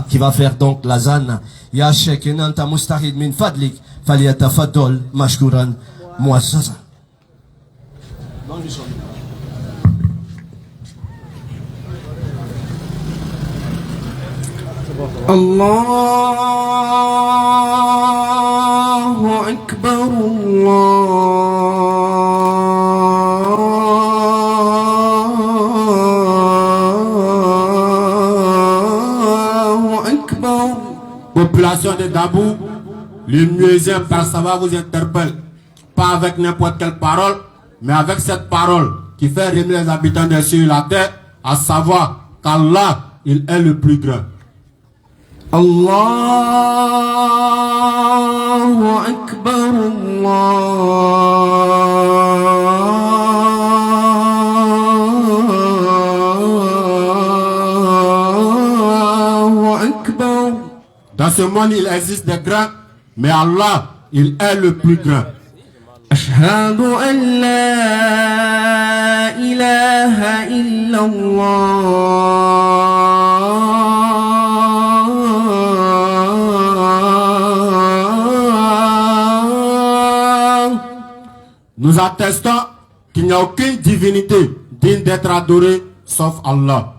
qui va faire donc la zana. Ya Sheikh Nanta Mustahid min Fadlik, Faliyatafaddol, Mashkuran, Muassasa. Allahu Akbar, Allahu Akbar. Population de Dabou, le muezzin par savoir vous interpelle, pas avec n'importe quelle parole, mais avec cette parole qui fait régner les habitants des cieux et la terre, à savoir qu'Allah, il est le plus grand. Allahu Akbar, Allahu Akbar. Dans ce monde, il existe des grands, mais Allah, il est le plus grand. أشهد أن لا إله إلا الله. Nous attestons qu'il n'y a aucune divinité digne d'être adorée sauf Allah.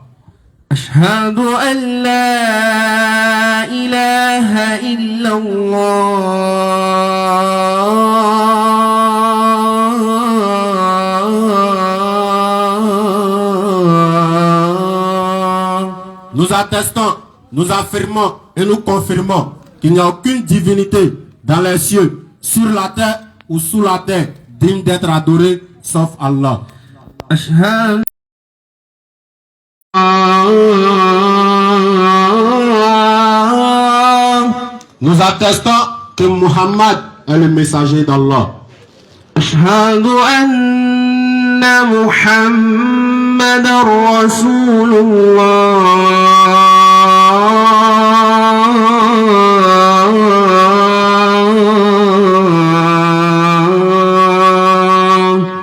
أشهد أن لا إله إلا الله. Nous attestons, nous affirmons et nous confirmons qu'il n'y a aucune divinité dans les cieux, sur la terre ou sous la terre digne d'être adorée sauf Allah. أشهد Nous attestons que Muhammad est le messager d'Allah. أشهد أن محمد رسول الله.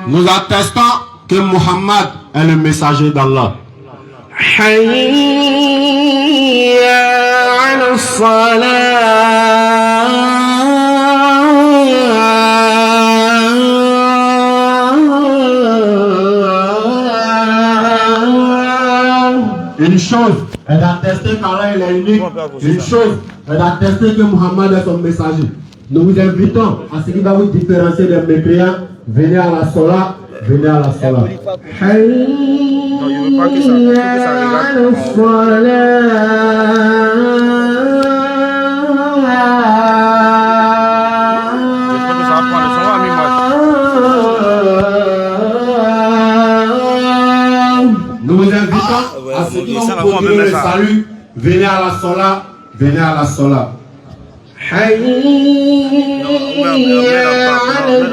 Nous attestons que Muhammad est le messager d'Allah. حي على الصلاة. Une chose est d'attester qu'Allah est unique. Une chose est d'attester que Muhammad est son messager. Nous vous invitons à ce qui va vous différencier des mécréants. Venez à la Salat. Venez à la Salat. حي على الصلاة. Nous vous invitons à ce qui vont procurer le salut. Venez à la Salat. Venez à la Salat. حي على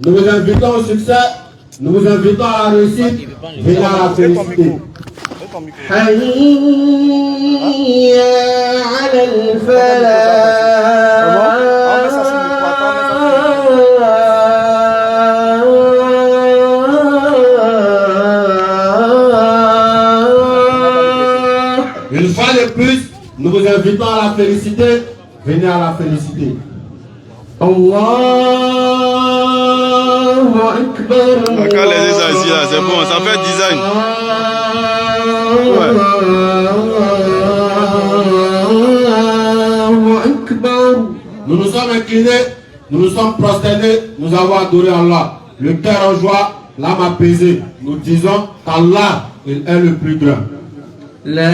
Nous vous invitons au succès. Nous vous invitons à la réussite. Venez à la félicité. حي على الفلاح. Une fois de plus, nous vous invitons à la félicité. Venez à la félicité. Allahu Akbar. Quand les ici là, c'est bon, ça fait design. Allahu Akbar. Nous nous sommes inclinés, nous nous sommes prosternés, nous avons adoré Allah. Le cœur en joie, l'âme apaisée. Nous disons qu'Allah, il est le plus grand. لا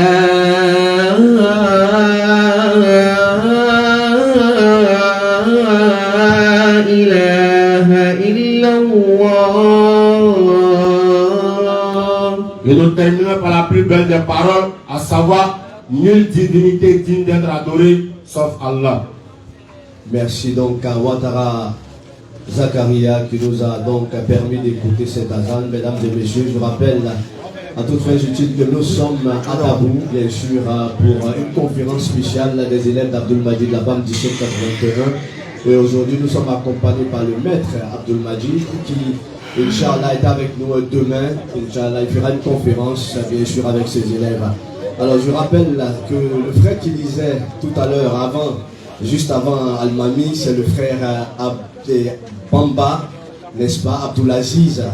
إله إلا الله. Et nous terminons par la plus belle des paroles, à savoir, nulle divinité digne d'être adorée, sauf Allah. Merci donc à Ouattara Zakaria qui nous a donc permis d'écouter cet azan. Mesdames et messieurs, je rappelle À toute fin utile que nous sommes à Dabou, bien sûr, pour une conférence spéciale des élèves d'Abdul Majid, la BAM 1781. Et aujourd'hui, nous sommes accompagnés par le maître Abdul Majid qui, Inch'Allah, est avec nous demain. Inch'Allah, il fera une conférence, bien sûr, avec ses élèves. Alors, je rappelle que le frère qui lisait tout à l'heure, juste avant Al-Mami, c'est le frère Bamba, n'est-ce pas, Abdulaziz,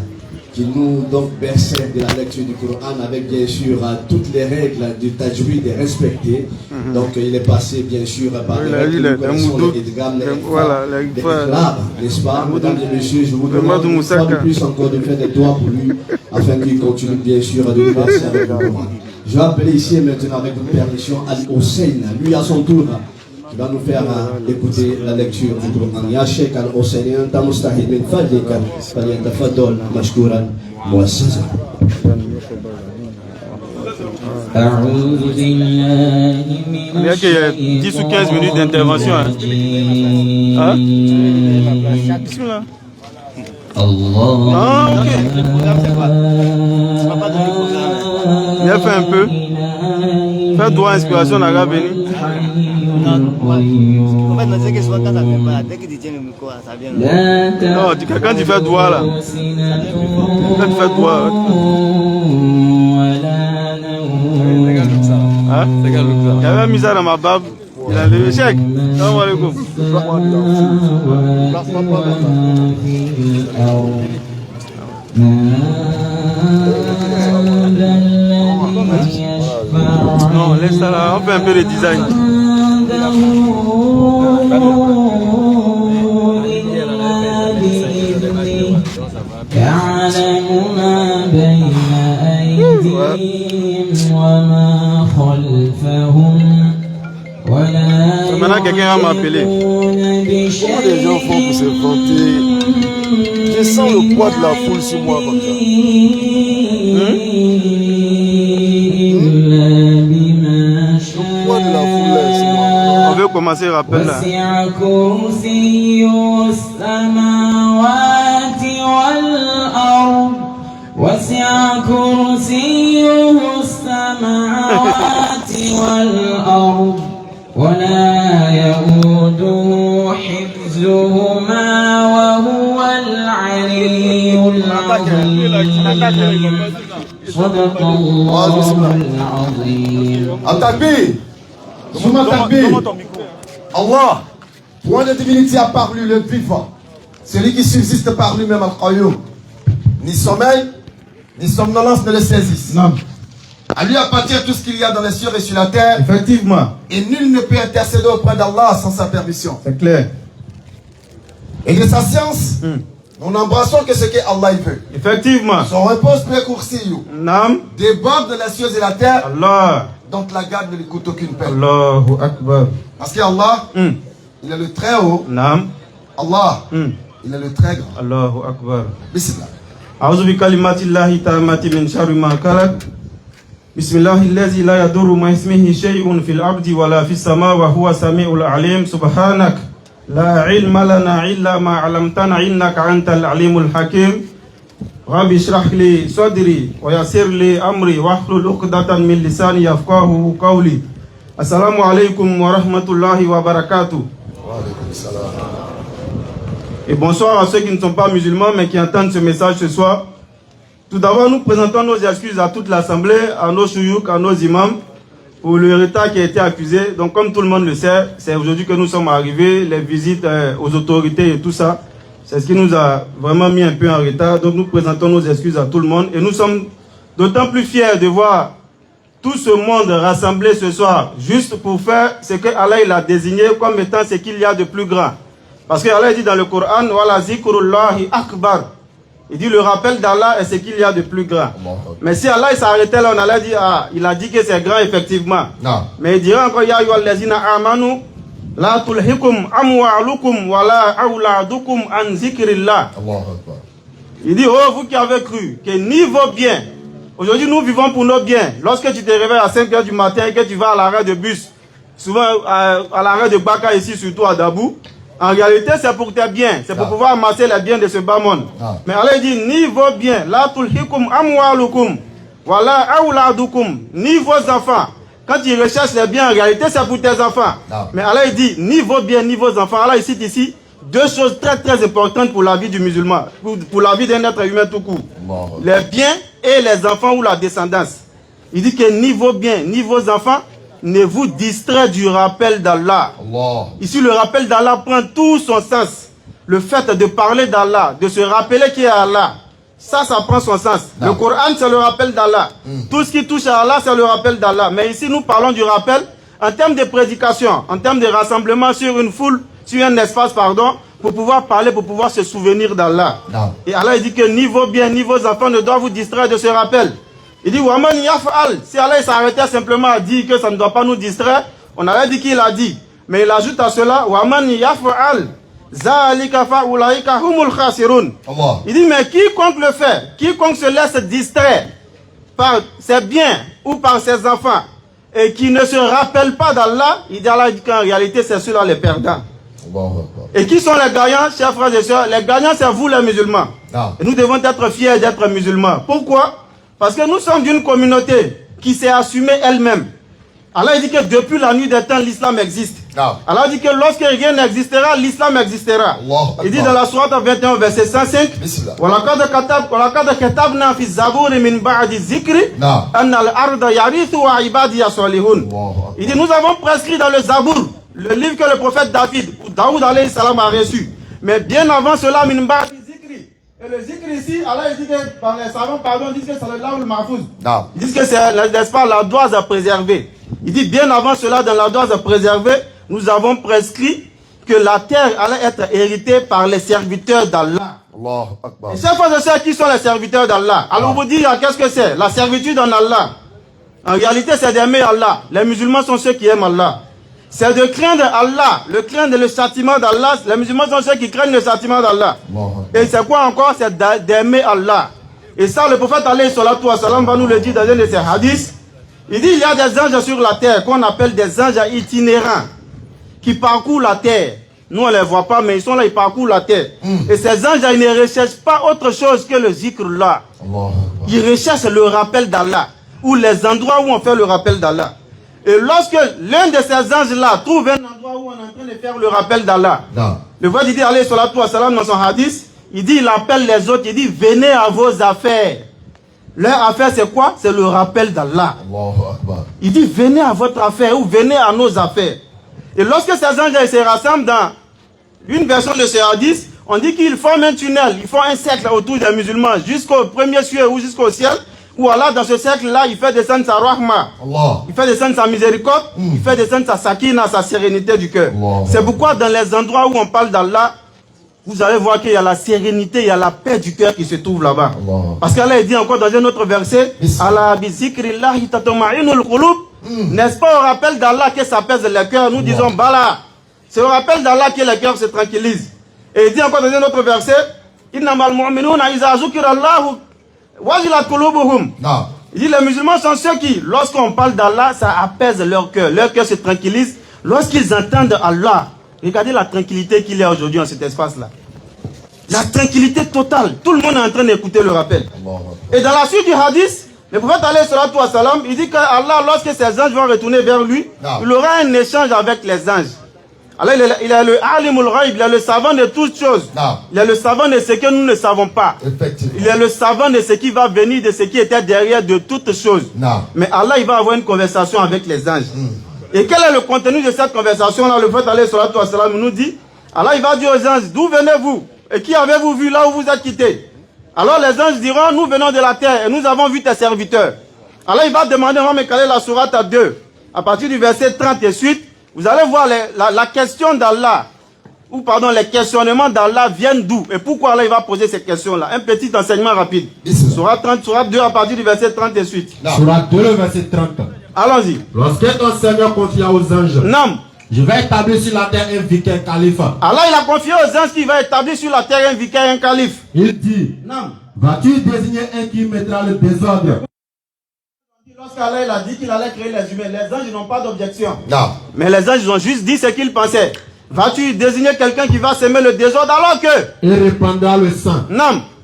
qui nous donc berçait de la lecture du Coran avec bien sûr toutes les règles du tajwid et respectées. Donc il est passé bien sûr par les règles de connaissance, les idgham, les iqlab, n'est-ce pas? Mesdames et messieurs, je vous demande une fois de plus encore de faire des doigts pour lui afin qu'il continue bien sûr de nous bercer avec le Coran. Je vais appeler ici et maintenant avec votre permission Al-Hussein, lui à son tour, qui va nous faire écouter la lecture du Coran. Ya Sheikh Al-Hussein, anta mustahid min fadlika, falyatafaddal mashkouran muassaza. Il y a que 10 ou 15 minutes d'intervention. Hein? Bismillah. Ah, ok. Viens faire un peu. Fais droit inspiration, on a venu. Non, quand tu fais droit là. Quand tu fais droit. Hein? Il y avait un misère dans ma barbe. Il a levé chèque. Salam alaikum. Non, laisse ça là, on fait un peu de design. Maintenant quelqu'un va m'appeler. Comment les gens font pour se vanter? Je sens le poids de la foule sur moi comme ça. Le poids de la foule là sur moi. On veut commencer le rappel là. وسع كرسيه السماوات والأرض ولا يؤوده حفظهما وهو العلي العظيم صدق الله العظيم. Al-Takbir. Allah, point de divinité à part lui, le vivant, celui qui subsiste par lui-même Al-Qayyum. Ni sommeil, ni somnolence ne le saisissent. Non. À lui appartient tout ce qu'il y a dans les cieux et sur la terre. Effectivement. Et nul ne peut intercéder auprès d'Allah sans sa permission. C'est clair. Et de sa science, nous n'embrassons que ce que Allah veut. Effectivement. Son repose peut coursier. Nam. Déborde de les cieux et la terre. Allah. Donc la garde ne lui coûte aucune peine. Allahu Akbar. Parce que Allah, il est le très haut. Nam. Allah, il est le très grand. Allahu Akbar. Bismillah. أعوذ بكلمات الله التامة من شر ما خلق بسم الله الذي لا يضر مع اسمه شيء في الأرض ولا في السماء وهو السميع العليم سبحانك لا علم لنا إلا ما علمتنا إنك أنت العليم الحكيم رب اشرح لي صدري ويسر لي أمري واحلل عقدة من لساني يفقهوا قولي السلام عليكم ورحمة الله وبركاته. وعليكم السلام. Et bonsoir à ceux qui ne sont pas musulmans mais qui entendent ce message ce soir. Tout d'abord, nous présentons nos excuses à toute l'Assemblée, à nos chouyouk, à nos imams, pour le retard qui a été accusé. Donc comme tout le monde le sait, c'est aujourd'hui que nous sommes arrivés, les visites aux autorités et tout ça. C'est ce qui nous a vraiment mis un peu en retard. Donc nous présentons nos excuses à tout le monde. Et nous sommes d'autant plus fiers de voir tout ce monde rassemblé ce soir, juste pour faire ce que Allah il a désigné comme étant ce qu'il y a de plus grand. Parce que Allah dit dans le Coran, Wala zikrullahi akbar. Il dit le rappel d'Allah est ce qu'il y a de plus grand. Mais si Allah s'arrêtait là, on allait dire, ah, il a dit que c'est grand effectivement. Non. Mais il dirait encore, Ya ayyuhallazina amanu, la tulhikum amwa'alukum wa la awladukum an zikrillah. Il dit, oh, vous qui avez cru que ni vos biens, aujourd'hui nous vivons pour nos biens. Lorsque tu te réveilles à 5 h du matin et que tu vas à l'arrêt de bus, souvent à l'arrêt de Baka ici, surtout à Dabou, en réalité, c'est pour tes biens. C'est pour pouvoir amasser les biens de ce bas monde. Mais Allah dit, ni vos biens, la tulhikum amwalukum, Voilà, aouladukum, ni vos enfants. Quand ils recherchent les biens, en réalité, c'est pour tes enfants. Non. Mais Allah, il dit, ni vos biens, ni vos enfants. Allah, il cite ici deux choses très, très importantes pour la vie du musulman, pour la vie d'un être humain tout court. Bon. Les biens et les enfants ou la descendance. Il dit que ni vos biens, ni vos enfants ne vous distraient du rappel d'Allah. Ici, le rappel d'Allah prend tout son sens. Le fait de parler d'Allah, de se rappeler qui est Allah, ça prend son sens. Non. Le Coran, c'est le rappel d'Allah. Tout ce qui touche à Allah, c'est le rappel d'Allah. Mais ici, nous parlons du rappel en termes de prédication, en termes de rassemblement sur une foule, sur un espace, pardon, pour pouvoir parler, pour pouvoir se souvenir d'Allah. Et Allah, il dit que ni vos biens, ni vos enfants ne doivent vous distraire de ce rappel. Il dit, Waman yaf'al. Si Allah s'arrêtait simplement à dire que ça ne doit pas nous distraire, on aurait dit qu'il a dit. Mais il ajoute à cela, Waman yaf'al. Zalika fa'ulaika humul khasirun. Il dit, mais quiconque le fait, quiconque se laisse distraire par ses biens ou par ses enfants et qui ne se rappelle pas d'Allah, il dit Allah dit qu'en réalité c'est ceux-là les perdants. Et qui sont les gagnants, chers frères et sœurs? Les gagnants, c'est vous les musulmans. Et nous devons être fiers d'être musulmans. Pourquoi? Parce que nous sommes d'une communauté qui s'est assumée elle-même. Allah dit que depuis la nuit des temps, l'islam existe. Allah dit que lorsque rien n'existera, l'islam existera. Il dit dans la sourate 21, verset 105, il dit, nous avons prescrit dans le Zabour, le livre que le prophète Daoud alayhi salam a reçu. Mais bien avant cela, min ba'di zikri. Et le zikr ici, Allah dit que par les savants, pardon, disent que c'est le lawul mahfouz. Ils disent que c'est, n'est-ce pas, la doise à préserver. Il dit bien avant cela, dans la doise à préserver, nous avons prescrit que la terre allait être héritée par les serviteurs d'Allah. Et chers frères et sœurs, qui sont les serviteurs d'Allah? Alors vous dire, qu'est-ce que c'est? La servitude en Allah. En réalité, c'est d'aimer Allah. Les musulmans sont ceux qui aiment Allah. C'est de craindre Allah, craindre le châtiment d'Allah. Les musulmans sont ceux qui craignent le châtiment d'Allah. Et c'est quoi encore? C'est d'aimer Allah. Et ça, le prophète alayhi salatu wa salam va nous le dire dans un de ses hadiths. Il dit, il y a des anges sur la terre qu'on appelle des anges itinérants qui parcourent la terre. Nous, on ne les voit pas, mais ils sont là, ils parcourent la terre. Et ces anges, ils ne recherchent pas autre chose que le zikr là. Ils recherchent le rappel d'Allah, ou les endroits où on fait le rappel d'Allah. Et lorsque l'un de ces anges-là trouve un endroit où on est en train de faire le rappel d'Allah, le voit dit, alayhi salatu wa salam, dans son hadith, il dit, il appelle les autres, il dit, venez à vos affaires. Leur affaire, c'est quoi? C'est le rappel d'Allah. Il dit, venez à votre affaire ou venez à nos affaires. Et lorsque ces anges se rassemblent dans une version de ce hadith, on dit qu'ils forment un tunnel, ils font un cercle autour des musulmans jusqu'au premier ciel ou jusqu'au ciel, où Allah, dans ce cercle-là, il fait descendre sa rahma, il fait descendre sa miséricorde, il fait descendre sa sakina, sa sérénité du cœur. C'est pourquoi dans les endroits où on parle d'Allah, vous allez voir qu'il y a la sérénité, il y a la paix du cœur qui se trouve là-bas. Parce qu'Allah dit encore dans un autre verset, Allah bi zikrillahi tatma'inul qulub. N'est-ce pas au rappel d'Allah que s'apaise le cœur? Nous disons Bala. C'est au rappel d'Allah que le cœur se tranquillise. Et il dit encore dans un autre verset, innamal mu'minuna iza zukirallahu wajilat qulubuhum. Il dit les musulmans sont ceux qui, lorsqu'on parle d'Allah, ça apaise leur cœur se tranquillise lorsqu'ils entendent Allah. Regardez la tranquillité qu'il y a aujourd'hui dans cet espace-là. La tranquillité totale. Tout le monde est en train d'écouter le rappel. Et dans la suite du hadith, le prophète alayhi salatu wa salam, il dit que Allah, lorsque ses anges vont retourner vers lui, il aura un échange avec les anges. Alors il est le alimul ghaib, il est le savant de toutes choses. Il est le savant de ce que nous ne savons pas. Il est le savant de ce qui va venir, de ce qui était derrière de toutes choses. Mais Allah, il va avoir une conversation avec les anges. Et quel est le contenu de cette conversation-là? Le prophète alayhi salatu wa salam nous dit, Allah, il va dire aux anges, d'où venez-vous? Et qui avez-vous vu là où vous êtes quittés? Alors les anges diront, nous venons de la terre et nous avons vu tes serviteurs. Alors il va demander, on va me caler la sourate à 2. À partir du verset 30 et suite, vous allez voir la question d'Allah, ou pardon, les questionnements d'Allah viennent d'où? Et pourquoi Allah il va poser ces questions-là? Un petit enseignement rapide. Sourate 30, sourate 2 à partir du verset 30 et suite. Sourate 2, le verset 30. Allons-y. Lorsque ton Seigneur confia aux anges, je vais établir sur la terre un vicaire, un calife. Allah il a confié aux anges qu'il va établir sur la terre un vicaire, un calife. Il dit, vas-tu désigner un qui mettra le désordre? Lorsqu'Allah il a dit qu'il allait créer les humains, les anges n'ont pas d'objection. Mais les anges ont juste dit ce qu'ils pensaient. Vas-tu désigner quelqu'un qui va semer le désordre alors que... Il répandra le sang.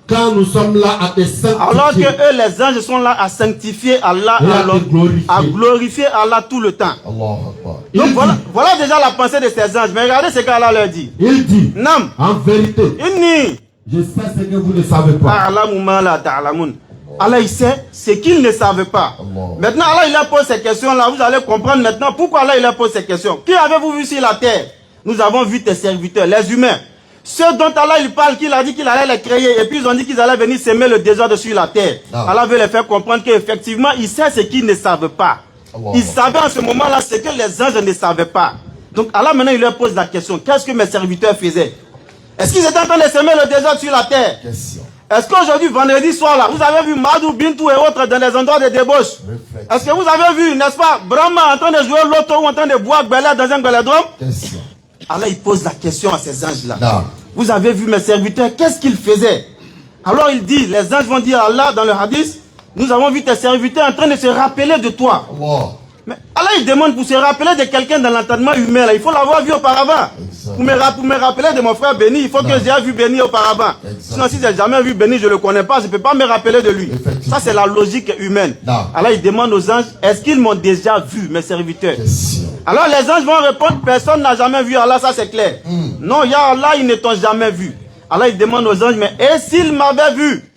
quand nous sommes là à te sanctifier, alors que eux, les anges, sont là à sanctifier Allah, et à glorifier Allah tout le temps. Donc voilà déjà la pensée de ces anges. Mais regardez ce qu'Allah leur dit. Il dit, Nam, en vérité, inni, je sais ce que vous ne savez pas. Allah il sait ce qu'ils ne savent pas. Maintenant Allah il leur pose ces questions là. Vous allez comprendre maintenant pourquoi Allah il leur pose ces questions. Qui avez-vous vu sur la terre? Nous avons vu tes serviteurs, les humains. Ceux dont Allah il parle, qu'il a dit qu'il allait les créer, et puis ils ont dit qu'ils allaient venir s'aimer le désordre sur la terre. Allah veut les faire comprendre qu'effectivement, il sait ce qu'ils ne savent pas. Il savait en ce moment-là ce que les anges ne savaient pas. Donc Allah maintenant il leur pose la question, qu'est-ce que mes serviteurs faisaient? Est-ce qu'ils étaient en train de s'aimer le désordre sur la terre? Est-ce qu'aujourd'hui, vendredi soir là, vous avez vu Madou, Bintou et autres dans les endroits de débauche? Est-ce que vous avez vu, n'est-ce pas, Brahma en train de jouer l'auto ou en train de boire Bela dans un belladrome? Allah il pose la question à ces anges-là. Vous avez vu mes serviteurs, qu'est-ce qu'ils faisaient? Alors il dit, les anges vont dire à Allah dans le hadith, nous avons vu tes serviteurs en train de se rappeler de toi. Mais Allah il demande pour se rappeler de quelqu'un dans l'entendement humain, là, il faut l'avoir vu auparavant. Pour me rappeler de mon frère Béni, il faut que j'ai vu Béni auparavant. Sinon si j'ai jamais vu Béni, je ne le connais pas, je ne peux pas me rappeler de lui. Ça c'est la logique humaine. Allah il demande aux anges, est-ce qu'ils m'ont déjà vu mes serviteurs? Alors les anges vont répondre, personne n'a jamais vu Allah, ça c'est clair. Non, ya Allah, ils ne t'ont jamais vu. Allah il demande aux anges, mais et s'ils m'avaient vu?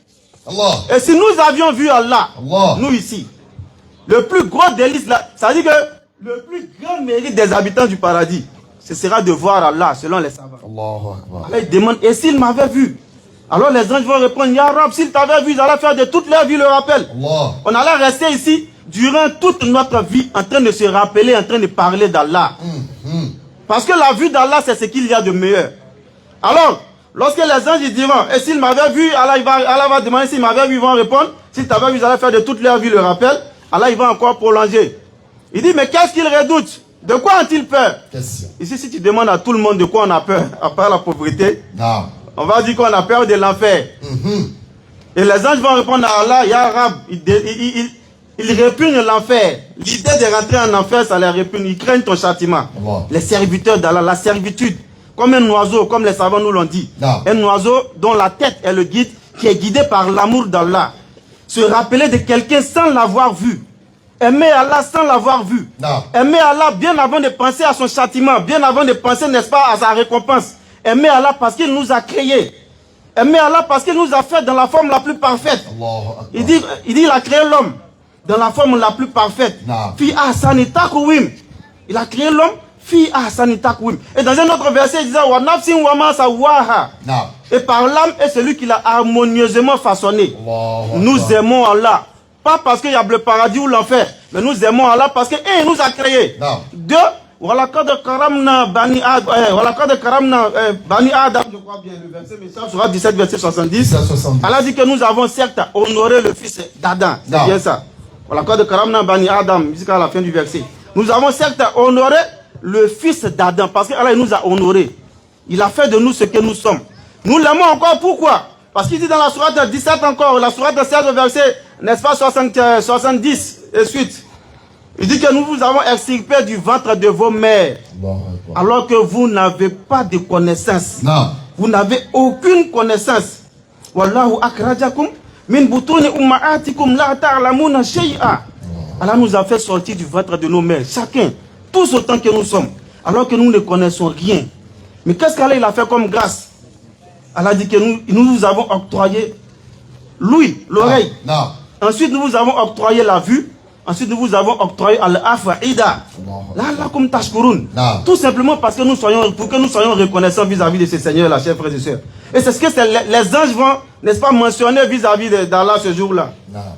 Et si nous avions vu Allah, nous ici, le plus gros délice là, ça dit que le plus grand mérite des habitants du paradis, ce sera de voir Allah selon les savants. Allah il demande, et s'ils m'avaient vu? Alors les anges vont répondre, ya Rab, s'ils t'avaient vu, ils allaient faire de toute leur vie le rappel. On allait rester ici durant toute notre vie en train de se rappeler, en train de parler d'Allah. Parce que la vue d'Allah, c'est ce qu'il y a de meilleur. Alors, lorsque les anges ils diront, et s'ils m'avaient vu, Allah va demander s'ils m'avaient vu, ils vont répondre, s'ils t'avaient vu, ils allaient faire de toute leur vie le rappel. Allah il va encore prolonger. Il dit, mais qu'est-ce qu'ils redoutent? De quoi ont-ils peur? Ici, si tu demandes à tout le monde de quoi on a peur, à part la pauvreté, on va dire qu'on a peur de l'enfer. Et les anges vont répondre à Allah, ya Rab, ils répugnent l'enfer. L'idée de rentrer en enfer, ça les répugne. Ils craignent ton châtiment. Les serviteurs d'Allah, la servitude. Comme un oiseau, comme les savants nous l'ont dit. Un oiseau dont la tête est le guide, qui est guidé par l'amour d'Allah. Se rappeler de quelqu'un sans l'avoir vu. Aimer Allah sans l'avoir vu. Aimer Allah bien avant de penser à son châtiment. Bien avant de penser, n'est-ce pas, à sa récompense. Aimer Allah parce qu'il nous a créés. Aimer Allah parce qu'il nous a fait dans la forme la plus parfaite. Il dit il a créé l'homme dans la forme la plus parfaite. Fi ahsani taqwim. Il a créé l'homme fi ahsani taqwim. Et dans un autre verset, il disait wa nafsin wa ma sawaha. Et par l'âme est celui qui l'a harmonieusement façonné. Nous aimons Allah. Pas parce qu'il y a le paradis ou l'enfer, mais nous aimons Allah parce qu'il nous a créés. Deux, walaqad karamna bani Adam. Walaqad karamna bani Adam. Je crois bien le verset, mais ça sera 17 verset 70. Allah dit que nous avons certes honoré le fils d'Adam. C'est bien ça. Walaqad karamna bani Adam, jusqu'à la fin du verset. Nous avons certes honoré le fils d'Adam parce qu'Allah nous a honoré. Il a fait de nous ce que nous sommes. Nous l'aimons encore, pourquoi? Parce qu'il dit dans la sourate 17 encore, la sourate 16 verset, n'est-ce pas, 70 et suite. Il dit que nous vous avons extirpé du ventre de vos mères. Alors que vous n'avez pas de connaissance. Vous n'avez aucune connaissance. Wallahu akhrajakum min butuni ummahatikum la ta'lamuna shay'a. Allah nous a fait sortir du ventre de nos mères, chacun, tous autant que nous sommes, alors que nous ne connaissons rien. Mais qu'est-ce qu'Allah il a fait comme grâce? Allah dit que nous vous avons octroyé l'ouïe, l'oreille. Ensuite, nous vous avons octroyé la vue. Ensuite, nous vous avons octroyé al-afa'ida. Tout simplement parce que pour que nous soyons reconnaissants vis-à-vis de ce Seigneur, la chers frères et sœurs. Et c'est ce que les anges vont, n'est-ce pas, mentionner vis-à-vis d'Allah ce jour-là.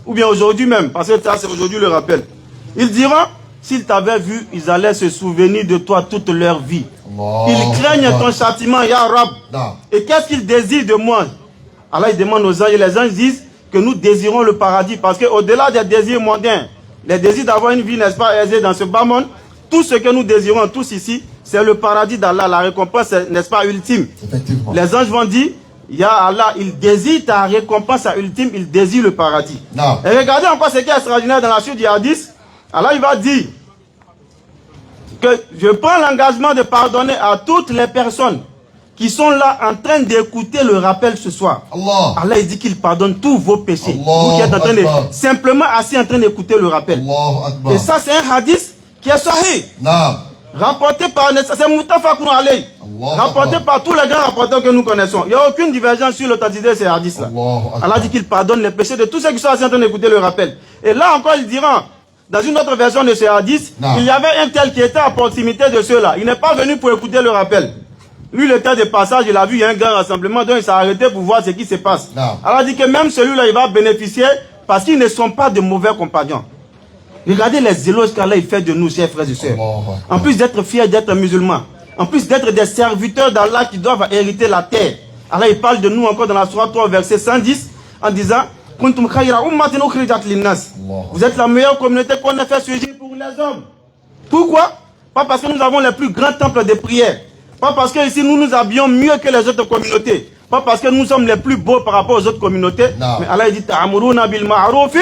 Ou bien aujourd'hui même, parce que ça c'est aujourd'hui le rappel. Ils diront, s'ils t'avaient vu, ils allaient se souvenir de toi toute leur vie. Ils craignent ton châtiment, ya Rab. Et qu'est-ce qu'ils désirent de moi? Allah il demande aux anges, et les anges disent que nous désirons le paradis. Parce qu'au-delà des désirs mondains, les désirs d'avoir une vie, n'est-ce pas, aisée dans ce bas monde, tout ce que nous désirons tous ici, c'est le paradis d'Allah. La récompense, n'est-ce pas, ultime. Les anges vont dire, ya Allah, il désire ta récompense ultime, il désire le paradis. Et regardez encore ce qui est extraordinaire dans la suite du hadith. Allah il va dire que je prends l'engagement de pardonner à toutes les personnes qui sont là en train d'écouter le rappel ce soir. Allah il dit qu'il pardonne tous vos péchés. Vous qui êtes en train de simplement assis en train d'écouter le rappel. Et ça c'est un hadith qui est sahih. Rapporté par c'est Moutafakun alayh. Rapporté par tous les grands rapporteurs que nous connaissons. Il n'y a aucune divergence sur l'authenticité de ces hadiths là. Allah dit qu'il pardonne les péchés de tous ceux qui sont assis en train d'écouter le rappel. Et là encore il dira dans une autre version de ces hadiths, il y avait un tel qui était à proximité de ceux-là. Il n'est pas venu pour écouter le rappel. Lui, le temps de passage, il a vu, il y a un grand rassemblement, donc il s'est arrêté pour voir ce qui se passe. Alors, il dit que même celui-là, il va bénéficier parce qu'ils ne sont pas de mauvais compagnons. Regardez les éloges qu'Allah fait de nous, chers frères et sœurs. En plus d'être fiers d'être musulmans, en plus d'être des serviteurs d'Allah qui doivent hériter la terre. Allah, il parle de nous encore dans la sourate 3, verset 110, en disant vous êtes la meilleure communauté qu'on a fait surgir pour les hommes. Pourquoi? Pas parce que nous avons les plus grands temples de prière. Pas parce que ici nous nous habillons mieux que les autres communautés. Pas parce que nous sommes les plus beaux par rapport aux autres communautés. Mais Allah dit ta'amuruna bil ma'ruf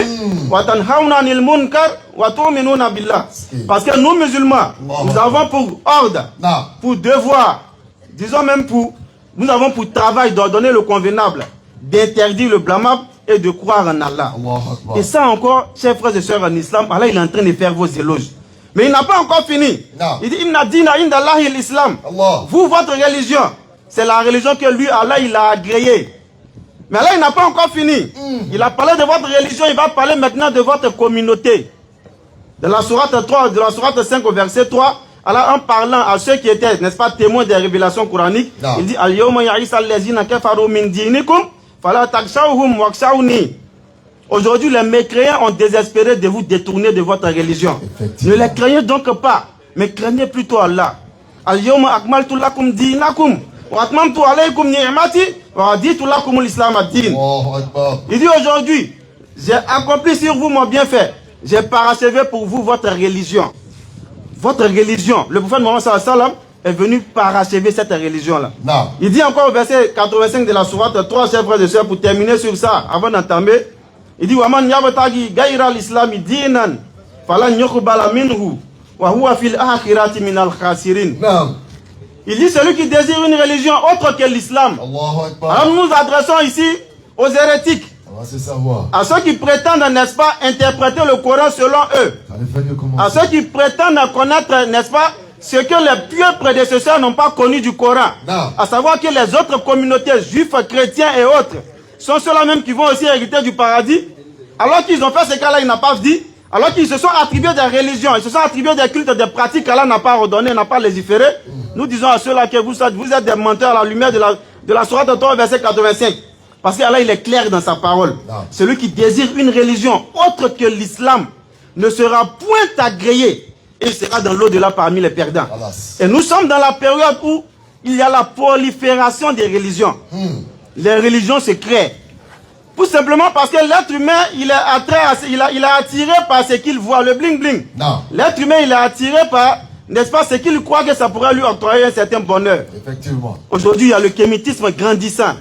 wa tanhauna 'anil munkar wa tu'minuna billah. Parce que nous musulmans, nous avons pour ordre, pour devoir, disons même nous avons pour travail d'ordonner le convenable, d'interdire le blâmable et de croire en Allah. Et ça encore, chers frères et sœurs en islam, Allah il est en train de faire vos éloges. Mais il n'a pas encore fini. Il dit inna dina inda Allahi l'islam. Vous, votre religion, c'est la religion que lui, Allah, il a agréée. Mais là, il n'a pas encore fini. Il a parlé de votre religion, il va parler maintenant de votre communauté. De la sourate 3, de la sourate 5 au verset 3, Allah, en parlant à ceux qui étaient, n'est-ce pas, témoins des révélations coraniques, il dit al-yawma ya'isa allazina kafaru min dinikum fala takshawhum wakshawni. Aujourd'hui, les mécréants ont désespéré de vous détourner de votre religion. Ne les craignez donc pas, mais craignez plutôt Allah. Al-yawma akmaltu lakum dinakum wa atmamtu alaykum ni'mati wa raditu lakum l'islam ad-din. Il dit aujourd'hui, j'ai accompli sur vous mon bienfait. J'ai parachevé pour vous votre religion. Votre religion. Le prophète Mohammed sallallahu alayhi wa sallam est venu parachever cette religion-là. Il dit encore au verset 85 de la sourate 3, chers frères et sœurs, pour terminer sur ça, avant d'entamer, il dit waman yabtaghi ghayra al-islam dinan falan yuqbala minhu wa huwa fil akhirati min al-khasirin. Il dit celui qui désire une religion autre que l'islam. Alors nous nous adressons ici aux hérétiques, à ceux qui prétendent, n'est-ce pas, interpréter le Coran selon eux, à ceux qui prétendent connaître, n'est-ce pas, ce que les pieux prédécesseurs n'ont pas connu du Coran, à savoir que les autres communautés juifs, chrétiens et autres sont ceux-là même qui vont aussi hériter du paradis, alors qu'ils ont fait ce qu'Allah n'a pas dit, alors qu'ils se sont attribués des religions, ils se sont attribués des cultes, des pratiques qu'Allah n'a pas ordonné, n'a pas légiféré. Nous disons à ceux-là que vous êtes des menteurs à la lumière de la sourate 3, verset 85. Parce qu'Allah il est clair dans sa parole. Celui qui désire une religion autre que l'islam ne sera point agréé et sera dans l'au-delà parmi les perdants. Et nous sommes dans la période où il y a la prolifération des religions. Les religions se créent. Tout simplement parce que l'être humain, il est attiré par ce qu'il voit, le bling-bling. L'être humain, il est attiré par, n'est-ce pas, ce qu'il croit que ça pourrait lui octroyer un certain bonheur. Effectivement. Aujourd'hui, il y a le kémitisme grandissant.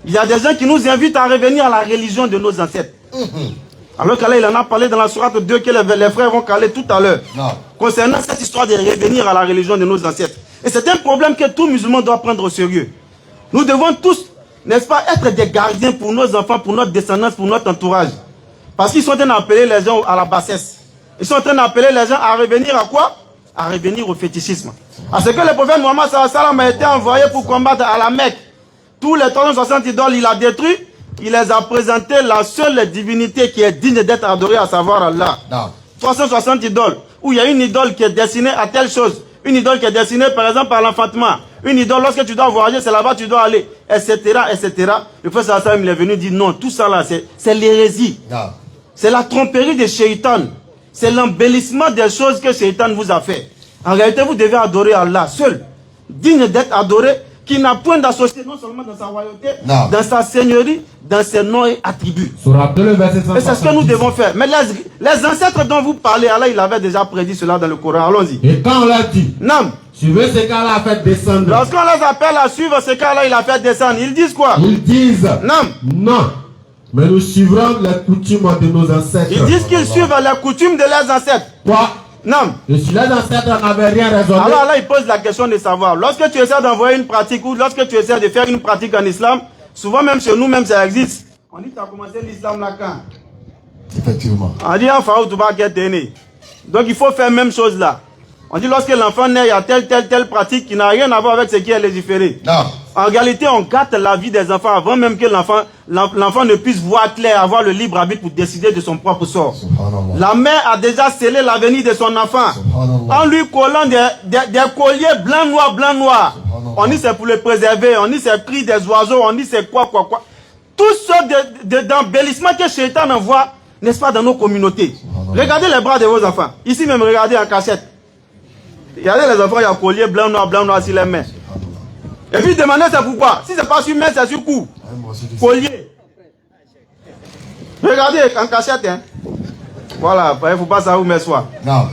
Il y a des gens qui nous invitent à revenir à la religion de nos ancêtres. Alors qu'Allah, il en a parlé dans la sourate 2 que les frères vont caler tout à l'heure. Concernant cette histoire de revenir à la religion de nos ancêtres. Et c'est un problème que tout musulman doit prendre au sérieux. Nous devons tous, n'est-ce pas, être des gardiens pour nos enfants, pour notre descendance, pour notre entourage. Parce qu'ils sont en train d'appeler les gens à la bassesse. Ils sont en train d'appeler les gens à revenir à quoi? À revenir au fétichisme. À ce que le prophète Mohammed sallallahu alayhi wa sallam a été envoyé pour combattre à la Mecque. Tous les 360 idoles, il a détruit. Il les a présenté la seule divinité qui est digne d'être adorée, à savoir Allah. 360 idoles. Où il y a une idole qui est destinée à telle chose. Une idole qui est destinée, par exemple, à l'enfantement. Une idole, lorsque tu dois voyager, c'est là-bas que tu dois aller, etc., etc. Le prophète sallallahu alayhi wa sallam, il est venu dire non, tout ça là, c'est l'hérésie. C'est la tromperie de Shaitan. C'est l'embellissement des choses que Shaitan vous a fait. En réalité, vous devez adorer Allah seul, digne d'être adoré, qui n'a point d'associé non seulement dans sa royauté, dans sa seigneurie, dans ses noms et attributs. Et c'est ce que nous devons faire. Mais les ancêtres dont vous parlez, Allah, il avait déjà prédit cela dans le Coran. Allons-y. Et quand on l'a dit, suivez ce qu'Allah a fait descendre. Lorsqu'on les appelle à suivre ce qu'Allah il a fait descendre, ils disent quoi? Ils disent non. Mais nous suivrons les coutumes de nos ancêtres. Ils disent qu'ils suivent les coutumes de leurs ancêtres. Non. Les ancêtres n'avaient rien raisonné. Alors là, il pose la question de savoir. Lorsque tu essaies d'envoyer une pratique ou lorsque tu essaies de faire une pratique en islam, souvent même chez nous, même ça existe. On dit, tu as commencé l'islam là quand? Effectivement. On dit, enfin, tu vas être né. Donc il faut faire la même chose là. On dit, lorsque l'enfant naît, il y a telle pratique qui n'a rien à voir avec ce qui est légiféré. Non. En réalité, on gâte la vie des enfants avant même que l'enfant ne puisse voir clair, avoir le libre arbitre pour décider de son propre sort. La mère a déjà scellé l'avenir de son enfant en lui collant des colliers blanc, noir. On dit c'est pour le préserver, on dit c'est cri des oiseaux, on dit c'est quoi. Tout ce d'embellissement que Shaitan envoie, n'est-ce pas, dans nos communautés. Regardez les bras de vos enfants. Ici même, regardez en cachette. Regardez les enfants, il y a un collier blanc, noir sur les mains. Et puis demandez c'est pourquoi. Si c'est pas sur main, c'est sur cou. Collier. Regardez en cachette. Hein. Voilà, il ne faut pas savoir où mettre soi. Non.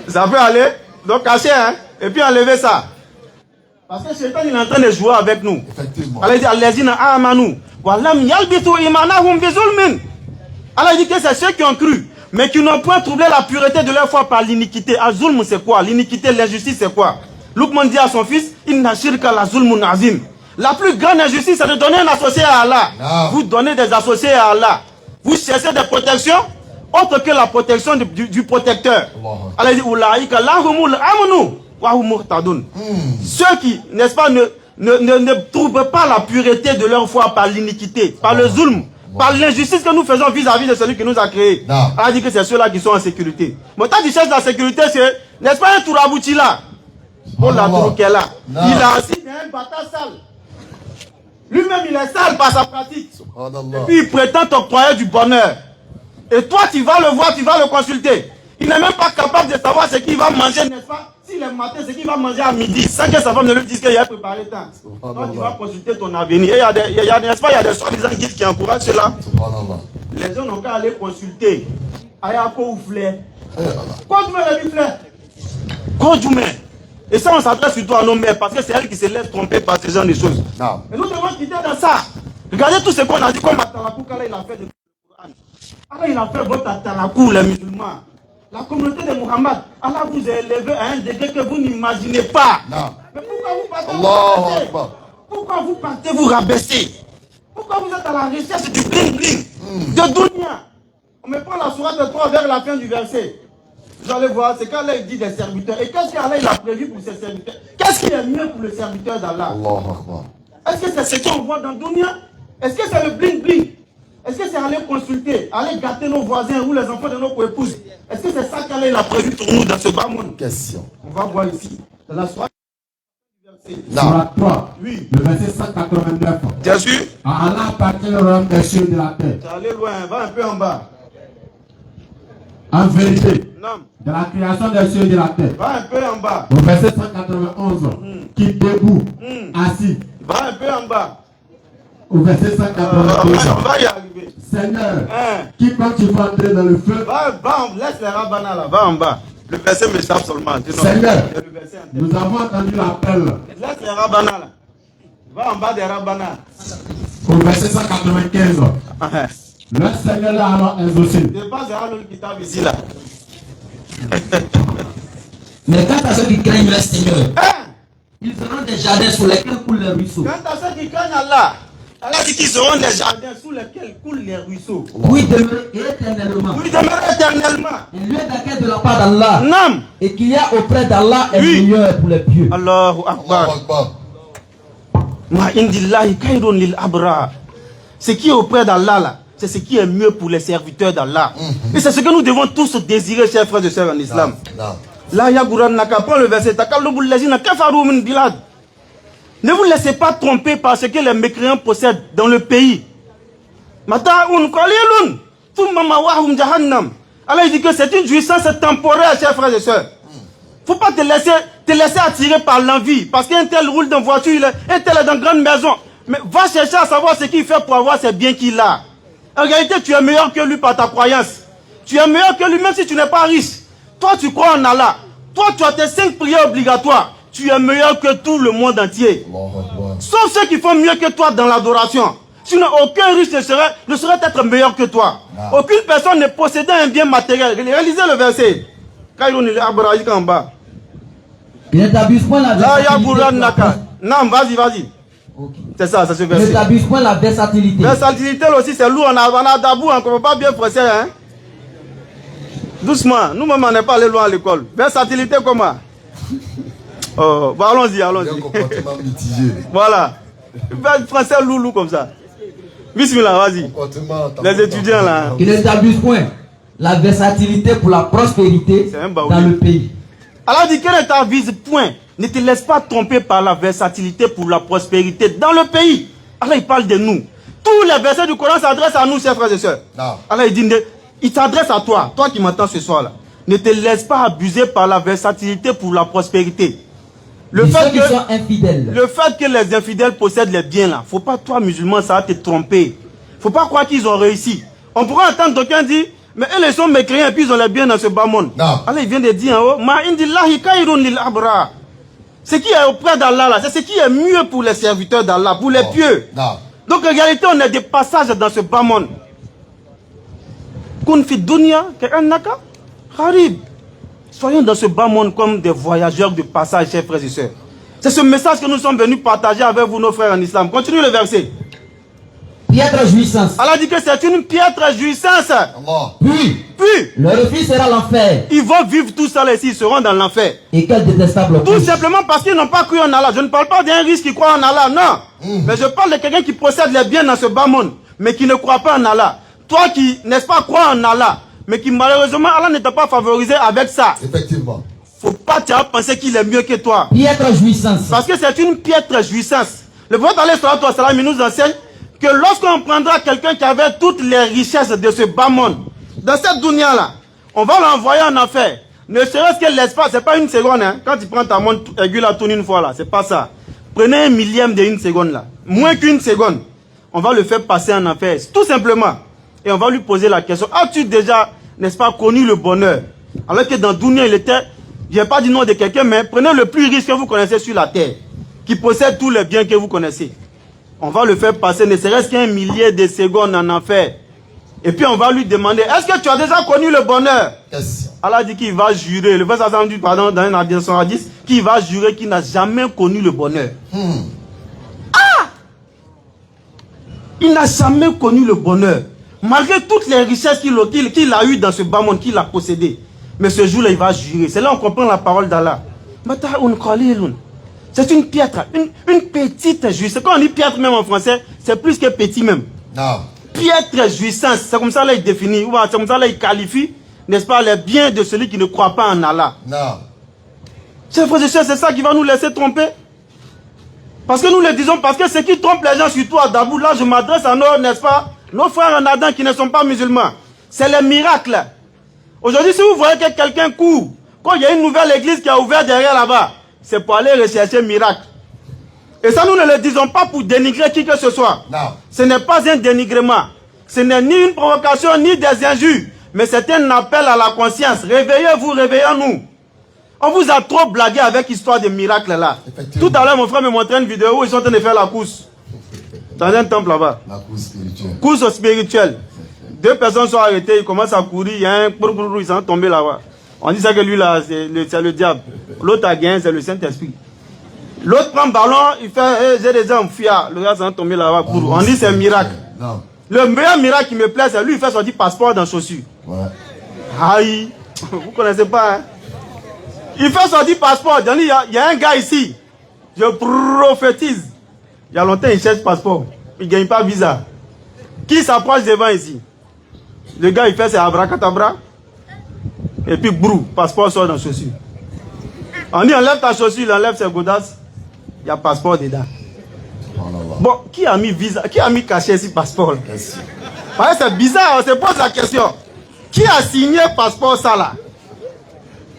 Ça peut aller. Donc cacher, hein. Et puis enlever ça. Parce que Shaitan il est en train de jouer avec nous. Effectivement. Allah dit allazina amanu wa lam yalbisu imanahum bizulmin. Allah dit que c'est ceux qui ont cru, mais qui n'ont point troublé la pureté de leur foi par l'iniquité. Azulm c'est quoi? L'iniquité, l'injustice c'est quoi? Luqman dit à son fils, Inna shirka la zulmun azim. La plus grande injustice, c'est de donner un associé à Allah. Non. Vous donnez des associés à Allah. Vous cherchez des protections autres que la protection du protecteur. Allah dit, Ulaïka lahumul amnu wa hum muhtadun. Ceux qui, n'est-ce pas, ne trouvent pas la pureté de leur foi par l'iniquité, par le zulm, par l'injustice que nous faisons vis-à-vis de celui qui nous a créés. Allah dit que c'est ceux-là qui sont en sécurité. Mais quand tu cherches la sécurité, c'est, n'est-ce pas, un tourabouti là? Oh la tour qu'elle a. Il a assis un bâtard sale. Lui-même il est sale par sa pratique. Et puis il prétend t'octroyer du bonheur. Et toi tu vas le voir, tu vas le consulter. Il n'est même pas capable de savoir ce qu'il va manger, n'est-ce pas? S'il est matin, ce qu'il va manger à midi, sans que sa femme ne lui dise qu'il a préparé tant. Donc tu vas consulter ton avenir. Et il y a des soi-disant guides qui encouragent cela. Les gens n'ont qu'à aller consulter. Ayako ou fleur. Quoi tu veux le fleur? Quoi tu mets? Et ça, on s'adresse surtout à nos mères parce que c'est elles qui se laissent tromper par ce genre de choses. Non. Et nous devons quitter dans ça. Regardez tout ce qu'on a dit comme Atalakou qu'Allah il a fait de Coran. Allah il a fait votre Atalakou, les musulmans. La communauté de Muhammad, Allah vous a élevé à un degré que vous n'imaginez pas. Non. Mais pourquoi vous partez vous rabaisser? Pourquoi vous êtes à la recherche du bling bling de dunya? On me prend la sourate de 3 vers la fin du verset. Vous allez voir, c'est qu'Allah dit des serviteurs. Et qu'est-ce qu'Allah il a prévu pour ses serviteurs? Qu'est-ce qui est mieux pour le serviteur d'Allah? Est-ce que c'est ce qu'on voit dans le dunya? Est-ce que c'est le bling bling? Est-ce que c'est aller consulter, aller gâter nos voisins ou les enfants de nos co-épouses? Est-ce que c'est ça qu'Allah il a prévu pour nous dans ce bas monde? Question. On va voir ici. Dans la soirée. Surat 3, oui. Le verset 189. Bien sûr. À Allah appartient le royaume des cieux et de la terre. Tu es allé loin, va un peu en bas. En vérité, non. De la création des cieux et de la terre. Va un peu en bas. Au verset 191, qui debout, assis. Va un peu en bas. Au verset 192, va y arriver. Seigneur, qui quand tu vas entrer dans le feu, laisse les rabbana là, va en bas. Le verset me tape seulement. Seigneur, nous avons entendu l'appel. Laisse les rabbana là. Va en bas des rabbana. Au verset 195. Le Seigneur l'a alors exaucé. Dépasse le kitab ici là. Mais quant à ceux qui craignent le Seigneur, ils auront des jardins sous lesquels coulent les ruisseaux. Quant à ceux qui craignent Allah, Allah dit qu'ils auront des jardins sous lesquels coulent les ruisseaux. Oui, demeurer éternellement. Oui, demeurer éternellement. Un lieu d'accueil de la part d'Allah. Non. Et qu'il y a auprès d'Allah est meilleur pour les pieux. Allahu Akbar. Ma indillahi kairun lil abra. Ce qui est auprès d'Allah là, c'est ce qui est mieux pour les serviteurs d'Allah. Et c'est ce que nous devons tous désirer, chers frères et sœurs en islam. Là, Yaguran Naka, prends le verset. Ne vous laissez pas tromper par ce que les mécréants possèdent dans le pays. Allah dit que c'est une jouissance temporaire, chers frères et sœurs. Il ne faut pas te laisser attirer par l'envie. Parce qu'un tel roule dans voiture, un tel est dans une grande maison. Mais va chercher à savoir ce qu'il fait pour avoir ces biens qu'il a. En réalité, tu es meilleur que lui par ta croyance. Tu es meilleur que lui même si tu n'es pas riche. Toi, tu crois en Allah. Toi, tu as tes 5 prières obligatoires. Tu es meilleur que tout le monde entier. Sauf ceux qui font mieux que toi dans l'adoration. Sinon, aucun riche ne serait être meilleur que toi. Aucune personne ne possédait un bien matériel. Réalisez le verset. Kaïroun il est abrahamique en bas. Il n'établit point la Là, il y a versatilité. Bourlan Naka. Non, vas-y. Ok. C'est ça, ça se Il verset. n'établit point la versatilité. Versatilité aussi, c'est lourd. On a Dabou, on ne peut pas bien français. Hein? Doucement. Nous-mêmes, on n'est pas allé loin à l'école. Versatilité, comment? Oh, bah, allons-y. Un comportement mitigé. Voilà. Français loulou comme ça. Bismillah, vas-y. Les étudiants là. Il n'établit point la versatilité pour la prospérité dans le pays. Alors dit que ne t'avise point. Ne te laisse pas tromper par la versatilité pour la prospérité dans le pays. Alors il parle de nous. Tous les versets du Coran s'adressent à nous, chers frères et sœurs. Alors il dit, il s'adresse à toi, toi qui m'entends ce soir là. Ne te laisse pas abuser par la versatilité pour la prospérité. Le fait que les infidèles possèdent les biens là, faut pas toi musulman ça va te tromper. Faut pas croire qu'ils ont réussi. On pourrait entendre quelqu'un dire, mais eux ils sont mécréants et puis ils ont les biens dans ce bas monde. Alors il vient de dire en haut, ma indillahi kairun lil abra. Ce qui est auprès d'Allah là, c'est ce qui est mieux pour les serviteurs d'Allah, pour les pieux. Donc en réalité on est des passages dans ce bas monde. Kun fi dunya ka'annaka gharib. Soyons dans ce bas monde comme des voyageurs de passage, chers frères et sœurs. C'est ce message que nous sommes venus partager avec vous, nos frères en islam. Continue le verset. Piètre jouissance. Allah dit que c'est une piètre jouissance. Puis, leur refus sera l'enfer. Ils vont vivre tout ça ici, ils seront dans l'enfer. Et quel détestable. Tout simplement parce qu'ils n'ont pas cru en Allah. Je ne parle pas d'un riche qui croit en Allah, non. Mais je parle de quelqu'un qui possède les biens dans ce bas monde, mais qui ne croit pas en Allah. Toi qui, n'est-ce pas, crois en Allah, mais qui malheureusement, Allah ne t'a pas favorisé avec ça. Effectivement. Faut pas penser qu'il est mieux que toi. Piètre jouissance. Parce que c'est une piètre jouissance. Le prophète il nous enseigne que lorsqu'on prendra quelqu'un qui avait toutes les richesses de ce bas monde, dans cette dunya là, on va l'envoyer en enfer. Ne serait-ce que l'espace, c'est pas une seconde. Hein. Quand tu prends ta montre aiguille la tourne une fois là, c'est pas ça. Prenez un millième d'une seconde là. Moins qu'une seconde. On va le faire passer en enfer. Tout simplement. Et on va lui poser la question. As-tu déjà, n'est-ce pas, connu le bonheur? Alors que dans dunya, il était, je n'ai pas dit nom de quelqu'un, mais prenez le plus riche que vous connaissez sur la terre, qui possède tous les biens que vous connaissez. On va le faire passer ne serait-ce qu'un millier de secondes en enfer. Et puis on va lui demander, est-ce que tu as déjà connu le bonheur? Allah dit qu'il va jurer, le verset dit, pardon, dans un hadith, qu'il va jurer qu'il n'a jamais connu le bonheur. Ah! Il n'a jamais connu le bonheur. Malgré toutes les richesses qu'il a eues dans ce bas monde, qu'il a possédé. Mais ce jour-là, il va jurer. C'est là qu'on comprend la parole d'Allah. C'est une piètre, une petite jouissance. Quand on dit piètre même en français, c'est plus que petit même. Piètre jouissance, c'est comme ça là il définit, c'est comme ça là il qualifie, n'est-ce pas, les biens de celui qui ne croit pas en Allah. Chers frères et sœurs, c'est ça qui va nous laisser tromper. Parce que nous le disons, parce que ce qui trompe les gens, surtout à Dabou, là je m'adresse à nos, n'est-ce pas, nos frères en Adam qui ne sont pas musulmans. C'est les miracles. Aujourd'hui, si vous voyez que quelqu'un court, quand il y a une nouvelle église qui a ouvert derrière là-bas, c'est pour aller rechercher un miracle. Et ça, nous ne le disons pas pour dénigrer qui que ce soit. Ce n'est pas un dénigrement. Ce n'est ni une provocation, ni des injures. Mais c'est un appel à la conscience. Réveillez-vous, réveillons-nous. On vous a trop blagué avec l'histoire des miracles là. Tout à l'heure, mon frère me montrait une vidéo où ils sont en train de faire la course. Dans un temple là-bas. La course spirituelle. Course spirituelle. 2 personnes sont arrêtées, ils commencent à courir, il y a un ils sont tombés là-bas. On dit ça que lui là, c'est le diable. L'autre a gagné, c'est le Saint-Esprit. L'autre prend le ballon, il fait, hey, j'ai des hommes, fia. Le gars s'est tombé là-bas. On dit c'est un miracle. Le meilleur miracle qui me plaît, c'est lui, il fait sortir passeport dans chaussures. Aïe, vous connaissez pas, hein? Il fait sortir passeport. Il y a un gars ici, je prophétise. Il y a longtemps, il cherche passeport. Il ne gagne pas visa. Qui s'approche devant ici? Le gars, il fait ses abracadabra. Et puis, brou, passeport sort dans la chaussure. On dit, enlève ta chaussure, il enlève ses godasses. Il y a passeport dedans. Bon, qui a mis visa? Qui a mis caché ici passeport? C'est bizarre, on se pose la question. Qui a signé passeport ça là?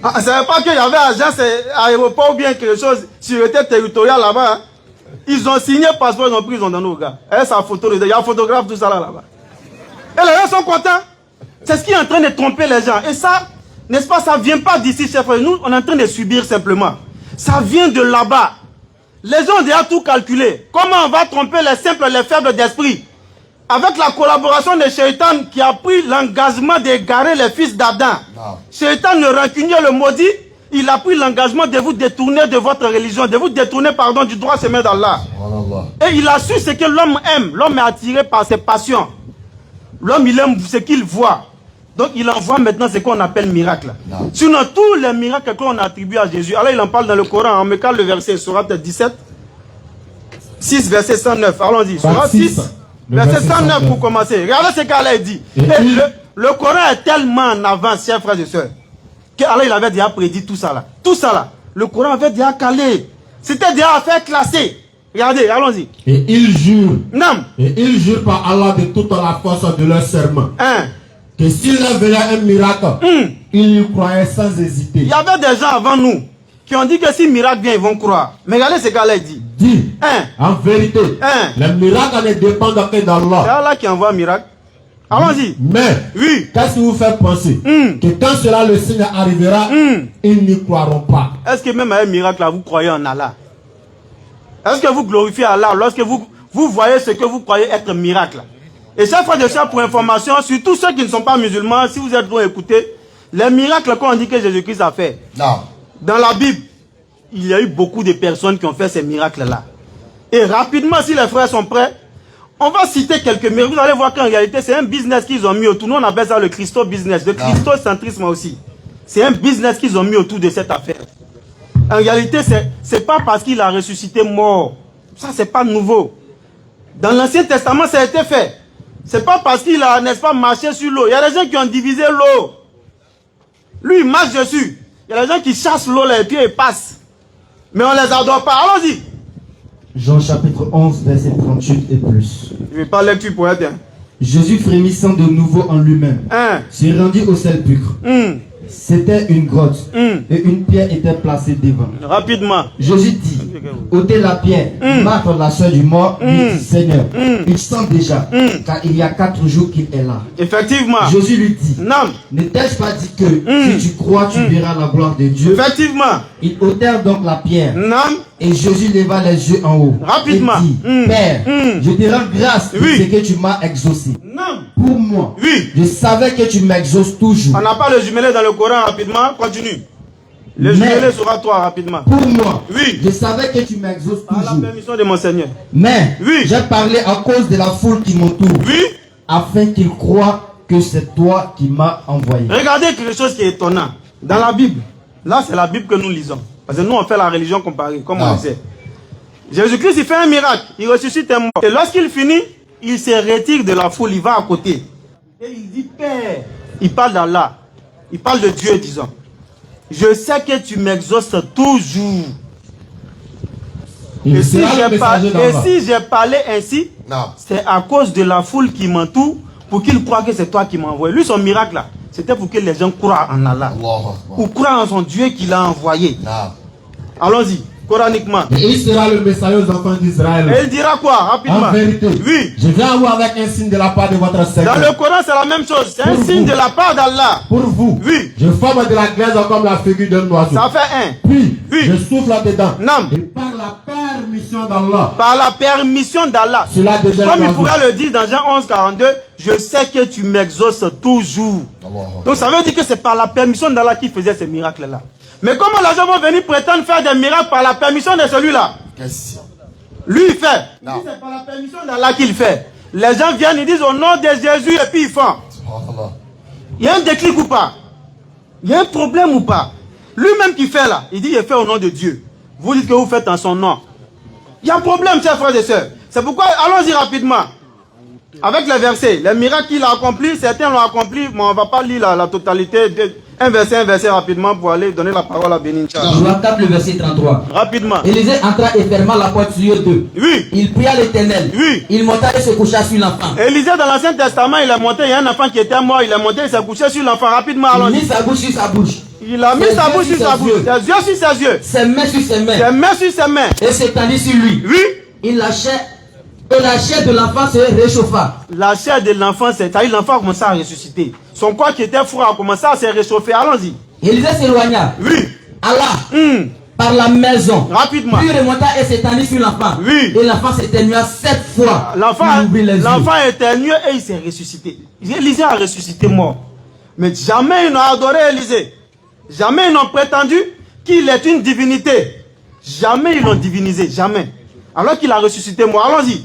Ah, ça ne veut pas qu'il y avait agence aéroport ou bien quelque chose, sûreté territoriale là-bas. Hein? Ils ont signé passeport, ils ont pris, ils ont donné au gars. Et sa photo, il y a un photographe, tout ça là-bas. Et les gens sont contents. C'est ce qui est en train de tromper les gens. Et ça, n'est-ce pas, ça ne vient pas d'ici, chef. Nous, on est en train de subir simplement. Ça vient de là-bas. Les gens ont déjà tout calculé. Comment on va tromper les simples, les faibles d'esprit? avec la collaboration de Shaitan qui a pris l'engagement d'égarer les fils d'Adam. Shaitan, le rancunier, le maudit, il a pris l'engagement de vous détourner de votre religion, de vous détourner, pardon, du droit chemin d'Allah. Et il a su ce que l'homme aime. L'homme est attiré par ses passions. L'homme, il aime ce qu'il voit. Donc, il envoie maintenant ce qu'on appelle miracle. Sinon, tous les miracles qu'on attribue à Jésus, alors il en parle dans le Coran, on me cale le verset, Sourate 17, 6, verset 109. Allons-y, Sourate 6, verset 109 pour commencer. Regardez ce qu'Allah dit. Le Coran est tellement en avance, chers frères et sœurs, qu'Allah il avait déjà prédit tout ça là. Tout ça là. Le Coran avait déjà calé. C'était déjà à faire classer. Regardez, allons-y. Et ils jurent. Non. Et ils jurent par Allah de toute la force de leur serment. Que s'il leur venait un miracle, ils y croyaient sans hésiter. Il y avait des gens avant nous qui ont dit que si miracle vient, ils vont croire. Mais regardez ce qu'Allah dit. En vérité, les miracles ne dépendent que d'Allah. C'est Allah qui envoie un miracle. Allons-y. Mais, qu'est-ce qui vous fait penser que quand cela le signe arrivera, ils n'y croiront pas? Est-ce que même à un miracle là, vous croyez en Allah? Est-ce que vous glorifiez Allah lorsque vous voyez ce que vous croyez être miracle? Et chaque fois de ça, pour information, surtout ceux qui ne sont pas musulmans, si vous êtes bon écouter, les miracles qu'on dit que Jésus-Christ a fait. Dans la Bible, il y a eu beaucoup de personnes qui ont fait ces miracles-là. Et rapidement, si les frères sont prêts, on va citer quelques miracles. Vous allez voir qu'en réalité, c'est un business qu'ils ont mis autour. Nous, on appelle ça le Christo-business, le christocentrisme aussi. C'est un business qu'ils ont mis autour de cette affaire. En réalité, c'est pas parce qu'il a ressuscité mort. Ça, c'est pas nouveau. Dans l'Ancien Testament, ça a été fait. C'est pas parce qu'il a, n'est-ce pas, marché sur l'eau. Il y a des gens qui ont divisé l'eau. Lui, il marche dessus. Il y a des gens qui chassent l'eau, les pieds et passent. Mais on les adore pas. Allons-y. Jean chapitre 11, verset 38 et plus. Je vais pas lecture pour être. Jésus frémissant de nouveau en lui-même, se rendit au sépulcre. C'était une grotte et une pierre était placée devant. Rapidement. Jésus dit, ôtez la pierre. Marthe, la soeur du mort, lui dit, Seigneur, il sent déjà, car il y a 4 jours qu'il est là. Effectivement. Jésus lui dit, non. Ne t'ai-je pas dit que si tu crois, tu verras la gloire de Dieu? Effectivement. Ils ôtèrent donc la pierre. Non. Et Jésus leva les yeux en haut. Rapidement. Et dit, Père, je te rends grâce de ce que tu m'as exaucé. Non. Pour moi, je savais que tu m'exauces toujours. On n'a pas le jumelé dans le Coran, rapidement. Continue. Le jumelé sera toi, rapidement. Pour moi, je savais que tu m'exauces toujours. À la permission de mon Seigneur. Mais, j'ai parlé à cause de la foule qui m'entoure. Afin qu'ils croient que c'est toi qui m'as envoyé. Regardez quelque chose qui est étonnant. Dans la Bible, là c'est la Bible que nous lisons. Parce que nous on fait la religion comparée, comme on le sait. Jésus-Christ il fait un miracle, il ressuscite un mort. Et lorsqu'il finit, il se retire de la foule, il va à côté. Et il dit Père, il parle d'Allah, il parle de Dieu disons. Je sais que tu m'exauces toujours. Et si j'ai parlé ainsi, c'est à cause de la foule qui m'entoure pour qu'ils croient que c'est toi qui m'as envoyé. Lui son miracle là, c'était pour que les gens croient en Allah. Ou croient en son Dieu qui l'a envoyé. Allons-y, coraniquement. Et il sera le messager aux enfants d'Israël. Et il dira quoi, rapidement? En vérité, je viens à vous avec un signe de la part de votre Seigneur. Dans le Coran, c'est la même chose. C'est un signe de la part d'Allah. Pour vous, je forme de la glaise comme la figure d'un oiseau. Ça fait un. Puis, je souffle dedans. Non. Et par la permission d'Allah. Par la permission d'Allah. Comme il pourrait le dire dans Jean 11, 42, je sais que tu m'exauces toujours. Donc ça veut dire que c'est par la permission d'Allah qu'il faisait ces miracles-là. Mais comment les gens vont venir prétendre faire des miracles par la permission de celui-là? Lui il fait. C'est par la permission d'Allah qu'il fait. Les gens viennent, ils disent au nom de Jésus et puis ils font. Il y a un déclic ou pas? Il y a un problème ou pas? Lui-même qui fait là, il dit il fait au nom de Dieu. Vous dites que vous faites en son nom. Il y a un problème, chers frères et sœurs. C'est pourquoi, allons-y rapidement. Avec les versets, les miracles qu'il a accomplis, certains l'ont accompli, mais on ne va pas lire la totalité. Un verset rapidement pour aller donner la parole à Bénin. Joël 4, le verset 33. Rapidement. Élisée entra et ferma la porte sur eux deux. Il pria l'Éternel. Il monta et se coucha sur l'enfant. Élisée, dans l'Ancien Testament, il est monté, il y a un enfant qui était mort, il est monté, il s'est couché sur l'enfant. Rapidement, allons-y. Il a mis sa bouche sur sa bouche. Il a mis sa bouche sur sa bouche. Ses yeux sur ses yeux. Ses mains sur ses mains. Ses mains sur ses mains. Et s'étendit sur lui. Il lâchait. Et la chair de l'enfant se réchauffa. La chair de l'enfant, c'est-à-dire l'enfant a commencé à ressusciter. Son corps qui était froid a commencé à se réchauffer. Allons-y. Élisée s'éloigna. Allah. par la maison. Rapidement. Puis remonta et s'étendit sur l'enfant. Oui. Et l'enfant s'éternua 7 fois. L'enfant éternue et il s'est ressuscité. Élisée a ressuscité mort. Mais jamais ils n'ont adoré Élisée. Jamais ils n'ont prétendu qu'il est une divinité. Jamais ils l'ont divinisé. Jamais. Alors qu'il a ressuscité mort. Allons-y.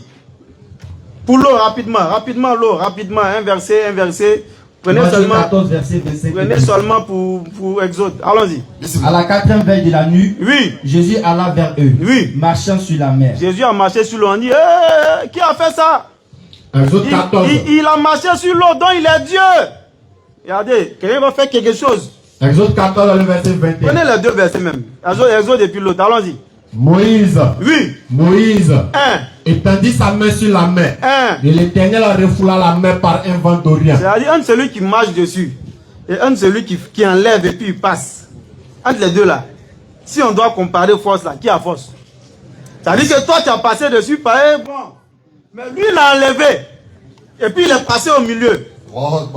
Pour l'eau, rapidement l'eau, rapidement. Un verset. Prenez seulement, 14, verset 25. prenez seulement pour Exode. Allons-y. À la 4e veille de la nuit, oui. Jésus alla vers eux, oui. marchant sur la mer. Jésus a marché sur l'eau. On dit, qui a fait ça? Exode 14. Il a marché sur l'eau, donc il est Dieu. Regardez, quelqu'un va faire quelque chose. Exode 14, le verset 21. Prenez les deux versets même. Exode et puis l'autre, allons-y. Moïse. Oui. Moïse. Étendit sa main sur la mer. Et l'Éternel a refoulé la mer par un vent d'Orient. C'est-à-dire un de celui qui marche dessus et un de celui qui enlève et puis il passe. Entre les deux là, si on doit comparer force là, qui a force? C'est-à-dire que toi tu as passé dessus, pareil, bon. Mais lui il a enlevé et puis il est passé au milieu.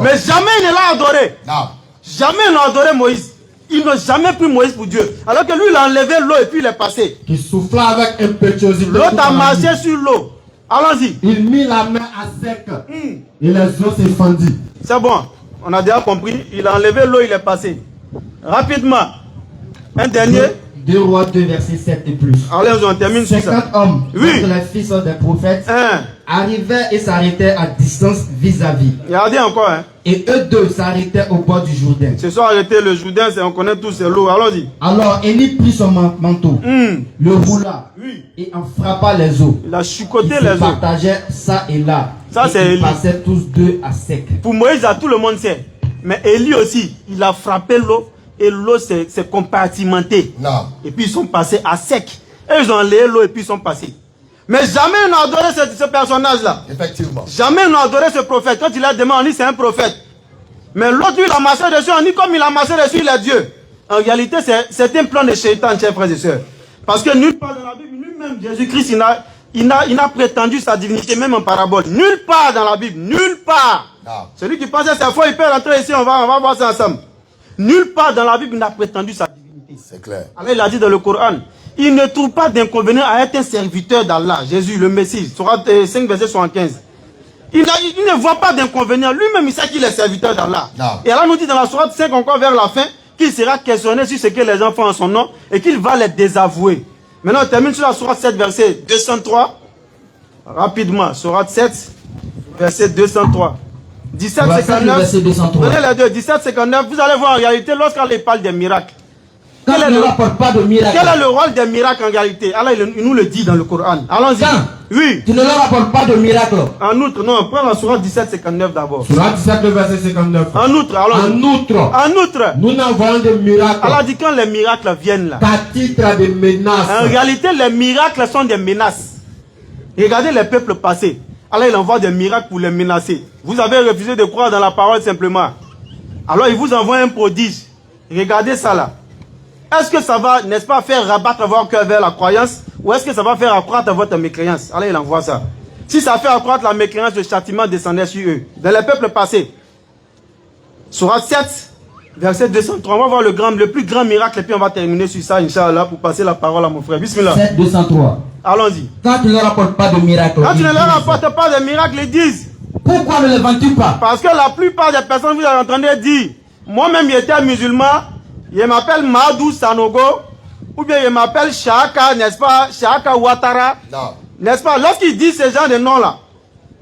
Mais jamais il ne l'a adoré. Non. Jamais ils n'ont adoré Moïse. Ils n'ont jamais pris Moïse pour Dieu. Alors que lui, il a enlevé l'eau et puis il est passé. Qui souffla avec impétuosité. L'autre a marché sur l'eau. Allons-y. Il mit la main à sec. Et les eaux se fendit. C'est bon. On a déjà compris. Il a enlevé l'eau, il est passé. Rapidement. Un dernier. 2 Rois 2, verset 7 et plus. Allez, on termine sur ça. 50 hommes, oui. contre les fils des prophètes, arrivaient et s'arrêtaient à distance vis-à-vis. Regardez encore. Et eux deux s'arrêtaient au bord du Jourdain. Se sont arrêtés le Jourdain, on connaît tous, c'est l'eau. Allons-y. Alors Élie prit son manteau, le roula et en frappa les eaux. Il a chicoté les eaux. Ils partageaient ça et là. Ça, c'est Élie. Ils passaient tous deux à sec. Pour Moïse, tout le monde sait. Mais Élie aussi, il a frappé l'eau. Et l'eau s'est compartimentée. Et puis ils sont passés à sec. Et ils ont enlevé l'eau et puis ils sont passés. Mais jamais ils n'ont adoré ce personnage-là. Effectivement. Jamais ils n'ont adoré ce prophète. Quand il a demandé, on dit c'est un prophète. Mais l'autre, il a marché dessus, on dit comme il a marché dessus, il est Dieu. En réalité, c'est un plan de Shaitan, chers frères et sœurs. Parce que nulle part dans la Bible, lui-même, Jésus-Christ, il n'a prétendu sa divinité, même en parabole. Nulle part dans la Bible, nulle part. Celui qui pense que c'est faux, il peut rentrer ici, on va voir ça ensemble. Nulle part dans la Bible n'a prétendu sa divinité. C'est clair. Alors il a dit dans le Coran, il ne trouve pas d'inconvénient à être un serviteur d'Allah, Jésus, le Messie, Sourate 5, verset 75. Il ne voit pas d'inconvénient. Lui-même, il sait qu'il est serviteur d'Allah. Et Allah nous dit dans la Sourate 5, encore vers la fin, qu'il sera questionné sur ce que les gens font en son nom et qu'il va les désavouer. Maintenant, on termine sur la Sourate 7, verset 203. Rapidement, Sourate 7, verset 203. 17,59. Prenez les deux, 17,59. Vous allez voir en réalité, lorsqu'il parle des miracles. Quel est le rôle des miracles en réalité? Allah, il nous le dit dans le Coran. Allons-y. Oui. Tu ne leur apportes pas de miracle. En outre, non, prends la sourate 17,59 d'abord. Sourate 17, verset 59. En outre, allons-y. En outre, nous n'envoyons des miracles. Allah dit quand les miracles viennent là. Qu'à titre de menace. En réalité, les miracles sont des menaces. Regardez les peuples passés. Allah, il envoie des miracles pour les menacer. Vous avez refusé de croire dans la parole simplement. Alors, il vous envoie un prodige. Regardez ça là. Est-ce que ça va, n'est-ce pas, faire rabattre votre cœur vers la croyance? Ou est-ce que ça va faire accroître votre mécréance? Allah, il envoie ça. Si ça fait accroître la mécréance, le châtiment descendait sur eux. Dans les peuples passés. Sourate 7, verset 203. On va voir le plus grand miracle et puis on va terminer sur ça, Inch'Allah, pour passer la parole à mon frère. Bismillah. 7, 203. Allons-y. Quand tu ne leur apportes pas de miracle. Quand tu ne leur apportes pas de miracle, ils disent. Pourquoi ne les vends-tu pas? Parce que la plupart des personnes, vous avez entendu dire, moi-même j'étais musulman, je m'appelle Madou Sanogo, ou bien je m'appelle Shaka, n'est-ce pas, Shaka Ouattara, n'est-ce pas, lorsqu'ils disent ce genre de noms-là,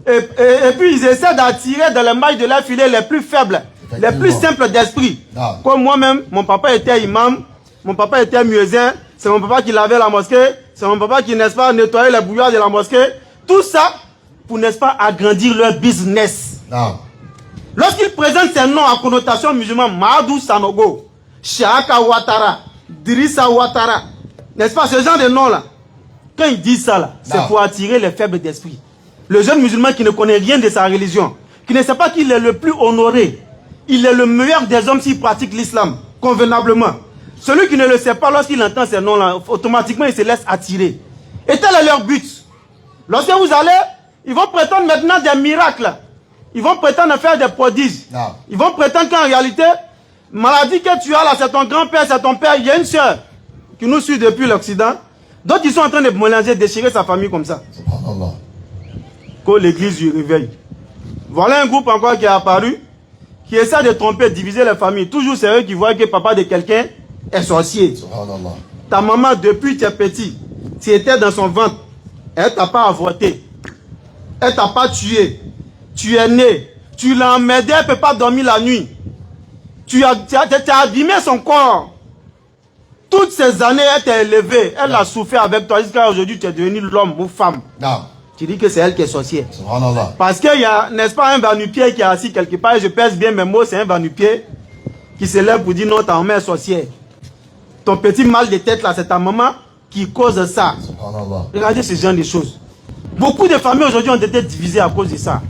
et puis ils essaient d'attirer dans les mailles de leur filet les plus faibles, les plus simples d'esprit. Comme moi-même, mon papa était imam, mon papa était muezzin, c'est mon papa qui lavait la mosquée, c'est mon papa qui, n'est-ce pas, nettoyait les bouilloires de la mosquée, tout ça, pour, n'est-ce pas, agrandir leur business. Lorsqu'ils présentent ces noms à connotation musulmane, Madou Sanogo, Shaka Ouattara, Dirissa Ouattara, n'est-ce pas, ce genre de noms-là, quand ils disent ça, là, c'est pour attirer les faibles d'esprit. Le jeune musulman qui ne connaît rien de sa religion, qui ne sait pas qu'il est le plus honoré, il est le meilleur des hommes s'il pratique l'islam, convenablement. Celui qui ne le sait pas, lorsqu'il entend ces noms-là, automatiquement il se laisse attirer. Et tel est leur but. Lorsque vous allez, ils vont prétendre maintenant des miracles. Ils vont prétendre faire des prodiges. Ils vont prétendre qu'en réalité, maladie que tu as là, c'est ton grand-père, c'est ton père, il y a une soeur. qui nous suivent depuis l'Occident, d'autres qui sont en train de mélanger, déchirer sa famille comme ça. Subhanallah. Que l'église lui réveille. Voilà un groupe encore qui est apparu, qui essaie de tromper, diviser les familles. Toujours c'est eux qui voient que papa de quelqu'un est sorcier. Subhanallah. Ta maman, depuis que tu es petit, tu étais dans son ventre, elle t'a pas avorté, elle t'a pas tué, tu es né, tu l'as emmerdé, elle ne peut pas dormir la nuit. Tu as abîmé son corps. Toutes ces années, elle t'a élevé, elle a souffert avec toi jusqu'à aujourd'hui, tu es devenu l'homme ou femme. Non. Tu dis que c'est elle qui est sorcière. Subhanallah. Parce qu'il y a, n'est-ce pas, un va-nu-pied qui est assis quelque part, et je pèse bien mes mots, c'est un va-nu-pied qui se lève pour dire non, ta maman est sorcière. Ton petit mal de tête là, c'est ta maman qui cause ça. Subhanallah. Regardez ce genre de choses. Beaucoup de familles aujourd'hui ont été divisées à cause de ça.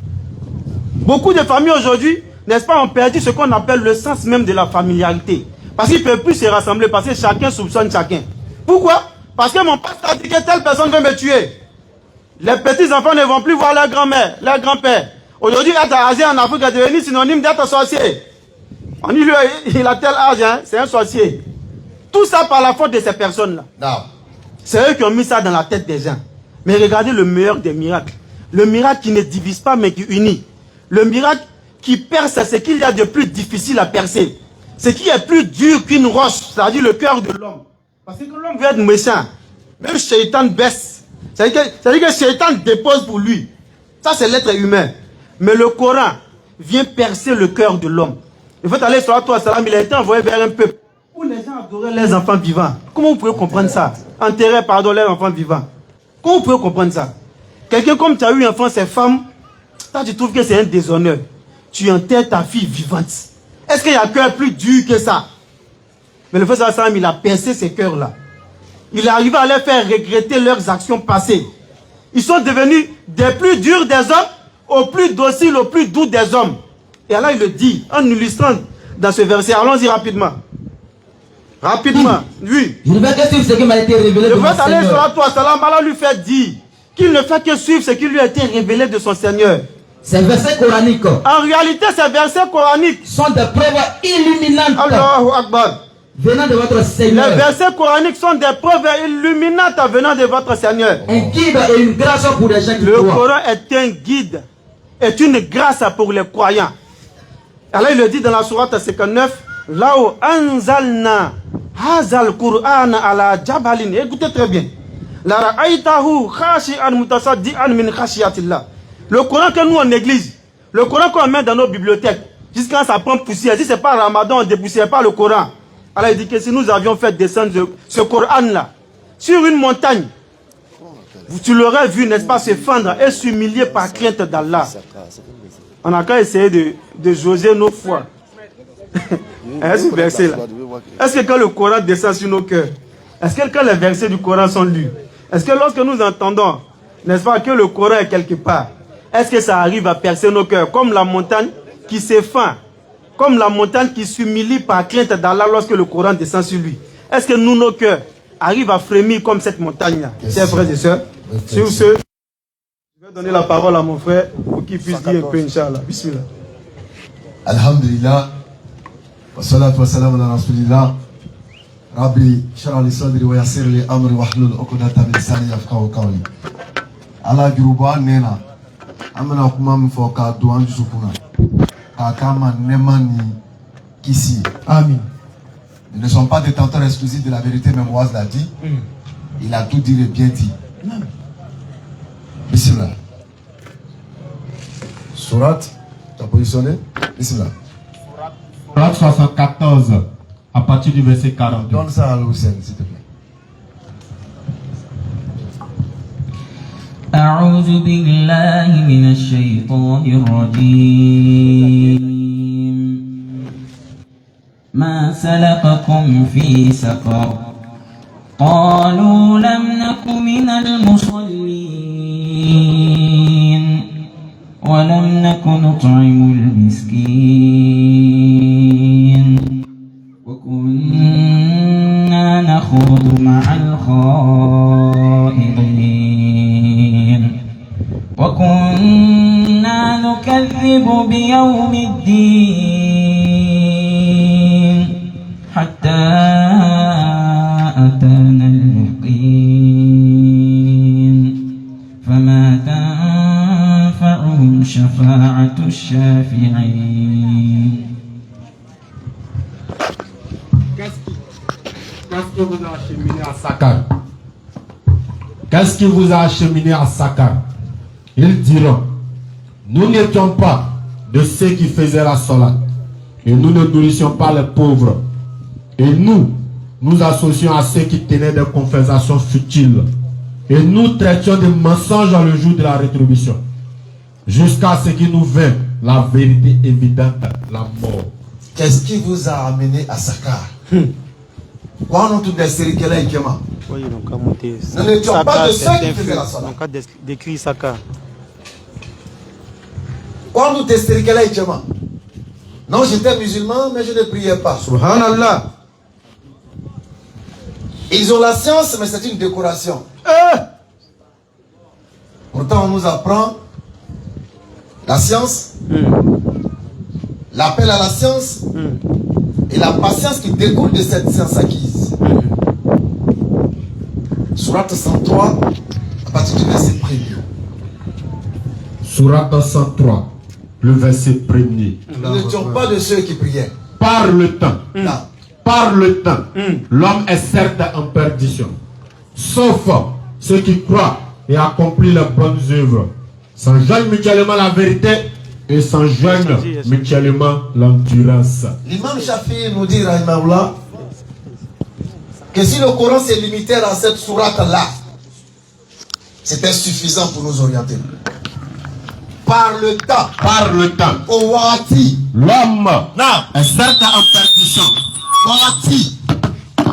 Beaucoup de familles aujourd'hui, n'est-ce pas, ont perdu ce qu'on appelle le sens même de la familiarité. Parce qu'ils ne peuvent plus se rassembler, parce que chacun soupçonne chacun. Pourquoi? Parce que mon père a dit que telle personne veut me tuer. Les petits-enfants ne vont plus voir leur grand-mère, leur grand-père. Aujourd'hui, être âgé en Afrique est devenu synonyme d'être sorcier. On dit, lui, il a tel âge, hein, c'est un sorcier. Tout ça par la faute de ces personnes-là. Non. C'est eux qui ont mis ça dans la tête des gens. Mais regardez le meilleur des miracles. Le miracle qui ne divise pas, mais qui unit. Le miracle qui perce ce qu'il y a de plus difficile à percer. Ce qui est plus dur qu'une roche, c'est-à-dire le cœur de l'homme. Parce que l'homme veut être méchant. Même Shaitan baisse. C'est-à-dire que Shaitan dépose pour lui. Ça, c'est l'être humain. Mais le Coran vient percer le cœur de l'homme. Il faut aller sur toi, salam, il a été envoyé vers un peuple où les gens adoraient les enfants vivants. Comment vous pouvez comprendre ça? Enterrer, pardon, les enfants vivants. Comment vous pouvez comprendre ça? Quelqu'un comme tu as eu un enfant, ces femmes, toi tu trouves que c'est un déshonneur. Tu enterres ta fille vivante. Est-ce qu'il y a un cœur plus dur que ça? Mais le frère Salam, il a percé ces cœurs-là. Il est arrivé à les faire regretter leurs actions passées. Ils sont devenus des plus durs des hommes aux plus dociles, aux plus doux des hommes. Et Allah, il le dit en illustrant dans ce verset. Allons-y rapidement. Rapidement, oui. Je ne vais que suivre ce qui m'a été révélé de mon Seigneur. Allah lui fait dire qu'il ne fait que suivre ce qui lui a été révélé de son Seigneur. Ces versets coraniques. En réalité, ces versets coraniques sont des preuves illuminantes. Allahu Akbar. Venant de votre Seigneur. Les versets coraniques sont des preuves illuminantes venant de votre Seigneur. Un guide et une grâce pour les gens qui croient. Le Coran est un guide, est une grâce pour les croyants. Allah il le dit dans la sourate 59, Lao anzalna hazal Qur'an ala jabalin. Écoutez très bien. La ra'aytahu khashi'an mutasaddian min khashiyatillah. Le Coran que nous on néglige, le Coran qu'on met dans nos bibliothèques, jusqu'à quand ça prend poussière, si c'est pas Ramadan, on ne dépoussière pas le Coran. Alors il dit que si nous avions fait descendre ce Coran-là sur une montagne, tu l'aurais vu, n'est-ce pas, se fendre et s'humilier par crainte d'Allah. On n'a qu'à essayer de jauger nos foi. Est-ce que quand le Coran descend sur nos cœurs, est-ce que quand les versets du Coran sont lus, est-ce que lorsque nous entendons, n'est-ce pas, que le Coran est quelque part, est-ce que ça arrive à percer nos cœurs comme la montagne qui s'effondre, comme la montagne qui s'humilie par crainte d'Allah lorsque le Coran descend sur lui? Est-ce que nous, nos cœurs, arrivent à frémir comme cette montagne-là? Chers frères et sœurs, sur ce, je vais donner la parole à mon frère pour qu'il puisse dire un peu, Inch'Allah. Bismillah. Alhamdulillah. Wa salatu wa salam ala rasulillah. Rabbi shrah li sadri wa yassir li amri wa hlul uqdatan min lisani yafqahu qawli. Allah giruba nena. Amana kuma min fɔ ka don an dusukun na k'a k'an ma nɛɛma ni kisi. Amin. Nous ne sommes pas détenteurs exclusifs de la vérité, mais Moaz l'a dit. Il a tout dit et bien dit. Bismillah. Surat, tu as positionné? Bismillah. Surat 74, à partir du verset 42. Donne ça à Hussein, s'il te plaît. أعوذ بالله من الشيطان الرجيم ما سلككم في سقر قالوا لم نك من المصلين ولم نك نطعم المسكين وكنا نخوض مع الخائضين وكنا نكذب بيوم الدين حتى أتانا تنفعهم شفاعة الشافعين. Qu'est-ce qui vous a acheminé à Sakar? Qu'est-ce qui vous a acheminé à Sakar? Ils diront, nous n'étions pas de ceux qui faisaient la salade, et nous ne nourrissions pas les pauvres, et nous associons à ceux qui tenaient des conversations futiles, et nous traitions de mensonges dans le jour de la rétribution, jusqu'à ce qu'il nous vint la vérité évidente, la mort. Qu'est-ce qui vous a amené à Sakar? Nous n'étions pas de ceux qui faisaient la salade. Décrit Sakar. Non, j'étais musulman, mais je ne priais pas. Subhanallah. Ils ont la science, mais c'est une décoration. Pourtant, on nous apprend la science, l'appel à la science et la patience qui découle de cette science acquise. Sourate 103, à partir du verset 1er. Sourate 103, le verset 1er. Nous n'étions pas de ceux qui priaient. Par le temps, l'homme est certes en perdition, sauf ceux qui croient et accomplissent les bonnes œuvres, s'enjoignent mutuellement la vérité et s'enjoignent mutuellement l'endurance. L'imam Shafi nous dit, rahimahullah, que si le Coran s'est limité à cette sourate-là, c'était suffisant pour nous orienter. Par le temps, au wati, l'homme est certes en perdition.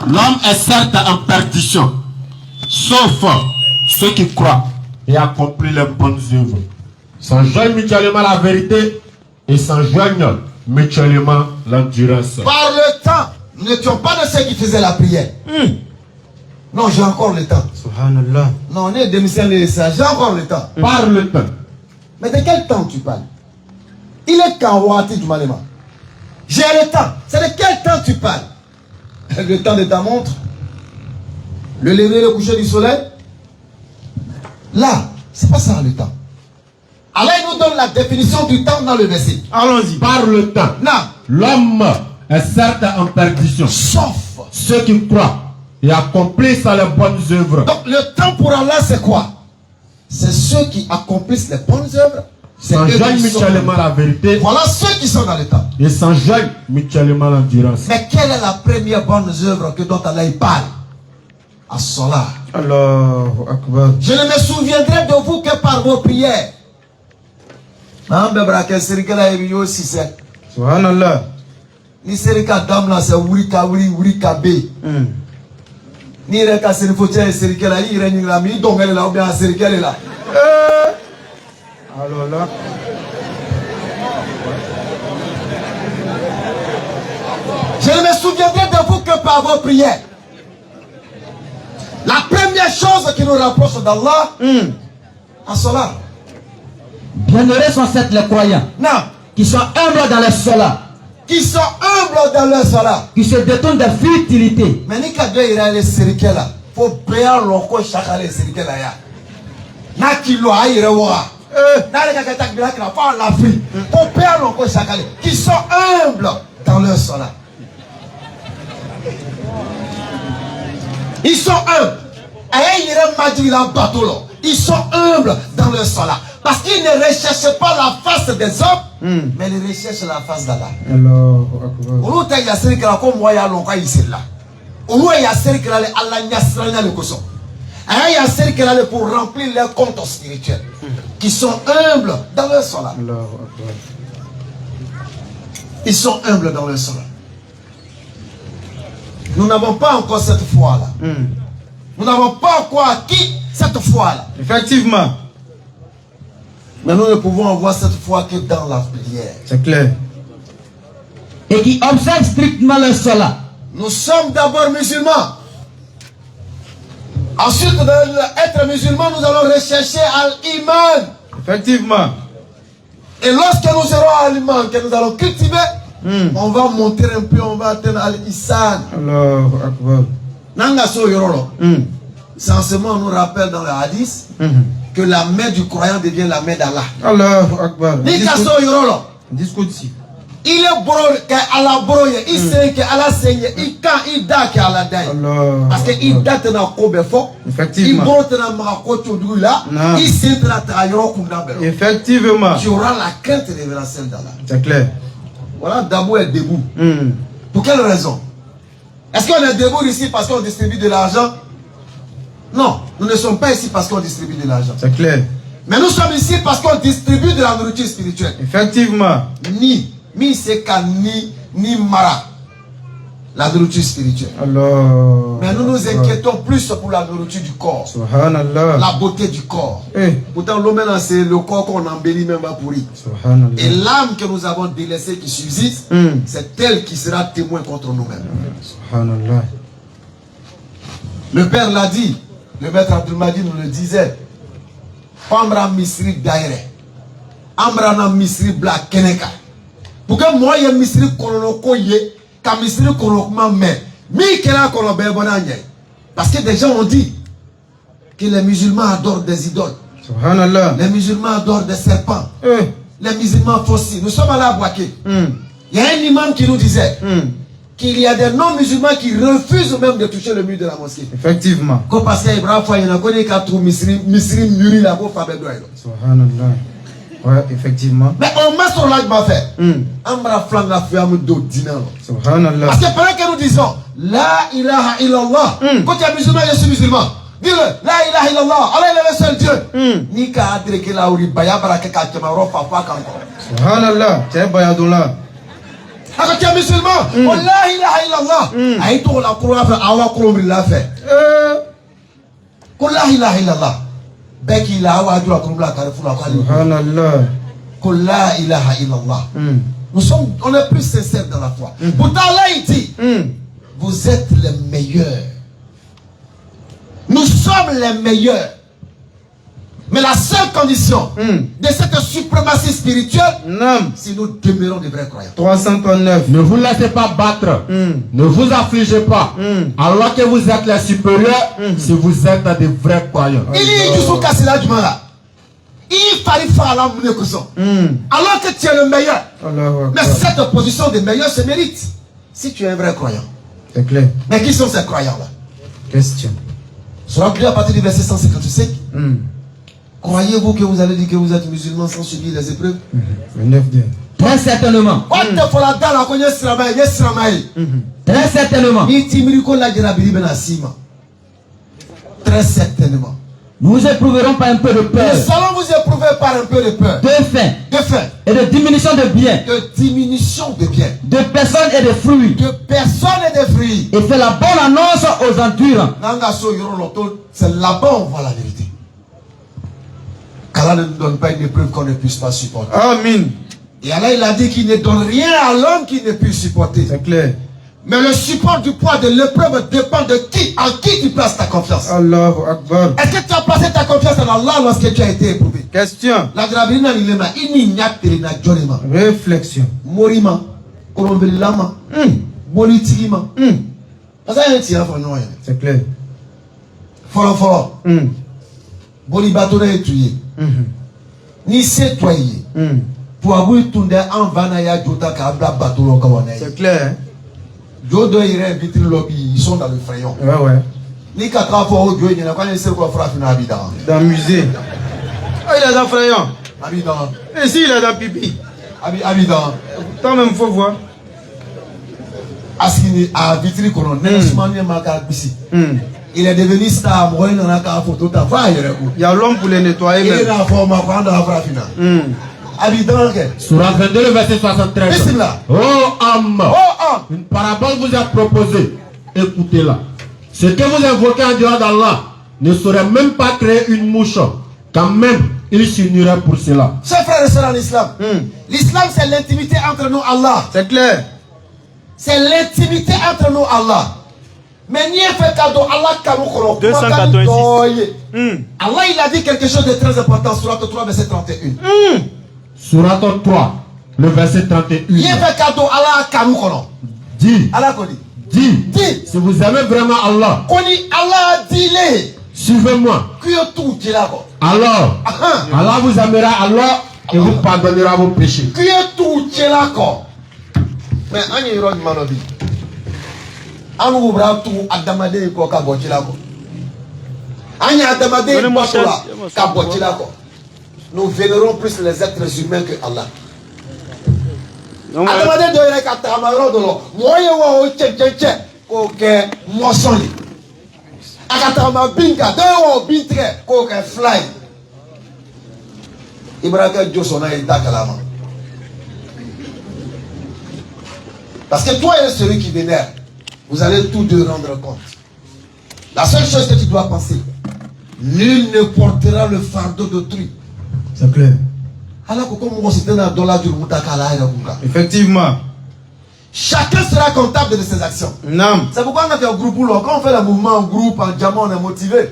L'homme est certes en perdition, sauf ceux qui croient et accomplissent les bonnes œuvres, s'enjoignent mutuellement la vérité et s'enjoignent mutuellement l'endurance. Par le temps, nous n'étions pas de ceux qui faisaient la prière. Non, j'ai encore le temps. Subhanallah. Non, on est démissionnaire de ça, j'ai encore le temps. Par le temps. Mais de quel temps tu parles? Il est quand Wati du Malema? J'ai le temps. C'est de quel temps tu parles? Le temps de ta montre? Le lever et le coucher du soleil? Là, c'est pas ça le temps. Allah nous donne la définition du temps dans le verset. Allons-y. Par le temps. L'homme est certes en perdition, sauf ceux qui croient et accomplissent les bonnes œuvres. Donc le temps pour Allah c'est quoi? C'est ceux qui accomplissent les bonnes œuvres. S'enjoignent mutuellement la vérité. Voilà ceux qui sont dans le temps. Et s'enjoignent mutuellement l'endurance. Mais quelle est la première bonne œuvre que dont Allah parle? As-salat. Allahu Akbar. Je ne me souviendrai de vous que par vos prières. Subhanallah. Ni serika damla c'est wurika B. Ni reka serifotia serika la ire ni la mi dongale la bien serika la. Alors là. Je ne me souviendrai de vous que par vos prières. La première chose qui nous rapproche d'Allah, as-salat. Bienheureux sont ces les croyants. Non. Qui sont humbles dans les salat. Qui sont humbles dans leur salat. Qui se détournent des futilités. Mais ni kadwe ira les serika la. Faut béar l'oko chaka les serika la ya. Na kilo aire wa. Na le kaka takbira kila fa la fri. Faut béar l'oko chaka les. Qui sont humbles dans leur salat. Ils sont humbles. Ils sont humbles dans leur salat. Parce qu'ils ne recherchent pas la face des hommes, mais ils recherchent la face d'Allah. Pour remplir leurs comptes spirituels. Qui sont humbles dans leur salat. Ils sont humbles dans leur salat. Nous n'avons pas encore cette foi-là. Nous n'avons pas encore acquis cette foi-là. Effectivement. Mais nous ne pouvons avoir cette foi que dans la prière. C'est clair. Et qui observent strictement le salat. Nous sommes d'abord musulmans. Ensuite d'être musulmans, nous allons rechercher Al-Iman. Effectivement. Et lorsque nous serons Al-Iman, que nous allons cultiver, on va monter un peu, on va atteindre Al-Isan. Allahu Akbar. Nanga so yorolo. C'est en ce moment on nous rappelle dans le hadith que la main du croyant devient la main d'Allah. Allahu Akbar. Il est bro que Allah broye, il sait que Allah saigne, il quand il da que Allah daille. Parce que il date na kobe fo. Effectivement. Il brote na makoto du là, il sait la taillon kunda belo. Effectivement. Tu auras la crainte révérentielle d'Allah. C'est clair. Voilà, Dabou est debout. Pour quelle raison? Est-ce qu'on est debout ici parce qu'on distribue de l'argent? Non, nous ne sommes pas ici parce qu'on distribue de l'argent. C'est clair. Mais nous sommes ici parce qu'on distribue de la nourriture spirituelle. Effectivement. Ni seka ni mara. La nourriture spirituelle. Allah. Mais nous nous inquiétons plus pour la nourriture du corps. Subhanallah. La beauté du corps. Pourtant, l'homme, c'est le corps qu'on embellit même pas pourri. Subhanallah. Et l'âme que nous avons délaissée qui subsiste, c'est elle qui sera témoin contre nous-mêmes. Subhanallah. Le Père l'a dit. Le maître Abdul-Mahdi nous le disait. Amra misri daire. Amra na misri bla keneka. Pourquoi moi y a misri kolonoko ye, ka misri kolonokma mais mi kela kolobe bonanye. Parce que des gens ont dit que les musulmans adorent des idoles. Subhanallah. Les musulmans adorent des serpents. Les musulmans fossiles. Nous sommes allés à Boaké. Il y a un imam qui nous disait qu'il y a des non-musulmans qui refusent même de toucher le mur de la mosquée. Effectivement. Comme parce qu'il y a un connu qui a trouvé misri mûri là-bas. Subhanallah. Ouais, effectivement. Mais on met sur l'âge m'a fait. Amra flang la fiamme d'eau dîner. Subhanallah. Parce que pendant que nous disons La ilaha illallah, quand tu es musulman, je suis musulman. Dis-le, La ilaha illallah, Allah est le seul Dieu. Ni ka adreke la uri baya baraka ka temaro papa kanko. Subhanallah, tu es bayadoula. Quand tu es musulman, La ilaha illallah. Aïto la Coran fait, awa Coran l'a fait. La ilaha illallah. Beki la awa du la Coran la carrefour la Coran. Subhanallah. La ilaha illallah. On est plus sincères dans la foi. Pourtant là il dit, vous êtes les meilleurs. Nous sommes les meilleurs. Mais la seule condition de cette suprématie spirituelle, si nous demeurons des vrais croyants. 339. Ne vous laissez pas battre. Ne vous affligez pas. Alors que vous êtes les supérieurs, si vous êtes des vrais croyants. Il est du sous cassé là du mara. Il fallait faire la monnaie que ça. Alors que tu es le meilleur. Mais cette position de meilleur se mérite. Si tu es un vrai croyant. C'est clair. Mais qui sont ces croyants-là? Question. Sera à partir du verset 155. Croyez-vous que vous allez dire que vous êtes musulman sans subir les épreuves? Très certainement. Très certainement. Très certainement. Nous vous éprouverons par un peu de peur. Nous allons vous éprouver par un peu de peur. De faim. De faim. Et de diminution de biens. De diminution de biens. De personnes et de fruits. De personnes et de fruits. Et fait la bonne annonce aux endurants. C'est là-bas on voit la vérité. Allah ne nous donne pas une épreuve qu'on ne puisse pas supporter. Amen. Et Allah il a dit qu'il ne donne rien à l'homme qui ne puisse supporter. C'est clair. Mais le support du poids de l'épreuve dépend de qui, en qui tu places ta confiance. Allahu Akbar. Est-ce que tu as placé ta confiance en Allah lorsque tu as été éprouvé? Question. Réflexion. Morima, Kolombelama, Bolitigima. C'est clair. Folo. Bolibatona est tué. Ni c'est toi. Pour avoir tout en vanaya jota kabla batolo kawana. C'est clair. Jodo ire vitri lobby, ils sont dans le frayon. Ouais. Ni katra fo ojo il y a quoi ne sait quoi frappe na abida. Dans le musée. Ah il est dans frayon. Abida. Et si il est dans pipi. Abida. Toi même faut voir. Askini a vitri kono nesmanie maka bisi. Il est devenu star, moi il a ka photo ta va il y a l'homme pour les nettoyer. Il a forma prendre la frafina. Surah 22, le verset 73. Oh âme, une parabole vous a proposée. Écoutez-la. Ce que vous invoquez en dehors d'Allah ne saurait même pas créer une mouche. Quand même, il s'unirait pour cela. Chers frères et sœurs en islam, l'islam c'est l'intimité entre nous Allah. C'est clair. C'est l'intimité entre nous Allah. Mais n'y fait cadeau Allah kamukoro. 286. Allah il a dit quelque chose de très important sur 3 verset 31. Surat 3, le verset 31. N'y fait cadeau Allah kamukoro. Dis. Allah kodi. Dis. Si vous aimez vraiment Allah. Koni Allah dit les. Suivez-moi. Alors, Allah vous aimera alors et vous pardonnera vos péchés. Mais nous vénérons plus les êtres humains que Allah. Parce que toi et celui qui vénère, vous allez tous deux rendre compte. La seule chose que tu dois penser, nul ne portera le fardeau d'autrui. C'est clair. Effectivement. Chacun sera comptable de ses actions. Non. C'est pourquoi on a fait un groupe. Quand on fait le mouvement en groupe, en diamant, on est motivé.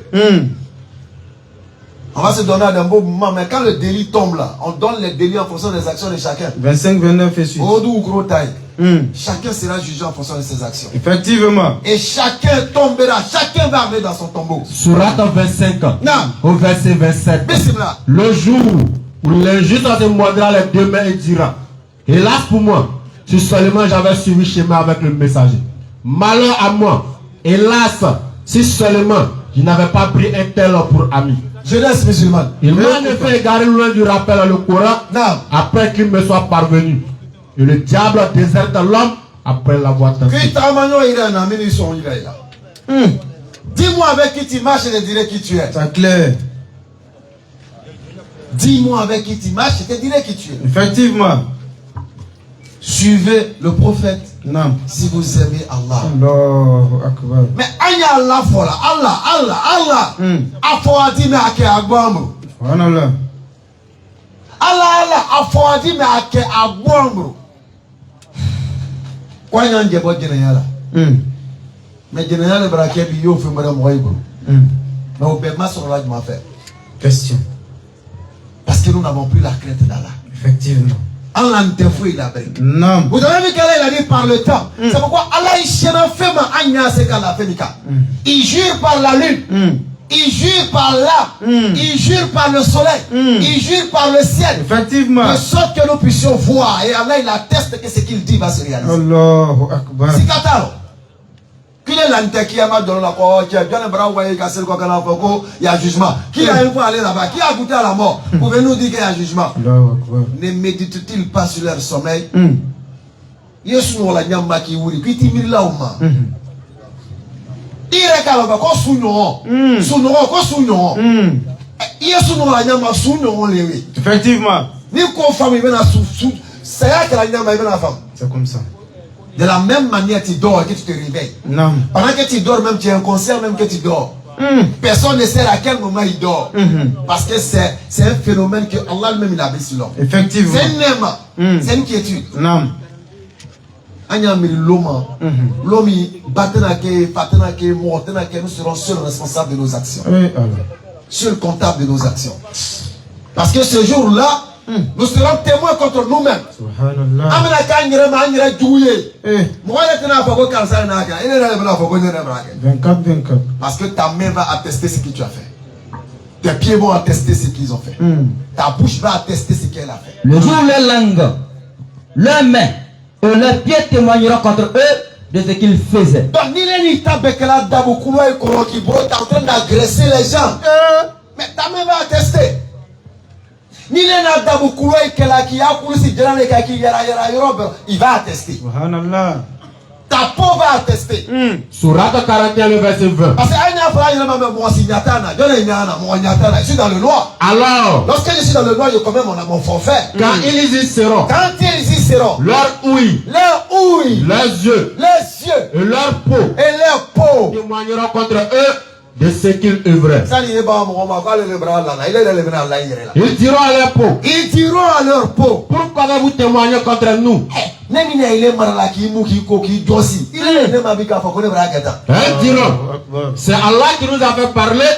On va se donner à un beau moment, mais quand le délit tombe là, on donne les délits en fonction des actions de chacun. 25, 29 et suite. Chacun sera jugé en fonction de ses actions. Effectivement. Et chacun tombera, chacun va arriver dans son tombeau. Sourate 25, au verset 27. Bismillah. Le jour où l'injuste se mordra les deux mains et dira: hélas pour moi, si seulement j'avais suivi le chemin avec le messager. Malheur à moi, hélas, si seulement je n'avais pas pris un tel pour ami. Jeunesse musulmane. Il m'a en effet égaré loin du rappel à le Coran après qu'il me soit parvenu. Et le diable déserte l'homme après l'avoir tenté. Dis-moi avec qui tu marches et je te dirai qui tu es. C'est clair. Dis-moi avec qui tu marches et je te dirai qui tu es. Effectivement. Suivez le prophète. Non. Si vous aimez Allah. Allahu Akbar. Mais Allah fola, Allah. Afwadi me ake agbamru. Subhanallah. Allah afwadi me ake agbamru. Kwa nyanje bo generala. Mais generala brake bi yo fe mara moyibo. Mais au bema sur la m'a fait. Question. Parce que nous n'avons plus la crainte d'Allah. Effectivement. Allah ne te fouille la brique. Non. Vous avez vu qu'Allah a dit par le temps. C'est pourquoi Allah il fait ma agna c'est qu'Allah fait nika. Il jure par la lune. Il jure par l'arbre. Il jure par le soleil. Il jure par le ciel. Effectivement. De sorte que nous puissions voir. Et Allah il atteste que ce qu'il dit va se réaliser. Allahu Akbar. C'est Kataro. Qu'il est l'anteki à ma donne la quoi, qui a bien un bras ou un cassé quoi qu'on a fait, il y a jugement. Qui a une fois aller là-bas, qui a goûté à la mort, pouvez nous dire qu'il y a jugement. Ne médite-t-il pas sur leur sommeil? Yesu no la nyamba ki wuri, qui timir là ou ma. Il recale ba ko sunyo. Sunyo ko sunyo. Yesu no la nyamba sunyo lewe. Effectivement. Ni ko femme ben a sou, c'est là que la nyamba ben a femme. C'est comme ça. De la même manière, tu dors et que tu te réveilles. Non. Pendant que tu dors, même tu es inconscient, même que tu dors. Personne ne sait à quel moment il dort. Parce que c'est un phénomène que Allah même il a mis sur l'homme. Effectivement. C'est un aimant. C'est une quiétude. Non. L'homme, nous serons seuls responsables de nos actions. Seuls comptables de nos actions. Parce que ce jour-là, nous serons témoins contre nous-mêmes. Parce que ta main va attester ce que tu as fait. Tes pieds vont attester ce qu'ils ont fait. Ta bouche va attester ce qu'elle a fait. Le jour où les langues, leurs mains et leurs pieds témoigneront contre eux de ce qu'ils faisaient. Donc, ni les ni ta bekela daboukoua et koroki bro, t'es en train d'agresser les gens. Mais ta main va attester. Ni les na daboukoua et kelaki ya kousi djana le kaki yara yorobe, il va attester. Subhanallah. Ta peau va attester. Sourate 41, le verset 20. Parce que je suis dans le noir. Alors, lorsque je suis dans le noir, je commets mon forfait. Quand ils y seront, leur ouïe, leurs yeux, et leur peau témoigneront contre eux de ce qu'ils œuvraient. Ils diront à leur peau, pourquoi vous témoignez contre nous? Ils diront, c'est Allah qui nous a fait parler,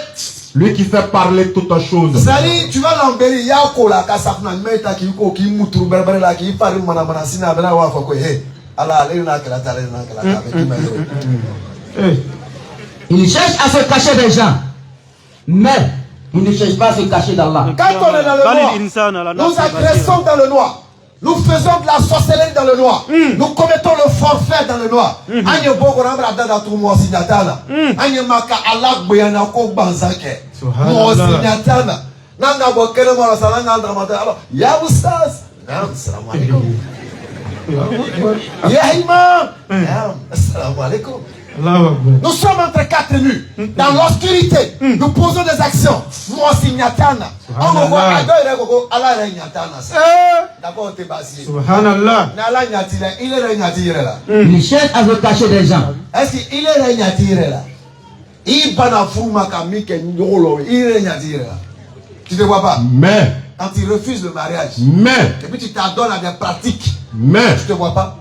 lui qui fait parler toutes choses. Tu vas l'embellir, il y a un kasafna meta qui moutou berbera qui parle manasina bela wa foko he Allah lena kala Il cherche à se cacher des gens. Mais il ne cherche pas à se cacher d'Allah. Quand on est dans le noir, nous agressons dans le noir. Nous faisons de la sorcellerie dans le noir. Nous commettons le forfait dans le noir. Nous sommes entre quatre murs. Dans l'obscurité, nous posons des actions. Il cherche à se cacher des gens. Est-ce qu'il est là? Tu ne vois pas? Mais quand il refuse le mariage, et puis tu t'adonnes à des pratiques, tu ne vois pas?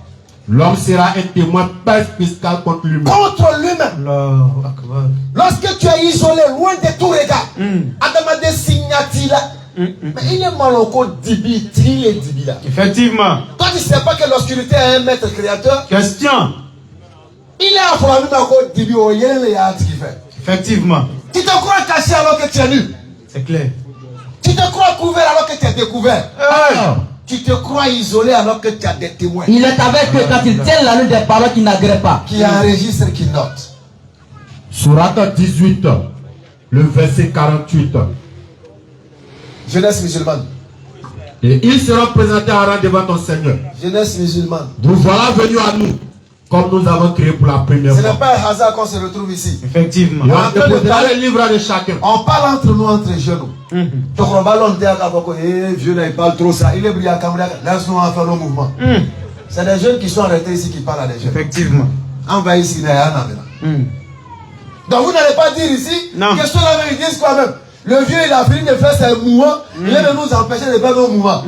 L'homme sera un témoin fiscal contre lui-même. Contre lui-même. Lorsque tu es isolé, loin de tout regard, Adama de signatila. Mais il est mal encore dibi, il est dibi là. Effectivement. Toi tu ne sais pas que l'obscurité est un maître créateur. Question. Il est à fond encore dibi, il est là ce qu'il fait. Effectivement. Tu te crois caché alors que tu es nu. C'est clair. Tu te crois couvert alors que tu es découvert. Tu te crois isolé alors que tu as des témoins. Il est avec eux quand il tient la nuit des paroles qui n'agréent pas. Qui enregistre, qui note. Sourate 18, le verset 48. Jeunesse musulmane. Et ils seront présentés en rang devant ton Seigneur. Jeunesse musulmane. Nous voilà venus à nous, comme nous avons créé pour la première fois. Ce n'est pas un hasard qu'on se retrouve ici. Effectivement. Et on déposera le livre de chacun. On parle entre nous, entre jeunes. Vieux là, il parle trop ça. Il est brillant, laisse-nous en faire nos mouvements. C'est des jeunes qui sont arrêtés ici qui parlent à des jeunes. Effectivement. On va ici, donc vous n'allez pas dire ici que ceux-là ils disent quoi même. Le vieux il a fini de faire ses mouvements, il est de nous empêcher de faire nos mouvements.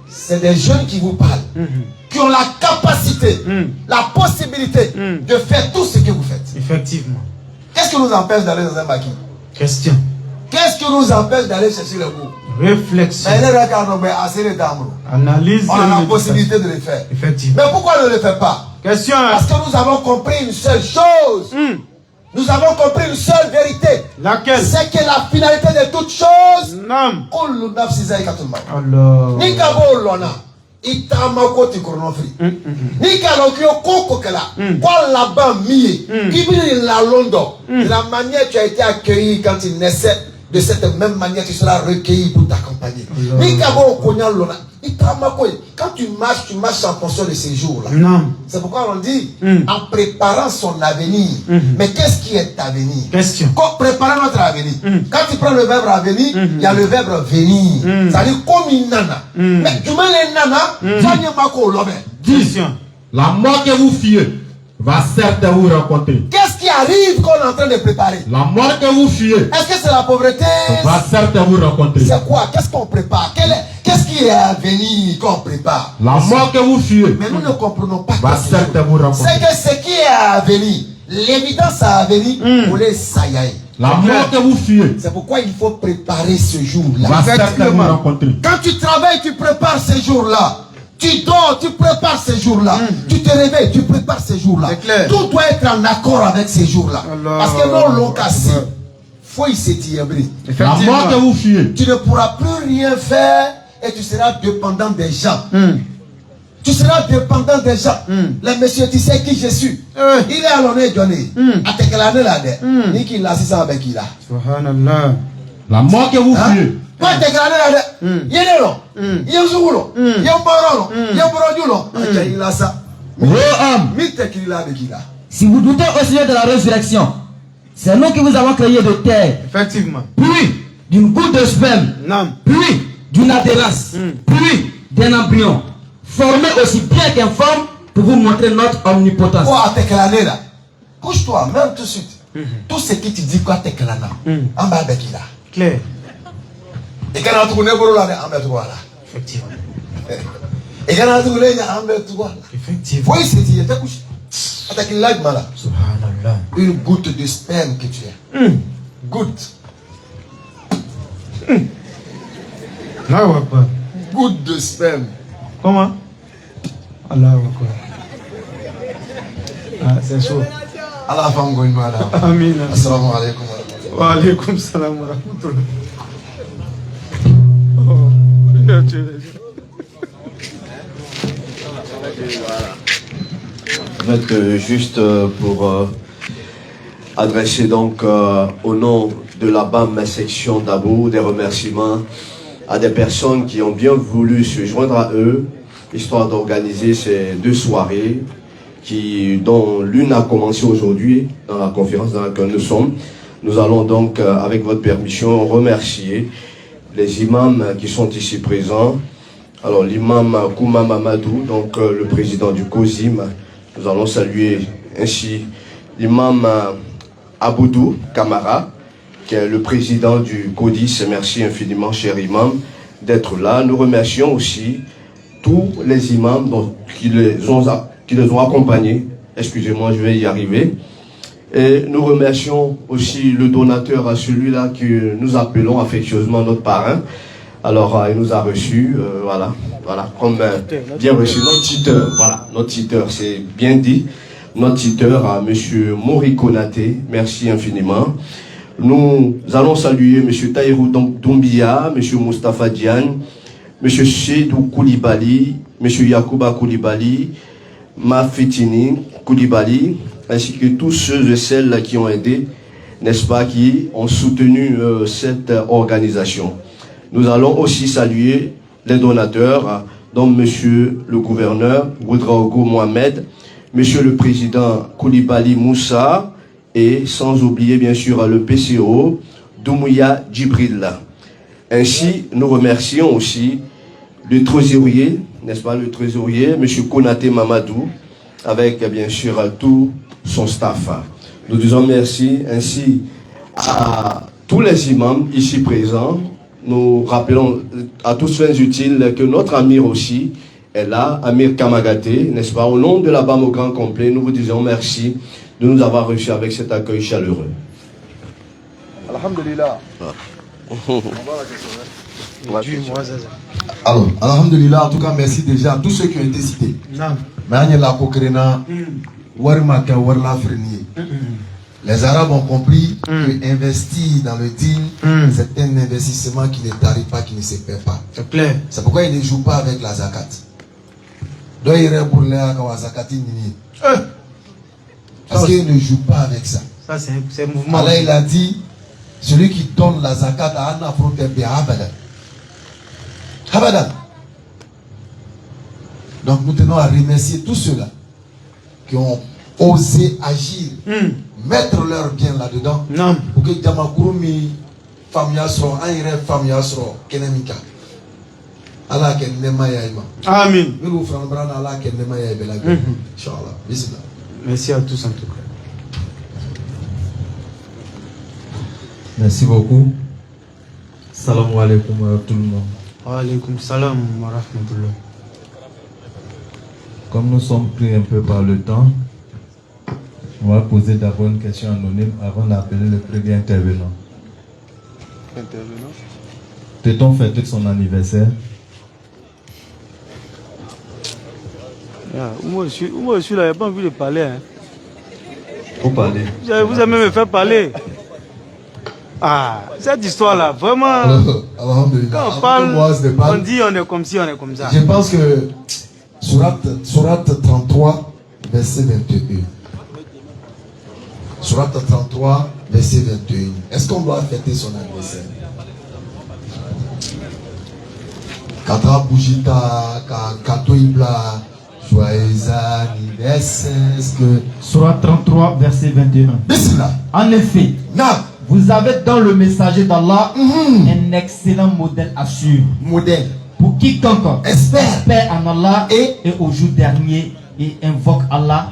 C'est des jeunes qui vous parlent, qui ont la capacité, la possibilité de faire tout ce que vous faites. Effectivement. Qu'est-ce qui nous empêche d'aller dans un maquis? Question. Qu'est-ce qui nous empêche d'aller chercher le goût? Réflexion. Analyse. On a la possibilité de le faire. Effectivement. Mais pourquoi on ne le fait pas? Question. Parce que nous avons compris une seule chose. Nous avons compris une seule vérité. Laquelle? C'est que la finalité de toute chose. Non. Allah. Itamako ti chronofri. Ni kalokyo koko kala. Kwa là-bas mi. Kibili la Londo. La manière tu as été accueilli quand il naissait, de cette même manière tu seras recueilli pour t'accompagner. Ni kabo konya lona. Itamako. Quand tu marches en fonction de ces jours-là. C'est pourquoi on dit en préparant son avenir. Mais qu'est-ce qui est avenir? Question. Préparer notre avenir. Quand tu prends le verbe avenir, il y a le verbe venir. Ça dit comme une nana. Mais tu mets les nanas, ça n'y a pas qu'au lobby. Question. La mort que vous fuyez va certes vous rencontrer. Qu'est-ce qui arrive qu'on est en train de préparer? La mort que vous fuyez est-ce que c'est la pauvreté? Va certes vous rencontrer. C'est quoi? Qu'est-ce qu'on prépare? Qu'est-ce qui est à venir qu'on prépare? La mort que vous fuyez. Mais nous ne comprenons pas. Va certes vous rencontrer. C'est que ce qui est à venir, l'évidence à venir, pour les saïaïs. La mort que vous fuyez. C'est pourquoi il faut préparer ce jour-là. Va certes vous rencontrer. Quand tu travailles, tu prépares ce jour-là. Tu dors, tu prépares ces jours-là. Tu te réveilles, tu prépares ces jours-là. Tout doit être en accord avec ces jours-là. Parce que non, l'on casse. Faut y s'étirer. La mort que vous fuyez. Tu ne pourras plus rien faire et tu seras dépendant des gens. Tu seras dépendant des gens. Le monsieur, tu sais qui je suis. Il est à l'honneur Johnny. À te claner là-dedans. Ni qu'il l'a, c'est ça avec qui là. Subhanallah. La mort que vous fuyez. Toi, tu es clané là-dedans. Il est là. Il est Zoulo. Il est Mboro. Il est Mboro. Il a ça. Si vous doutez au Seigneur de la résurrection, c'est nous qui vous avons créé de terre. Effectivement. Puis d'une goutte de sperme. Puis d'une adhérence. Puis d'un embryon. Formé aussi bien qu'informe pour vous montrer notre omnipotence. Oh, t'es clané là. Couche-toi, même tout de suite. Tout ce qui te dit quoi t'es clané. En bas avec il a. Clair. Et quand on a trouvé pour là, on met toi là. Effectivement. Et quand on a trouvé là, on met toi là. Effectivement. Oui, c'est dit, t'es couché. Attaque l'âge malade. Subhanallah. Une goutte de sperme que tu es. Goutte. Allahu Akbar. Goutte de sperme. Comment? Allahu Akbar. Ah, c'est chaud. Allah fangoy mala. Amin. Assalamu alaikum. Wa alaikum salam wa rahmatullah. En fait, juste pour adresser donc au nom de la BAM section d'Abou des remerciements à des personnes qui ont bien voulu se joindre à eux, histoire d'organiser ces deux soirées, dont l'une a commencé aujourd'hui dans la conférence dans laquelle nous sommes. Nous allons donc, avec votre permission, remercier les imams qui sont ici présents. Alors l'imam Kouma Mamadou, donc le président du COSIM, nous allons saluer ainsi l'imam Aboudou Kamara, qui est le président du CODIS. Merci infiniment, cher imam, d'être là. Nous remercions aussi tous les imams qui les ont accompagnés. Excusez-moi, je vais y arriver. Et nous remercions aussi le donateur, à celui-là que nous appelons affectueusement notre parrain. Alors, il nous a reçus, voilà, comme bien reçu notre tuteur. Voilà, notre tuteur, c'est bien dit. Notre tuteur à M. Mori Konaté, merci infiniment. Nous allons saluer M. Taïrou Doumbia, M. Mustafa Diane, M. Chedou Koulibaly, M. Yacouba Koulibaly, Mafetini Koulibaly, ainsi que tous ceux et celles qui ont aidé, n'est-ce pas, qui ont soutenu cette organisation. Nous allons aussi saluer les donateurs, dont M. le gouverneur Ouedraogo Mohamed, M. le président Koulibaly Moussa, et sans oublier bien sûr le PCO, Doumouya Djibril. Ainsi, nous remercions aussi le trésorier, n'est-ce pas, le trésorier, M. Konaté Mamadou, avec bien sûr tout son staff. Nous disons merci ainsi à tous les imams ici présents. Nous rappelons à tous fins utiles que notre amir aussi est là, Amir Kamagaté, n'est-ce pas? Au nom de la BAM au grand complet, nous vous disons merci de nous avoir reçus avec cet accueil chaleureux. Alhamdulillah. Alors, alhamdulillah, en tout cas, merci déjà à tous ceux qui ont été cités. Les Arabes ont compris que investir dans le dîme, c'est un investissement qui ne tarit pas, qui ne se perd pas. C'est clair. C'est pourquoi ils ne jouent pas avec la zakat. Parce qu'ils ne jouent pas avec ça. Ça, c'est un mouvement. Allah, il a dit, celui qui donne la zakat à Anna Frotembe Abadan. Abadan. Donc nous tenons à remercier tous ceux-là qui ont osé agir, mettre leur bien là-dedans, pour que Jamakurumi, Famia Sro, Aïre Famia Sro, Kenemika. Allah Kenema Yaïma. Amen. Nous ferons Allah Kenema Yaïbela. Inch'Allah. Bismillah. Merci à tous en tout cas. Merci beaucoup. Salam alaikum à tout le monde. Wa alaikum salam wa rahmatullah. Comme nous sommes pris un peu par le temps, on va poser d'abord une question anonyme avant d'appeler le premier intervenant. Peut-on fêter son anniversaire? Moi je suis là, il n'y a pas envie de parler. Hein. Faut parler. Vous aimez me faire parler. Ah, cette histoire-là, vraiment. Quand on parle, on dit on est comme ci, on est comme ça. Je pense que Surat 33, verset 21. Surat 33, verset 21. Est-ce qu'on doit fêter son anniversaire? Katra Boujita, Katoibla, joyeux anniversaire. Surat 33, verset 21. Bismillah. En effet, vous avez dans le messager d'Allah un excellent modèle à suivre. Modèle. Pour quiconque espère en Allah et au jour dernier et invoque Allah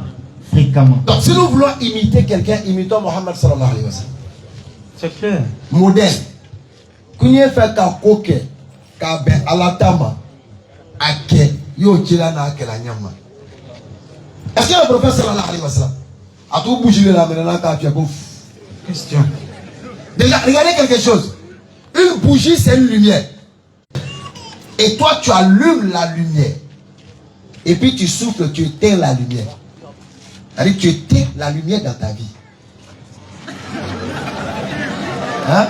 fréquemment. Donc si nous voulons imiter quelqu'un, imitons Mohammed sallallahu alayhi wa sallam. C'est clair. Modèle. Kounye fait ka koke, ka ben alatama, ake, yo chila na ake la nyama. Est-ce que le prophète sallallahu alayhi wa sallam a tout bougé là maintenant quand tu as bouf? Question. Déjà, regardez quelque chose. Une bougie, c'est une lumière. Et toi, tu allumes la lumière. Et puis tu souffles, tu éteins la lumière. C'est-à-dire que tu éteins la lumière dans ta vie. Hein?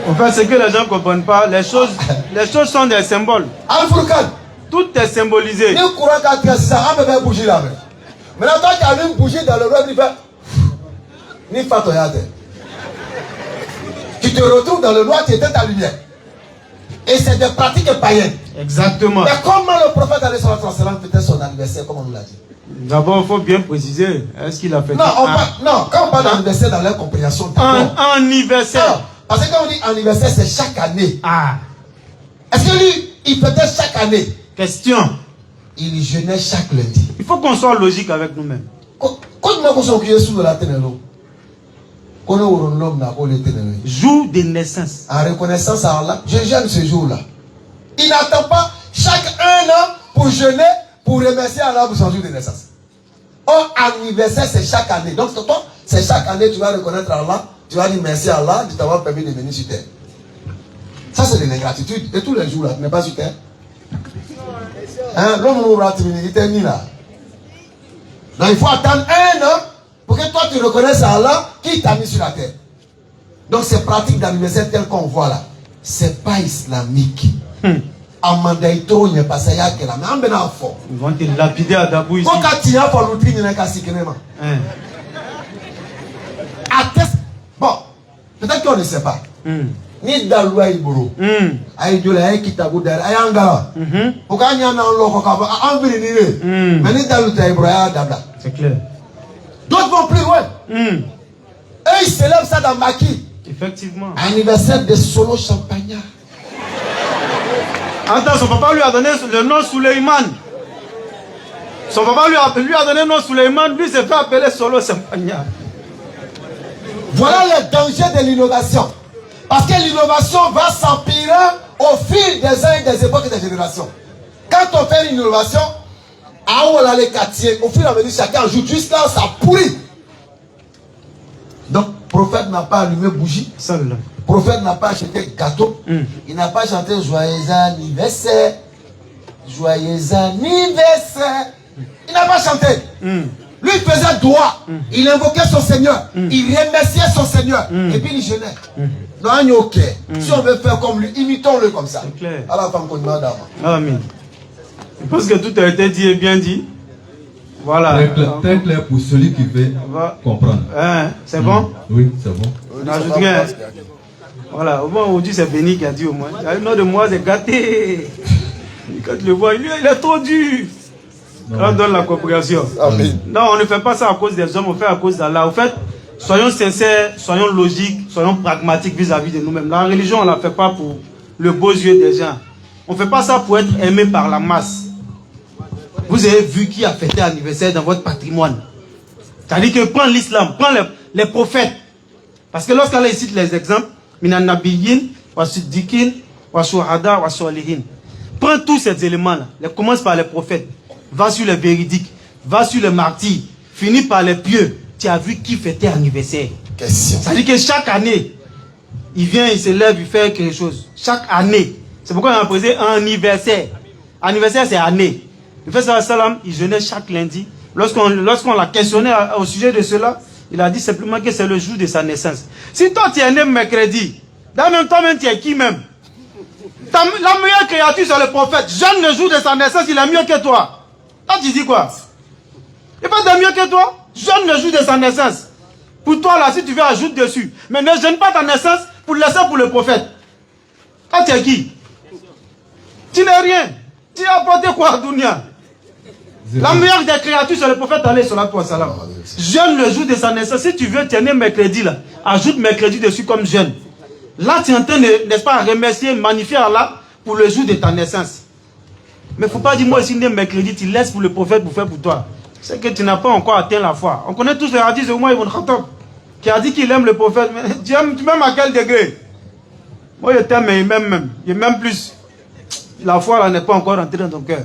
En fait, ce que les gens ne comprennent pas, les choses sont des symboles. Tout est symbolisé. Ni courant qu'à ça, on peut bouger là. Maintenant, toi, tu as une bougie dans le roi, il fait. Ni fatoyade. Tu te retrouves dans le noir, tu éteins ta lumière. Et c'est des pratiques païennes. Exactement. Mais comment le prophète allait sur la transcendance fêter son anniversaire, comme on nous l'a dit? D'abord, il faut bien préciser. Est-ce qu'il a fait non, quand on parle d'anniversaire dans leur compréhension, un anniversaire. Non, parce que quand on dit anniversaire, c'est chaque année. Ah. Est-ce que lui, il fêtait chaque année? Question. Il jeûnait chaque lundi. Il faut qu'on soit logique avec nous-mêmes. Quand on s'occupe sous la ténèbre, jour de naissance. En reconnaissance à Allah, je jeûne ce jour-là. Il n'attend pas chaque 1 an pour jeûner, pour remercier Allah pour son jour de naissance. Or, anniversaire, c'est chaque année. Donc, toi, c'est chaque année, tu vas reconnaître Allah, tu vas dire merci à Allah de t'avoir permis de venir sur terre. Ça, c'est de l'ingratitude. Et tous les jours, là, tu n'es pas sur terre. Hein? L'homme nous il était mis là. Donc, il faut attendre 1 an pour que toi, tu reconnaisses à Allah qui t'a mis sur la terre. Donc, ces pratiques d'anniversaire telles qu'on voit là, c'est pas islamique. Amandaito, il n'y a pas ça, il y a que la main, ils vont te lapider à Dabou ici. Bon, peut-être qu'on ne sait pas. Ni Daloua Iboro, Aïdjola, Kitabou, Ayangala. Pourquoi il y a un loco en venir? Mais ni Dalouta Iboro, Dabla. C'est clair. D'autres vont plus loin. Eux, ils célèbrent ça dans Maki. Effectivement. Anniversaire de Solo Champagnat. Attends, son papa lui a donné le nom Souleyman. Son papa lui a donné le nom Souleyman. Lui s'est fait appeler Solo Champagnat. Voilà le danger de l'innovation. Parce que l'innovation va s'empirer au fil des ans et des époques et des générations. Quand on fait une innovation, à où on a les quartiers, au fil et à mesure, chacun ajoute jusqu'à ça pourrit. Donc, le prophète n'a pas allumé bougie. Seul. Le prophète n'a pas acheté gâteau. Il n'a pas chanté joyeux anniversaire. Joyeux anniversaire. Il n'a pas chanté. Lui, il faisait droit. Il invoquait son Seigneur. Il remerciait son Seigneur. Et puis il jeûnait. Non, ok. Si on veut faire comme lui, imitons-le comme ça. C'est clair. À la femme qu'on demande. Amen. Je pense que tout a été dit et bien dit. Voilà. Très clair pour celui qui veut comprendre. C'est bon? Oui, c'est bon. On ajoute rien. Voilà. Au moins, aujourd'hui, c'est Béni qui a dit au moins. Le nom de moi, c'est gâté. Quand tu le vois, il est trop dur. On donne la compréhension. Non, on ne fait pas ça à cause des hommes, on fait à cause d'Allah. En fait, soyons sincères, soyons logiques, soyons pragmatiques vis-à-vis de nous-mêmes. La religion, on ne la fait pas pour le beau yeux des gens. On ne fait pas ça pour être aimé par la masse. Vous avez vu qui a fêté l'anniversaire dans votre patrimoine. C'est-à-dire que prends l'islam, prends les prophètes. Parce que lorsqu'on cite les exemples, Minan Nabiyin, wa Siddiqin, wa Shuhada, wa Solihin. Prends tous ces éléments-là. Commence par les prophètes. Va sur les véridiques. Va sur les martyrs. Finis par les pieux. Tu as vu qui fêtait l'anniversaire. C'est-à-dire que chaque année, il vient, il se lève, il fait quelque chose. Chaque année. C'est pourquoi on a posé un anniversaire. Anniversaire, c'est année. Le prophète sallam, il jeûnait chaque lundi. Lorsqu'on l'a questionné au sujet de cela, il a dit simplement que c'est le jour de sa naissance. Si toi tu es né mercredi, dans même temps même tu es qui même? La meilleure créature c'est le prophète. Jeûne le jour de sa naissance, il est mieux que toi. Toi tu dis quoi? Il n'est pas de mieux que toi. Jeûne le jour de sa naissance. Pour toi là, si tu veux ajouter dessus. Mais ne jeûne pas ta naissance pour laisser pour le prophète. Toi tu es qui? Tu n'es rien. Tu as apporté quoi à Dunia? La meilleure des créatures, c'est le prophète alayhi salatu wa salam. Jeûne le jour de sa naissance. Si tu veux tenir mercredi là, ajoute mercredi dessus comme jeûne. Là, tu es en train de, n'est-ce pas, remercier, magnifier Allah pour le jour de ta naissance. Mais il ne faut pas dire, moi, si tu es mercredi, tu laisses pour le prophète pour faire pour toi. C'est que tu n'as pas encore atteint la foi. On connaît tous les hadiths de Omar ibn Khattab, qui a dit qu'il aime le prophète. Mais tu m'aimes à quel degré? Moi, je t'aime, mais il m'aime même. Il m'aime plus. La foi là n'est pas encore rentrée dans ton cœur.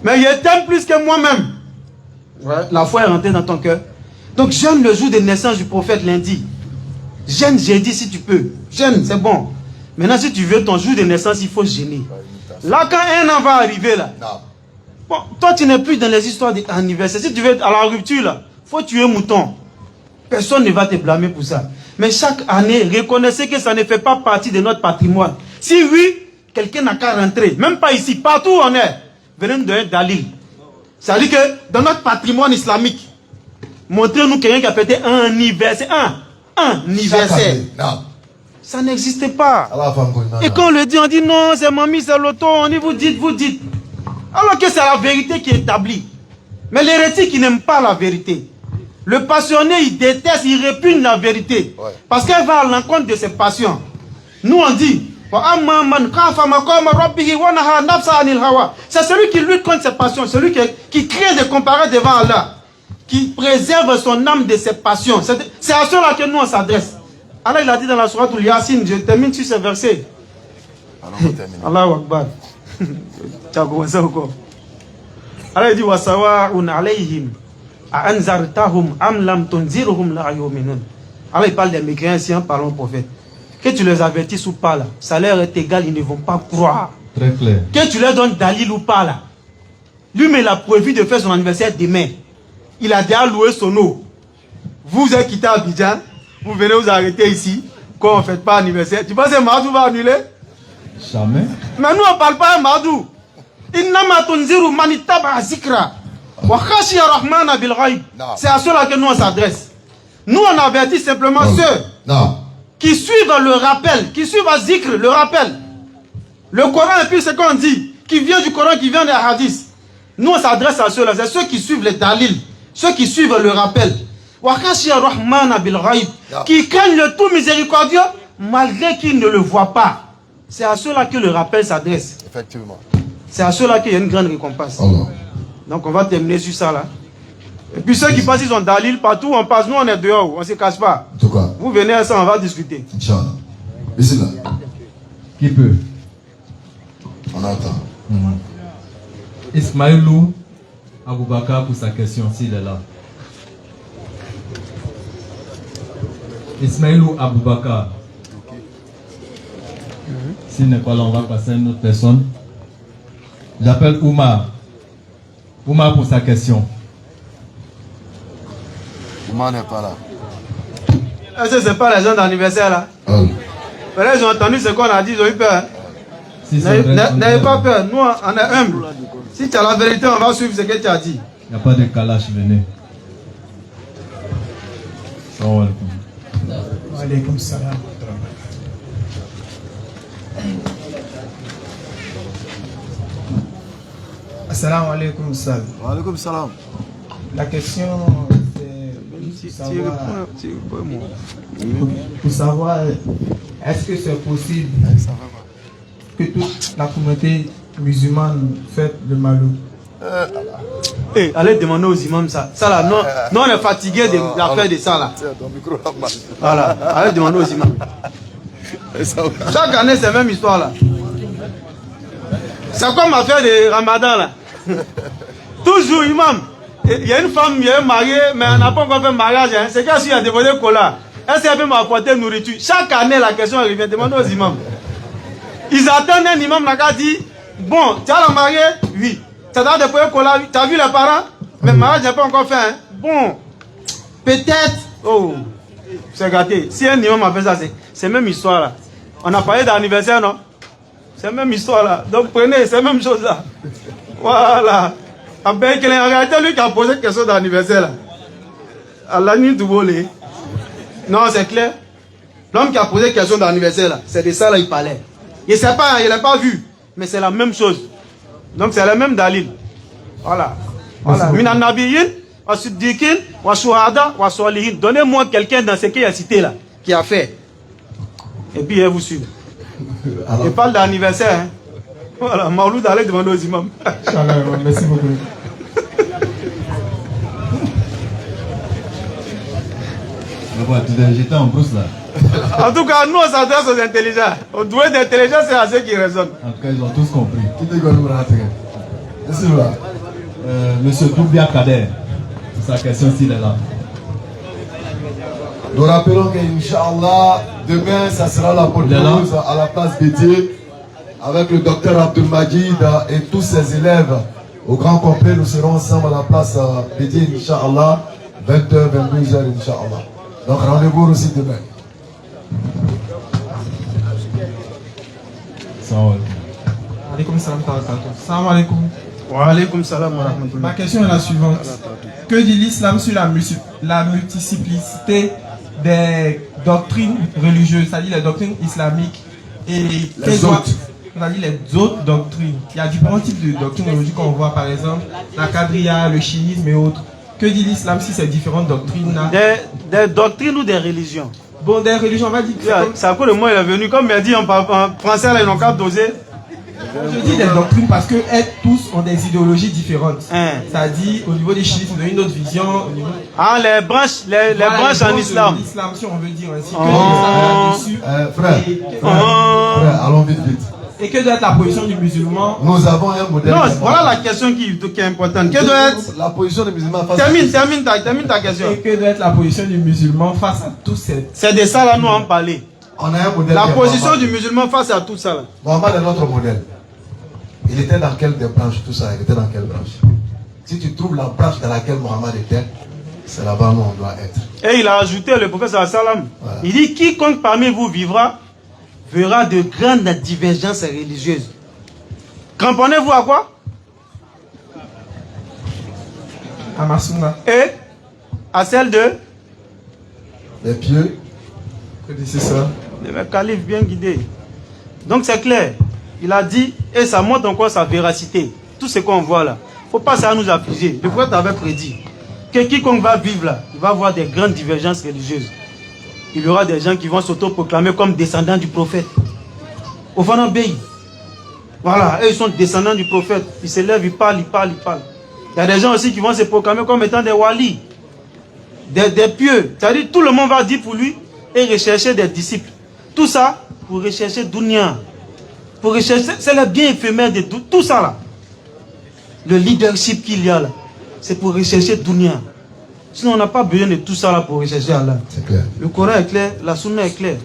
Mais il t'aime plus que moi-même. Ouais. La foi est rentrée dans ton cœur. Donc jeûne le jour de naissance du prophète lundi. Jeûne jeudi si tu peux. Jeûne, c'est bon. Maintenant, si tu veux ton jour de naissance, il faut jeûner. Là, quand un an va arriver là, bon, toi tu n'es plus dans les histoires d'anniversaire. Si tu veux à la rupture là, faut tuer un mouton. Personne ne va te blâmer pour ça. Mais chaque année, reconnaissez que ça ne fait pas partie de notre patrimoine. Si oui, quelqu'un n'a qu'à rentrer. Même pas ici, partout où on est. Venez nous donner Dalil. Ça veut dire que dans notre patrimoine islamique, montrez-nous quelqu'un qui a fêté un anniversaire. Un anniversaire. Ça n'existe pas. Et quand on le dit, on dit non, c'est mamie, c'est l'auto. On dit vous dites. Alors que c'est la vérité qui est établie. Mais l'hérétique, il n'aime pas la vérité. Le passionné, il déteste, il répugne la vérité. Ouais. Parce qu'elle va à l'encontre de ses passions. Nous, on dit, c'est celui qui lutte contre ses passions, celui qui crée des comparaisons devant Allah, qui préserve son âme de ses passions. C'est à cela que nous, on s'adresse. Allah, il a dit dans la sourate Yasin, je termine sur ce verset. Allahu Akbar. Tu as commencé encore. Allah, il dit, wasawa'un alayhim. Allah, il parle des mécréants ici en parlant au prophète. Que tu les avertisses ou pas là, ça leur est égal, ils ne vont pas croire. Très clair. Que tu leur donnes Dalil ou pas là. Lui, mais il a prévu de faire son anniversaire demain. Il a déjà loué son eau. Vous êtes quitté Abidjan, vous venez vous arrêter ici, quand on ne fait pas anniversaire. Tu penses que Mardou va annuler? Jamais. Mais nous, on ne parle pas à Mardou. Innama tunziru manitaba zikra. C'est à cela que nous on s'adresse. Nous on avertit simplement ceux qui suivent le rappel, qui suivent à zikr, le rappel. Le Coran et puis ce qu'on dit, qui vient du Coran, qui vient des hadiths. Nous on s'adresse à ceux-là, c'est ceux qui suivent les dalil, ceux qui suivent le rappel. Qui craignent le tout miséricordieux malgré qu'ils ne le voient pas. C'est à ceux-là que le rappel s'adresse. Effectivement. C'est à ceux-là qu'il y a une grande récompense. Donc on va terminer sur ça là. Et puis ceux qui passent, ils ont Dalil partout, on passe, nous on est dehors, on ne se cache pas. En tout cas. Vous venez à ça, on va discuter. Inch'Allah. Ici là. Qui peut? On attend. Ismaïlou Aboubakar pour sa question, s'il est là. Ismaïlou Aboubakar. S'il n'est pas là, on va passer à une autre personne. J'appelle Oumar. Oumar pour sa question. Oumar n'est pas là. Est-ce que ce n'est pas les gens d'anniversaire là? Mais là, ils ont entendu ce qu'on a dit, ils ont eu peur. N'ayez pas peur, nous on est humbles. Si tu as la vérité, on va suivre ce que tu as dit. Il n'y a pas de calage, venez. Salam alaikum. Wa alaikum salam. Assalamu alaikum salam. Wa alaikum salam. La question c'est pour savoir est-ce que c'est possible que toute la communauté musulmane fête le Maloud. Allez demander aux imams ça. Ça là, non, on est fatigué de l'affaire de ça là. Voilà, allez demander aux imams. Chaque année c'est la même histoire là. C'est comme l'affaire de Ramadan là. Toujours imam. Il y a une femme, il y a un marié, mais elle n'a pas encore fait un mariage. Hein. C'est qu'elle a déposé le cola. Est-ce qu'elle peut m'apporter nourriture? Chaque année, la question revient. Demandez aux imams. Ils attendent un imam qui a dit bon, tu as la mariée? Oui. Tu as déposé le cola? Oui. Tu as vu les parents? Mais le mariage n'est pas encore fait. Hein. Bon, peut-être. Oh, c'est gâté. Si un imam a fait ça, c'est la même histoire là. On a parlé d'anniversaire, non? C'est la même histoire là. Donc prenez, c'est la même chose là. Voilà. En réalité, lui qui a posé question d'anniversaire là. Allah ni doublé. Non, c'est clair. L'homme qui a posé question d'anniversaire là, c'est de ça là il parlait. Il ne sait pas, il n'a pas vu. Mais c'est la même chose. Donc c'est le même dalil. Voilà. Voilà. Minan nabiyin, wa siddiqin, wa shuhada, wa salihin. Donnez-moi quelqu'un dans ce qu'il a cité là, qui a fait. Et puis il vous suit. Il parle d'anniversaire. Hein. Voilà, Mauloud allait demander aux imams. Merci beaucoup. J'étais en brousse là. En tout cas, nous on s'adresse aux intelligents. Au doué d'intelligence, c'est à ceux qui raisonnent. En tout cas, ils ont tous compris. Monsieur Doubia Kader, pour sa question s'il est là. Nous rappelons qu'Inch'Allah, demain, ça sera la porte rose à la place dédiée avec le docteur Abdul Majid et tous ses élèves. Au grand complet, nous serons ensemble à la place dédiée, Inch'Allah, 20h, 22h, Inch'Allah. Donc rendez-vous aussi demain. Salam alaikum. Wa alaikum salam wa rahmatullah. Ma question est la suivante. Que dit l'islam sur la multiplicité des doctrines religieuses, c'est-à-dire les doctrines islamiques et les autres doctrines? Il y a différents types de doctrines religieuses qu'on voit, par exemple la quadrilla, le chiisme et autres. Que dit l'islam sur ces différentes doctrines-là? Des doctrines ou des religions? Bon, des religions, on va dire. C'est à quoi le mot il est venu, comme il a dit en français, là, ils n'ont qu'à doser. Je dis des doctrines parce que tous ont des idéologies différentes. C'est-à-dire, au niveau des chiites, on a une autre vision. Ah, les branches, les branches en islam. L'islam, si on veut dire ainsi. Frère, allons vite. Et que doit être la position du musulman? Nous avons un modèle. Non, voilà la question qui est importante. Que doit être la position du musulman face termine ta question. Et que doit être la position du musulman face à tous ces... C'est de ça là nous en parler. On a un modèle. La position du musulman face à tout ça là. Mohamed est notre modèle. Il était dans quelle des branches, tout ça? Il était dans quelle branche? Si tu trouves la branche dans laquelle Mohamed était, c'est là-bas où on doit être. Et il a ajouté, le prophète sallam, voilà. Il dit, quiconque parmi vous vivra, verra de grandes divergences religieuses. Cramponnez-vous à quoi? À ma sunna. Et à celle de les pieux. C'est ça. Le calife bien guidé. Donc c'est clair. Il a dit, et ça montre encore sa véracité. Tout ce qu'on voit là. Il ne faut pas ça nous affliger. Le prophète avait prédit que quiconque va vivre là, il va avoir des grandes divergences religieuses. Il y aura des gens qui vont s'auto-proclamer comme descendants du prophète. Au Fana Bey. Voilà, eux ils sont descendants du prophète. Ils se lèvent, ils parlent. Il y a des gens aussi qui vont se proclamer comme étant des walis, des pieux. C'est-à-dire tout le monde va dire pour lui et rechercher des disciples. Tout ça pour rechercher dunya. Pour rechercher, c'est le bien éphémère de tout ça là. Le leadership qu'il y a là, c'est pour rechercher dunya. Sinon on n'a pas besoin de tout ça là pour rechercher Allah. C'est clair. Le Coran est clair, la Sunna est claire.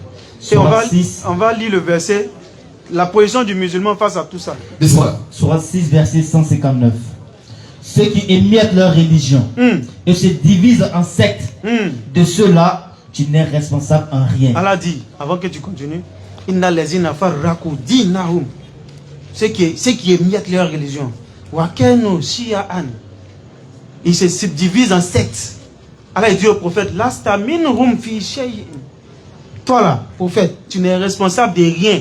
Et on va lire le verset, la position du musulman face à tout ça. Sourate 6, verset 159. Ceux qui émettent leur religion et se divisent en sectes, de ceux-là, tu n'es responsable en rien. Allah dit, avant que tu continues, Inna lezina farraku dinahum. Ceux qui émettent leur religion. Wakenu shi'an. Ils se subdivisent en sectes. Allah dit au prophète, Lasta minhum fi shay'in. Toi là, prophète, tu n'es responsable de rien.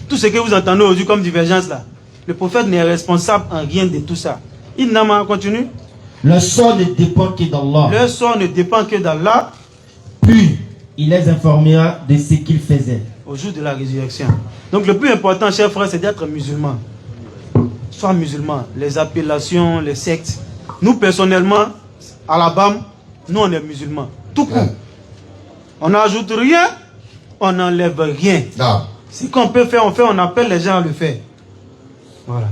Tout ce que vous entendez aujourd'hui comme divergence là, le prophète n'est responsable en rien de tout ça. Innama, continue. Le sort ne dépend que d'Allah. Le sort ne dépend que d'Allah. Puis, il les informera de ce qu'ils faisaient. Au jour de la résurrection. Donc le plus important, chers frères, c'est d'être musulman. Sois musulman. Les appellations, les sectes. Nous, personnellement, à la BAM, nous, on est musulmans. Tout court. On n'ajoute rien, on n'enlève rien. Ce qu'on peut faire, on fait, on appelle les gens à le faire. Voilà.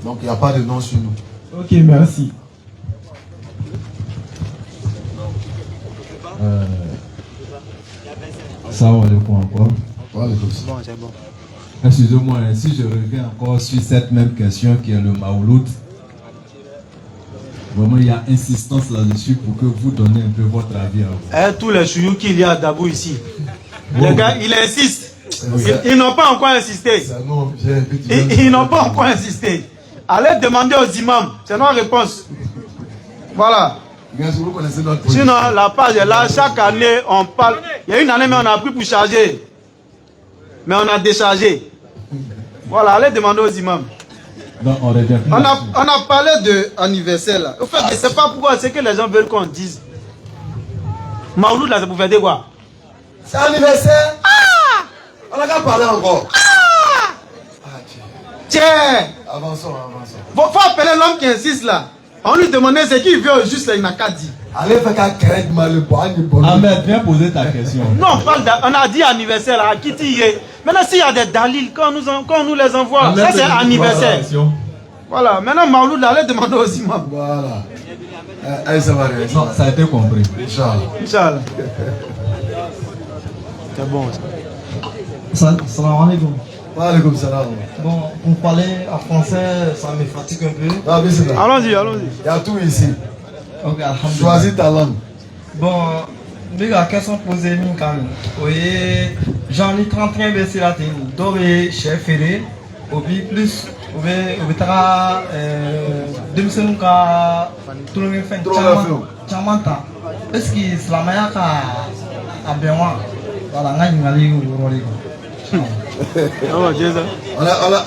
Donc il n'y a pas de nom sur nous. Ok, merci. Salam alaikum encore. Bon, c'est bon. Excusez-moi, si je reviens encore sur cette même question qui est le Maouloud, vraiment il y a insistance là-dessus pour que vous donniez un peu votre avis à vous. Tous les chouyous qu'il y a à Dabou ici, les gars, ils insistent. Ils n'ont pas encore insisté. Ils n'ont pas encore insisté. Allez demander aux imams, c'est notre réponse. Voilà. Sinon, la page est là, chaque année, on parle. Il y a une année, mais on a pris pour charger. Mais on a déchargé. Voilà, allez demander aux imams. Donc, on a parlé de anniversaire là. En fait, je ne sais pas pourquoi, c'est que les gens veulent qu'on dise. Maouloud là, c'est pour faire des quoi? C'est anniversaire. On n'a qu'à parler encore. Tiens. Avançons. Faut appeler l'homme qui insiste là. On lui demandait ce qu'il veut juste là, il n'a qu'à dire. Allez, fais qu'à créer mal. Ahmed, viens poser ta question. Non, on a dit anniversaire là, à qui tu y es. Maintenant, s'il y a des dalils, quand on nous les envoie, Ahmed, ça c'est anniversaire. Voilà, maintenant Maouloud là, allez demander aux imams. Voilà. Allez, ça va aller. Non, ça a été compris. Inch'Allah. C'est bon. Salam alaikum. Wa alaikum salam. Bon, pour parler en français, ça me fatigue un peu. Allons-y. Il y a tout ici. Ok, alhamdulillah. Choisis ta langue. Bon, la question posée, oui, j'en ai 31 verset latin, donc chef ferré, au plus, au bétara, demi-semaine, tout le monde fait chamanta. Est-ce que l'islamien a bien voilà,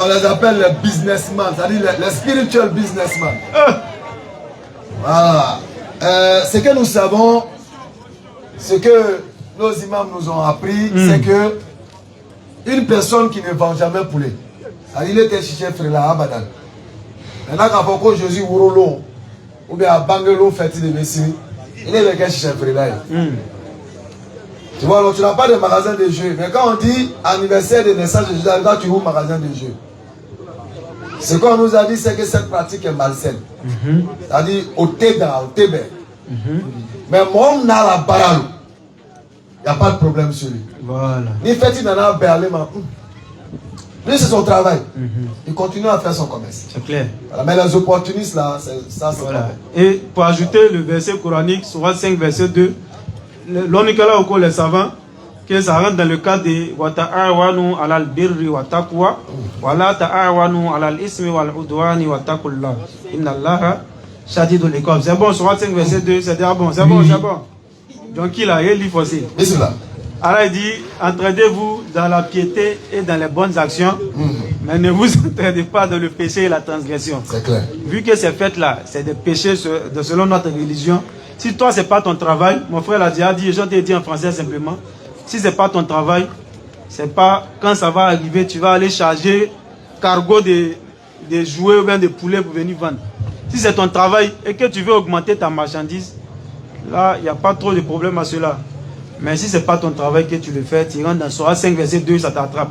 on les appelle les businessmen, c'est-à-dire les spiritual businessmen. Voilà. Ce que nous savons, ce que nos imams nous ont appris, c'est que une personne qui ne vend jamais poulet, il était chiché frère Abadan. Maintenant, quand Jésus Ourolo, ou bien à Bangelo, fait des messieurs, il est le chiché frère. Tu vois, alors tu n'as pas de magasin de jeux. Mais quand on dit anniversaire de naissance de Jésus, là tu ouvres magasin de jeux. Ce qu'on nous a dit, c'est que cette pratique est malsaine. C'est-à-dire au Téba, au Tébé. Mais moi, on a la barre. Il n'y a pas de problème sur lui. Voilà. Ni fait-il n'en a berlé, lui, c'est son travail. Il continue à faire son commerce. C'est clair. Voilà. Mais les opportunistes, là, ça, c'est voilà. Et pour ajouter le verset coranique, Sourate 5, verset 2, l'onique là au les savants, que ça rentre dans le cadre de Wata'awanu alal birri wa taqwa, wa la ta'awanu alal ismi wal udwani wa taqullah. Inna Allaha shadidul iqab. C'est bon, Sourate 5, verset 2, c'est déjà bon, c'est bon, c'est bon. Donc il a lu aussi. Alors il dit, entraidez-vous dans la piété et dans les bonnes actions, mais ne vous entraidez pas dans le péché et la transgression. C'est clair. Vu que ces fêtes-là, c'est des péchés selon notre religion, si toi, ce n'est pas ton travail, mon frère l'a déjà dit, je t'ai dit en français simplement, si ce n'est pas ton travail, c'est pas quand ça va arriver, tu vas aller charger cargo de jouets ou bien de poulets pour venir vendre. Si c'est ton travail et que tu veux augmenter ta marchandise, là, il n'y a pas trop de problème à cela. Mais si ce n'est pas ton travail que tu le fais, tu rentres dans Sourate 5, verset 2, ça t'attrape.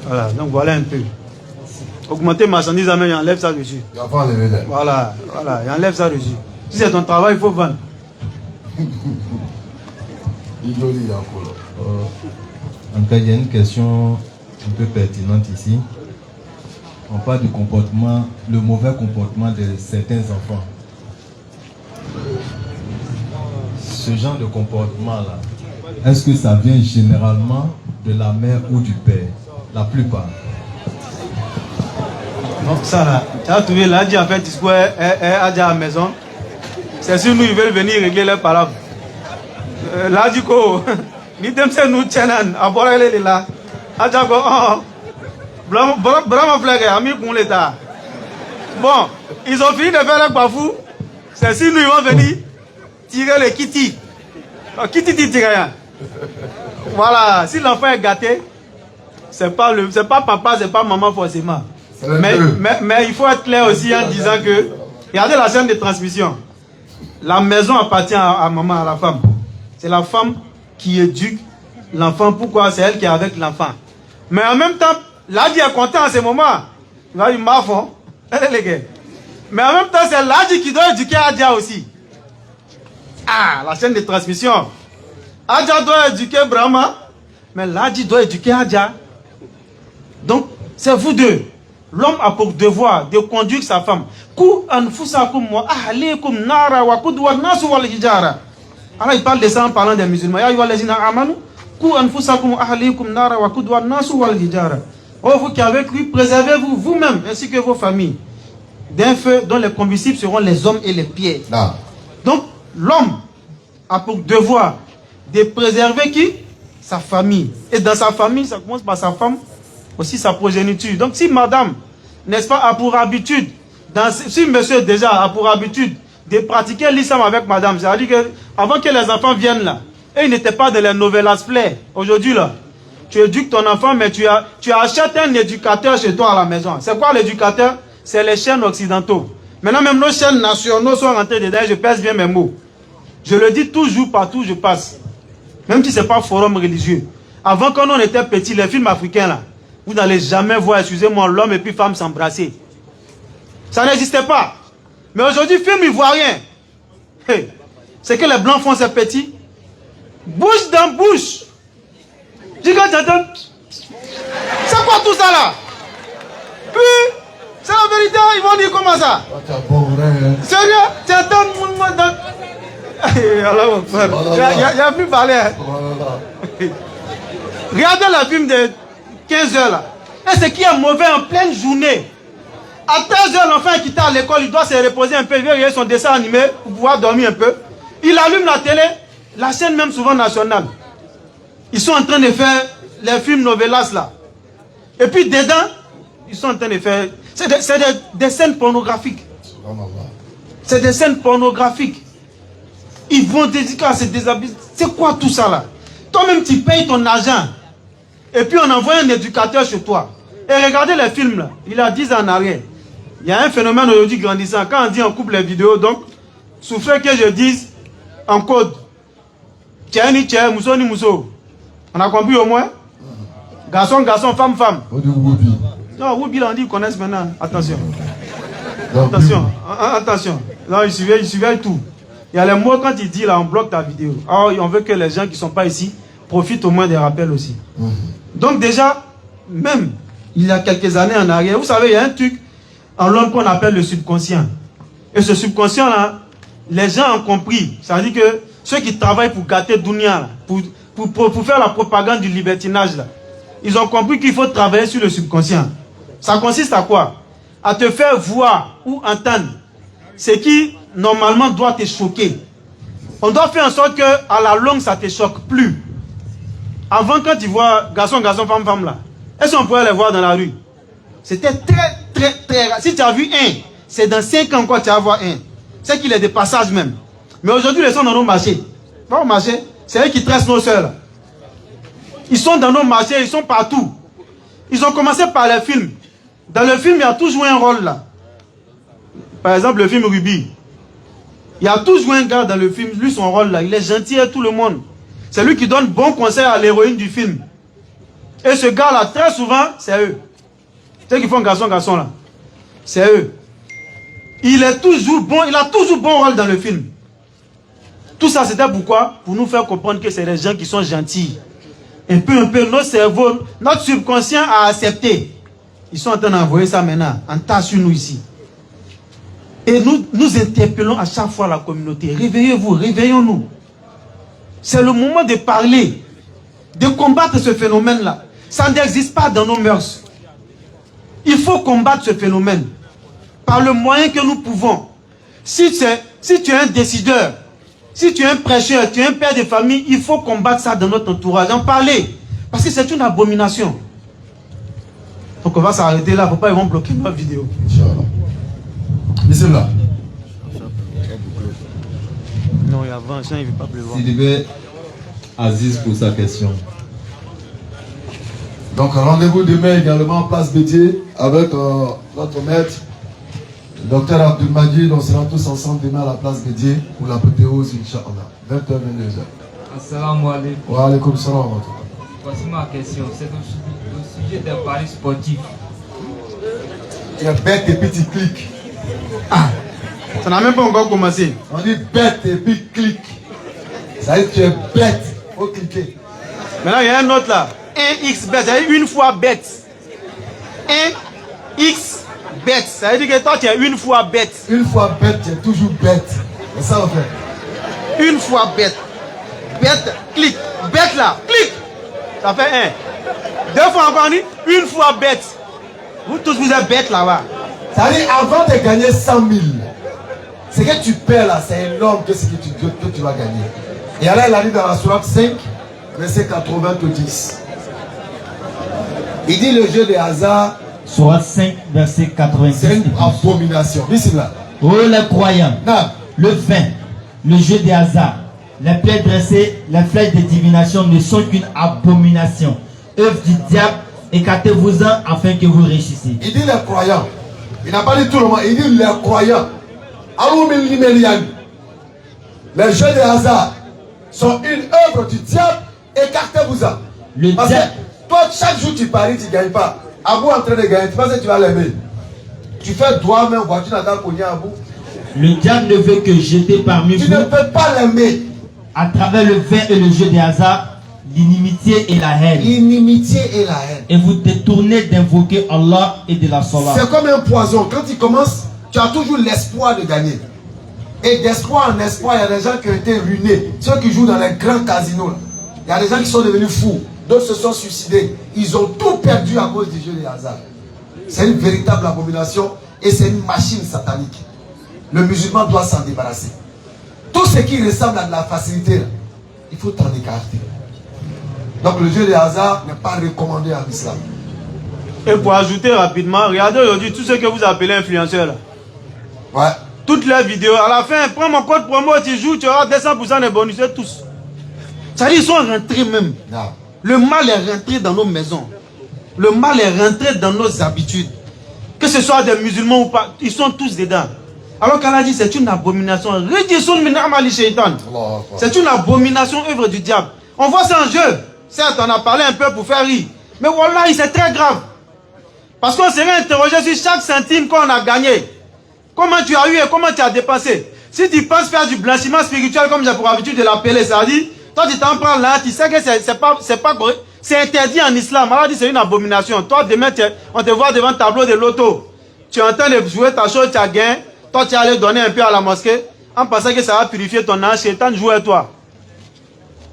Voilà, donc voilà un peu. Augmenter marchandise, il enlève ça dessus. Voilà, voilà, il enlève ça dessus. Si c'est ton travail, il faut vendre. En cas, il y a une question un peu pertinente ici. On parle du comportement, le mauvais comportement de certains enfants. Ce genre de comportement-là, est-ce que ça vient généralement de la mère ou du père? La plupart. Donc ça là, tu as trouvé là, dit en fait, discours est à la maison. C'est sûr, nous, ils veulent venir régler leurs paroles. Là, du coup, ni dem se nous tiennent à boire les là. À Djago, bravo, flag, ami pour l'État. Bon, ils ont fini de faire le bafou. C'est sûr, nous, ils vont venir tirer les kitty. Kitty tire rien. Voilà, si l'enfant est gâté, c'est pas papa, c'est pas maman forcément. Mais il faut être clair aussi en disant que, regardez la chaîne de transmission. La maison appartient à maman, à la femme. C'est la femme qui éduque l'enfant. Pourquoi? C'est elle qui est avec l'enfant. Mais en même temps, l'Adi est content en ce moment. Il va dire, ma femme, mais en même temps, c'est l'Adi qui doit éduquer Adia aussi. Ah, la chaîne de transmission. Adia doit éduquer Brahma, mais l'Adi doit éduquer Adia. Donc, c'est vous deux. L'homme a pour devoir de conduire sa femme. Alors il parle de ça en parlant des musulmans. Oh, vous qui avez cru, préservez-vous vous-même ainsi que vos familles d'un feu dont les combustibles seront les hommes et les pierres. Donc l'homme a pour devoir de préserver qui? Sa famille. Et dans sa famille, ça commence par sa femme, aussi sa progéniture. Donc si madame, n'est-ce pas, a pour habitude, si monsieur déjà a pour habitude de pratiquer l'islam avec madame, c'est-à-dire qu'avant que les enfants viennent là, et ils n'étaient pas de les novelas play, aujourd'hui là, tu éduques ton enfant, mais tu achètes un éducateur chez toi à la maison. C'est quoi l'éducateur? C'est les chaînes occidentaux. Maintenant même nos chaînes nationaux sont rentrées dedans, je pèse bien mes mots. Je le dis toujours, partout je passe. Même si ce n'est pas forum religieux. Avant quand on était petit, les films africains là, vous n'allez jamais voir, excusez-moi, l'homme et puis femme s'embrasser. Ça n'existait pas. Mais aujourd'hui, film ivoirien, hey, c'est que les blancs font ces petits. Bouche dans bouche. Dis que j'entends. C'est quoi tout ça là? Puis, c'est la vérité, ils vont dire comment ça? Sérieux? Tu entends Alors, il n'y a plus parlé. Regardez le film de 15 heures là. Et ce qui est mauvais en pleine journée. À 13 heures, l'enfant qui est à l'école, il doit se reposer un peu, il veut regarder son dessin animé pour pouvoir dormir un peu. Il allume la télé, la chaîne même souvent nationale. Ils sont en train de faire les films novelas là. Et puis dedans, ils sont en train de faire... C'est des scènes pornographiques. C'est des scènes pornographiques. Ils vont dédicacer à se déshabiller. C'est quoi tout ça là? Toi-même, tu payes ton argent. Et puis on envoie un éducateur chez toi. Et regardez les films là. Il a 10 ans en arrière. Il y a un phénomène aujourd'hui grandissant. Quand on dit on coupe les vidéos, donc, souffrez que je dise en code. Tchè ni tchè, mousso ni mousso. On a compris au moins? Garçon, garçon, femme, femme. Non, Woubi, on dit, ils connaissent maintenant. Attention. Attention. Attention. Là, ils suivent tout. Il y a les mots, quand il dit là, on bloque ta vidéo. Alors, on veut que les gens qui ne sont pas ici profitent au moins des rappels aussi. Donc, déjà, même il y a quelques années en arrière, vous savez, il y a un truc en l'homme qu'on appelle le subconscient. Et ce subconscient-là, les gens ont compris. Ça veut dire que ceux qui travaillent pour gâter Dunia, pour faire la propagande du libertinage, là, ils ont compris qu'il faut travailler sur le subconscient. Ça consiste à quoi? À te faire voir ou entendre ce qui, normalement, doit te choquer. On doit faire en sorte que, à la longue, ça ne te choque plus. Avant, quand tu vois garçon, garçon, femme, femme, là, est-ce qu'on pourrait les voir dans la rue? C'était très rare. Si tu as vu un, c'est dans 5 ans quoi tu vas voir un. C'est qu'il est des passages même. Mais aujourd'hui, ils sont dans nos marchés. Pas au marché, c'est eux qui tressent nos soeurs. Ils sont dans nos marchés, ils sont partout. Ils ont commencé par les films. Dans le film, il y a toujours un rôle là. Par exemple, le film Ruby. Il y a toujours un gars dans le film, lui son rôle là, il est gentil à tout le monde. C'est lui qui donne bon conseil à l'héroïne du film. Et ce gars là, très souvent, c'est eux. Ceux qui font garçon, garçon là. C'est eux. Il est toujours bon, il a toujours bon rôle dans le film. Tout ça c'était pourquoi? Pour nous faire comprendre que c'est des gens qui sont gentils. Un peu, notre cerveau, notre subconscient a accepté. Ils sont en train d'envoyer ça maintenant, en tas sur nous ici. Et nous interpellons à chaque fois la communauté. Réveillez-vous, réveillons-nous. C'est le moment de parler, de combattre ce phénomène-là. Ça n'existe pas dans nos mœurs. Il faut combattre ce phénomène par le moyen que nous pouvons. Si tu es un décideur, si tu es un prêcheur, tu es un père de famille, il faut combattre ça dans notre entourage, en parler. Parce que c'est une abomination. Donc on va s'arrêter là, il ne faut pas ils vont bloquer ma vidéo. Laissez-le là. Non, il y a 20 ans, il ne veut pas pleuvoir. Sidibé Aziz pour sa question. Donc rendez-vous demain également en place Bédier avec notre maître, le docteur Abdul Majid. On sera tous ensemble demain à la place Bédier pour la l'apothéose, Inch'Allah. 20h, 22h. Assalamu alaikum. Wa alaikum salam. Voici ma question. C'est au sujet des paris sportifs. Tu es bête et puis tu cliques. Ah, ça n'a même pas encore commencé. On dit bête et puis clique. Ça veut dire que tu es bête. Il faut cliquer. Maintenant, il y a un autre là. 1x bête, ça veut dire une fois bête. 1x bête, ça veut dire que toi tu es une fois bête. Une fois bête, tu es toujours bête. C'est ça en fait. Une fois bête. Bête, clique. Bête là, clique. Ça fait 1. 2 fois encore, une fois bête. Vous tous vous êtes bêtes là-bas. Ça veut dire avant de gagner 100 000, ce que tu perds là, c'est énorme que ce que tu vas gagner. Et alors il a dit dans la sourate 5, verset 90. Il dit le jeu des hasards. Sourate 5, verset 90. C'est une abomination. Ici là. Oh les croyants. Non. Le vin, le jeu des hasards, les plaies dressées, les flèches de divination ne sont qu'une abomination. Œuvre du diable, écartez-vous-en afin que vous réussissiez. Il dit les croyants. Il n'a pas dit tout le monde. Il dit les croyants. Les jeux des hasards sont une œuvre du diable. Écartez-vous-en. Le parce diable. Que toi, chaque jour tu paries, tu ne gagnes pas. À vous en train de gagner, tu penses que tu vas l'aimer. Tu fais droit, même voiture n'a qu'à cogner à vous. Le diable ne veut que jeter parmi vous. Tu ne peux pas l'aimer. À travers le vin et le jeu des hasards, l'inimitié et la haine. L'inimitié et la haine. Et vous détournez d'invoquer Allah et de la salat. C'est comme un poison. Quand il commence, tu as toujours l'espoir de gagner. Et d'espoir en espoir, il y a des gens qui ont été ruinés. Ceux qui jouent dans les grands casinos. Il y a des gens qui sont devenus fous. D'autres se sont suicidés. Ils ont tout perdu à cause du jeu des hasards. C'est une véritable abomination et c'est une machine satanique. Le musulman doit s'en débarrasser. Tout ce qui ressemble à de la facilité, là, il faut t'en écarter. Donc le jeu des hasards n'est pas recommandé en islam. Et pour ajouter rapidement, regardez aujourd'hui tous ceux que vous appelez influenceurs là. Ouais. Toutes les vidéos, à la fin, prends mon code promo, tu joues, tu auras 200% des bonus, tous. Ça dit, ils sont rentrés même. Non. Le mal est rentré dans nos maisons. Le mal est rentré dans nos habitudes. Que ce soit des musulmans ou pas, ils sont tous dedans. Alors qu'Allah dit, c'est une abomination. C'est une abomination, œuvre du diable. On voit ça en jeu. Certes, on a parlé un peu pour faire rire. Mais voilà, c'est très grave. Parce qu'on serait interrogé sur chaque centime qu'on a gagné. Comment tu as eu et comment tu as dépensé. Si tu penses faire du blanchiment spirituel, comme j'ai pour habitude de l'appeler, ça dit, toi tu t'en prends là, tu sais que c'est pas correct. C'est interdit en islam. Allah dit c'est une abomination. Toi, demain, on te voit devant le tableau de loto. Tu es en train de jouer ta chose, tu as gagné. Toi, tu es allé donner un peu à la mosquée en pensant que ça va purifier ton âge. C'est le temps de jouer à toi.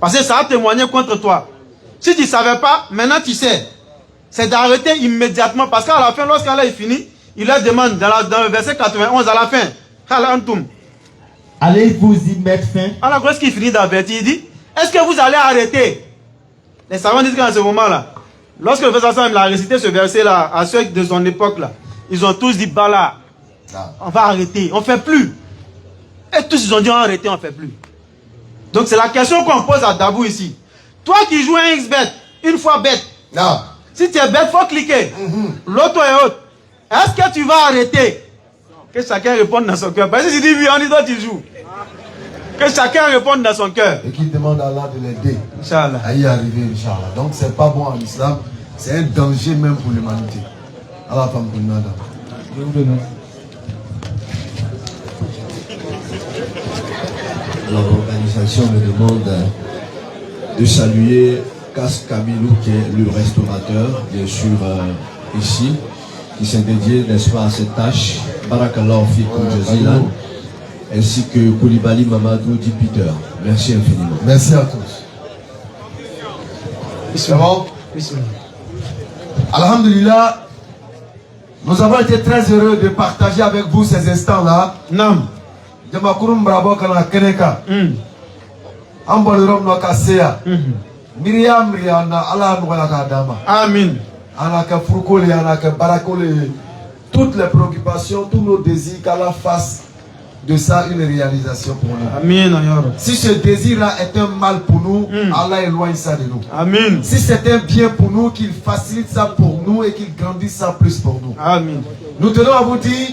Parce que ça va témoigner contre toi. Si tu ne savais pas, maintenant tu sais. C'est d'arrêter immédiatement. Parce qu'à la fin, lorsqu'Allah est fini, il leur demande dans le verset 91 à la fin. Allez-vous y mettre fin? Alors, qu'est-ce qu'il finit d'avertir? Il dit, est-ce que vous allez arrêter? Les savants disent qu'en ce moment-là, lorsque le verset a récité ce verset-là à ceux de son époque-là, ils ont tous dit, bah là, on va arrêter, on ne fait plus. Et tous ils ont dit, on va arrêter, on ne fait plus. Donc c'est la question qu'on pose à Dabou ici. Toi qui joues un XBet, une fois bête, si tu es bête, il faut cliquer. L'auto et autres. Est-ce que tu vas arrêter? Que chacun réponde dans son cœur. Parce que si tu dis oui, on dit toi tu joues. Que chacun réponde dans son cœur. Et qu'il demande à Allah de l'aider Inch'Allah. à y arriver, Inch'Allah. Donc c'est pas bon en islam. C'est un danger même pour l'humanité. Allah femme pour nada. Je vous remercie. L'organisation me demande de saluer Kas Kamilou qui est le restaurateur, bien sûr, ici, qui s'est dédié, n'est-ce pas, à cette tâche. Barakallah Fikoum Jazilan, ainsi que Koulibaly Mamadou dit Peter. Merci infiniment. Merci à tous. C'est bon? Alhamdulillah, nous avons été très heureux de partager avec vous ces instants-là. Non. De Makurum Brabo Kana Keneka. Ambolurom no Kasea. Miriam Riana, Allah Nouaka Dama. Amin. Anaka Furkole, Anaka Barakole. Toutes les préoccupations, tous nos désirs, qu'Allah fasse de ça une réalisation pour nous. Amin. Si ce désir-là est un mal pour nous, Allah éloigne ça de nous. Amin. Si c'est un bien pour nous, qu'il facilite ça pour nous et qu'il grandisse ça plus pour nous. Amin. Nous tenons à vous dire,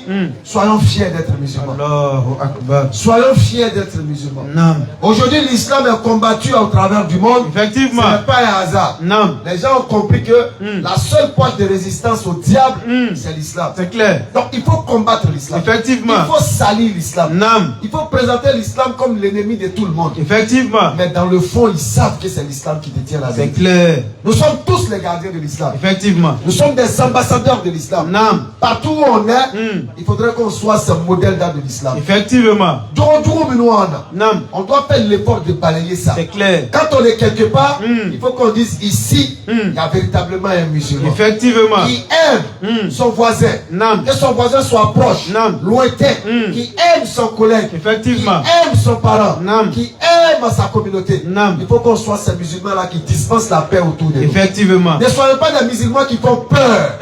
soyons fiers d'être musulmans. Allahu Akbar. Soyons fiers d'être musulmans. Non. Aujourd'hui, l'islam est combattu au travers du monde. Effectivement. Ce n'est pas un hasard. Non. Les gens ont compris que la seule poche de résistance au diable, c'est l'islam. C'est clair. Donc il faut combattre l'islam. Effectivement. Il faut salir l'islam. Non. Il faut présenter l'islam comme l'ennemi de tout le monde. Effectivement. Mais dans le fond, ils savent que c'est l'islam qui détient la vérité. C'est clair. Nous sommes tous les gardiens de l'islam. Effectivement. Nous sommes des ambassadeurs de l'islam. Non. Partout où on est, il faudrait qu'on soit ce modèle de l'islam. Effectivement. Non. On doit faire l'effort de balayer ça. C'est clair. Quand on est quelque part, il faut qu'on dise ici, il y a véritablement un musulman. Effectivement. Qui aime son voisin. Non. Que son voisin soit proche, lointain. Qui aime son collègue. Effectivement. Qui aime son parent. Non. Qui aime sa communauté. Non. Il faut qu'on soit ces musulmans-là qui dispensent la paix autour de nous. Effectivement. Ne soyons pas des musulmans qui font peur.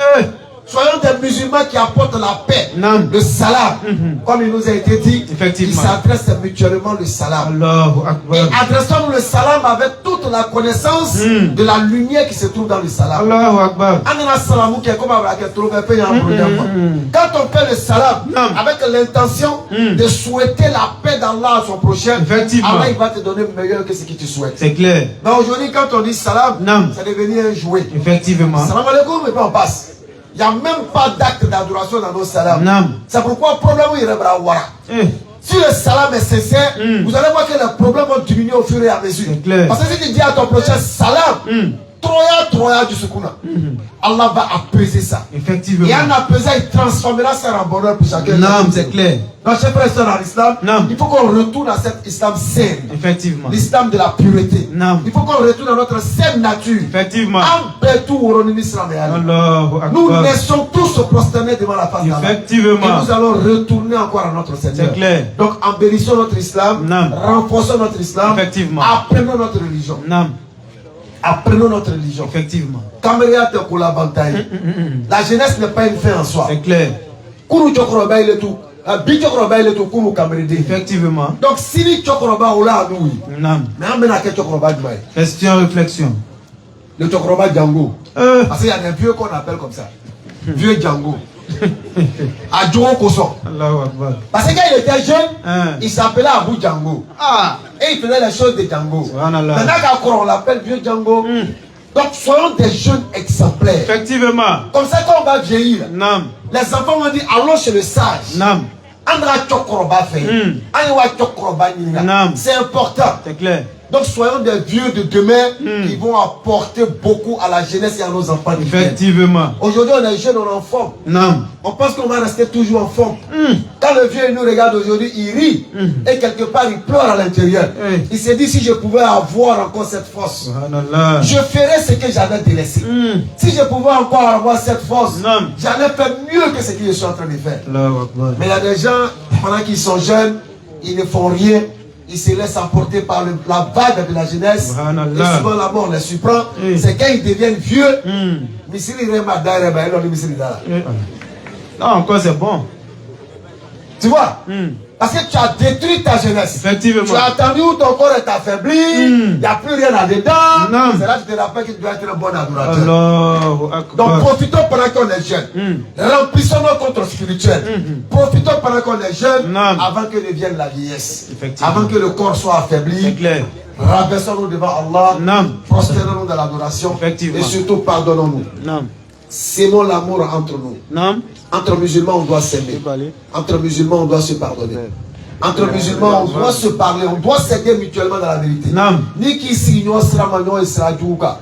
Soyons des musulmans qui apportent la paix, le salam. Comme il nous a été dit, ils s'adressent mutuellement le salam. Et adressons-nous le salam avec toute la connaissance de la lumière qui se trouve dans le salam. Quand on fait le salam avec l'intention de souhaiter la paix d'Allah à son prochain, Allah il va te donner meilleur que ce que tu souhaites. C'est clair. Mais aujourd'hui, quand on dit salam, ça devient un jouet. Effectivement. Salam alaikum, et puis on passe. Il n'y a même pas d'acte d'adoration dans nos salams. C'est pourquoi le problème il est si le salam est sincère, vous allez voir que les problèmes vont diminuer au fur et à mesure. Parce que si tu dis à ton prochain salam, Troya du Soukouna. Allah va apaiser ça. Effectivement. Et en apaisant, il transformera ça en bonheur pour chacun. Non, c'est clair. Donc, chers frères et sœurs dans l'islam, il faut qu'on retourne à cet islam sain. Effectivement. L'islam de la pureté. Non. Il faut qu'on retourne à notre saine nature. Effectivement. Nous naissons tous se prosterner devant la face d'Allah. Effectivement. Et nous allons retourner encore à notre Seigneur. C'est clair. Donc, embellissons notre islam. Renforçons notre islam. Effectivement. Apprenons notre religion. Apprenons notre religion. Effectivement. La jeunesse n'est pas une fin en soi. C'est clair. Effectivement. Donc si les chokroba ou là nous, mais on mène à quel chokroba du maïs. Question réflexion. Le chokroba Django. Parce qu'il y a des vieux qu'on appelle comme ça. Vieux Django. À Django Koso. Parce que quand il était jeune, il s'appelait Abou Django. Et il faisait les choses de Django. Maintenant on l'appelle vieux Django. Donc soyons des jeunes exemplaires. Effectivement. Comme ça quand on va vieillir, les enfants vont dire allons chez le sage. C'est important. C'est clair. Donc soyons des vieux de demain qui vont apporter beaucoup à la jeunesse et à nos enfants. Effectivement. Aujourd'hui on est jeunes, on est en forme. On pense qu'on va rester toujours en forme. Quand le vieux nous regarde aujourd'hui, il rit. Et quelque part il pleure à l'intérieur. Il se dit si je pouvais avoir encore cette force, je ferais ce que j'avais délaissé. Si je pouvais encore avoir cette force, j'allais faire mieux que ce que je suis en train de faire. Mais il y a des gens, pendant qu'ils sont jeunes, ils ne font rien. Ils se laissent emporter par la vague de la jeunesse. Et souvent la mort les surprend. C'est quand ils deviennent vieux. Non, encore c'est bon. Tu vois? Parce que tu as détruit ta jeunesse. Effectivement. Tu as attendu où ton corps est affaibli. Il n'y a plus rien là-dedans. C'est là que tu te rappelles que tu dois être un bon adorateur. Donc profitons pendant qu'on est jeune. Remplissons nos comptes spirituels. Profitons pendant qu'on est jeune avant que ne vienne la vieillesse. Avant que le corps soit affaibli. Rabaissons-nous devant Allah. Prosternons-nous dans l'adoration. Et surtout pardonnons-nous. S'aimons l'amour entre nous. Entre musulmans, on doit s'aimer. Entre musulmans, on doit se pardonner. Entre musulmans, on doit se parler. On doit s'aider mutuellement dans la vérité. Ni qui signons Sramagnon et Sradjouka.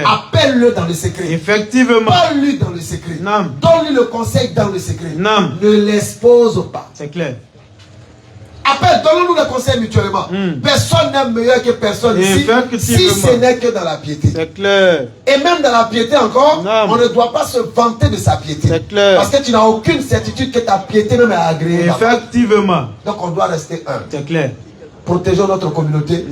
Appelle-le dans le secret. Effectivement. Parle-lui dans le secret. Donne-lui le conseil dans le secret. Ne l'expose pas. C'est clair. Appelle, donnons-nous le conseil mutuellement. Personne n'est meilleur que personne ici, si ce n'est que dans la piété. C'est clair. Et même dans la piété encore, on ne doit pas se vanter de sa piété. C'est clair. Parce que tu n'as aucune certitude que ta piété même est agréée. Effectivement. Donc on doit rester un. C'est clair. Protégeons notre communauté.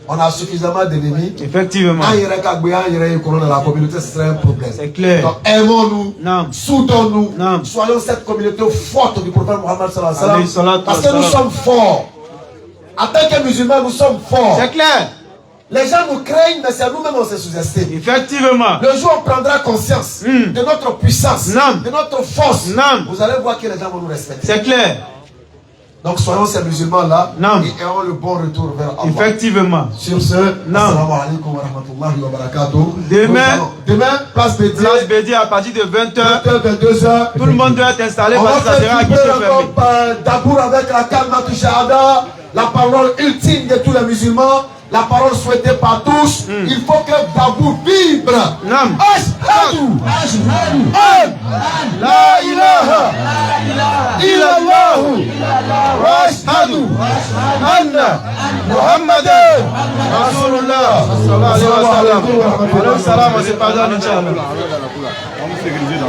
On a suffisamment d'ennemis. Effectivement. Dans la communauté, ce serait un problème. C'est clair. Donc aimons-nous, soudons-nous, soyons cette communauté forte du prophète Mohammed sallallahu alayhi wa sallam. Parce que nous sommes forts. En tant que musulmans, nous sommes forts. C'est clair. Les gens nous craignent, mais c'est nous-mêmes on se sous-estime. Effectivement. Le jour où on prendra conscience de notre puissance, de notre force, vous allez voir que les gens vont nous respecter. C'est clair. Donc soyons ces musulmans-là et ayons le bon retour vers Allah. Effectivement. Sur ce, assalamu alaikum wa rahmatullahi wa barakatuh. Demain, place Bédier. Place Bédier à partir de 20h. 22h. Tout le monde doit être installé On va parce que ça sera à guichet fermé. Dabour avec la Kalmatou Shahada, la parole ultime de tous les musulmans. La parole souhaitée par tous, il faut que Dabour vibre. Ashhadu an la ilaha illallah wa ashhadu anna Muhammadan Rasulullah sallallahu alayhi wa sallam.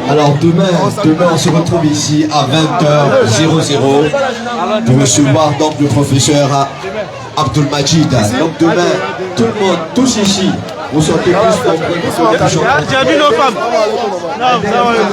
Alors demain on se retrouve ici à 20h00 pour recevoir donc le professeur Abdul Majid. Donc demain, tout le monde, tous ici, vous sortez plus nombreux. J'ai vu nos femmes.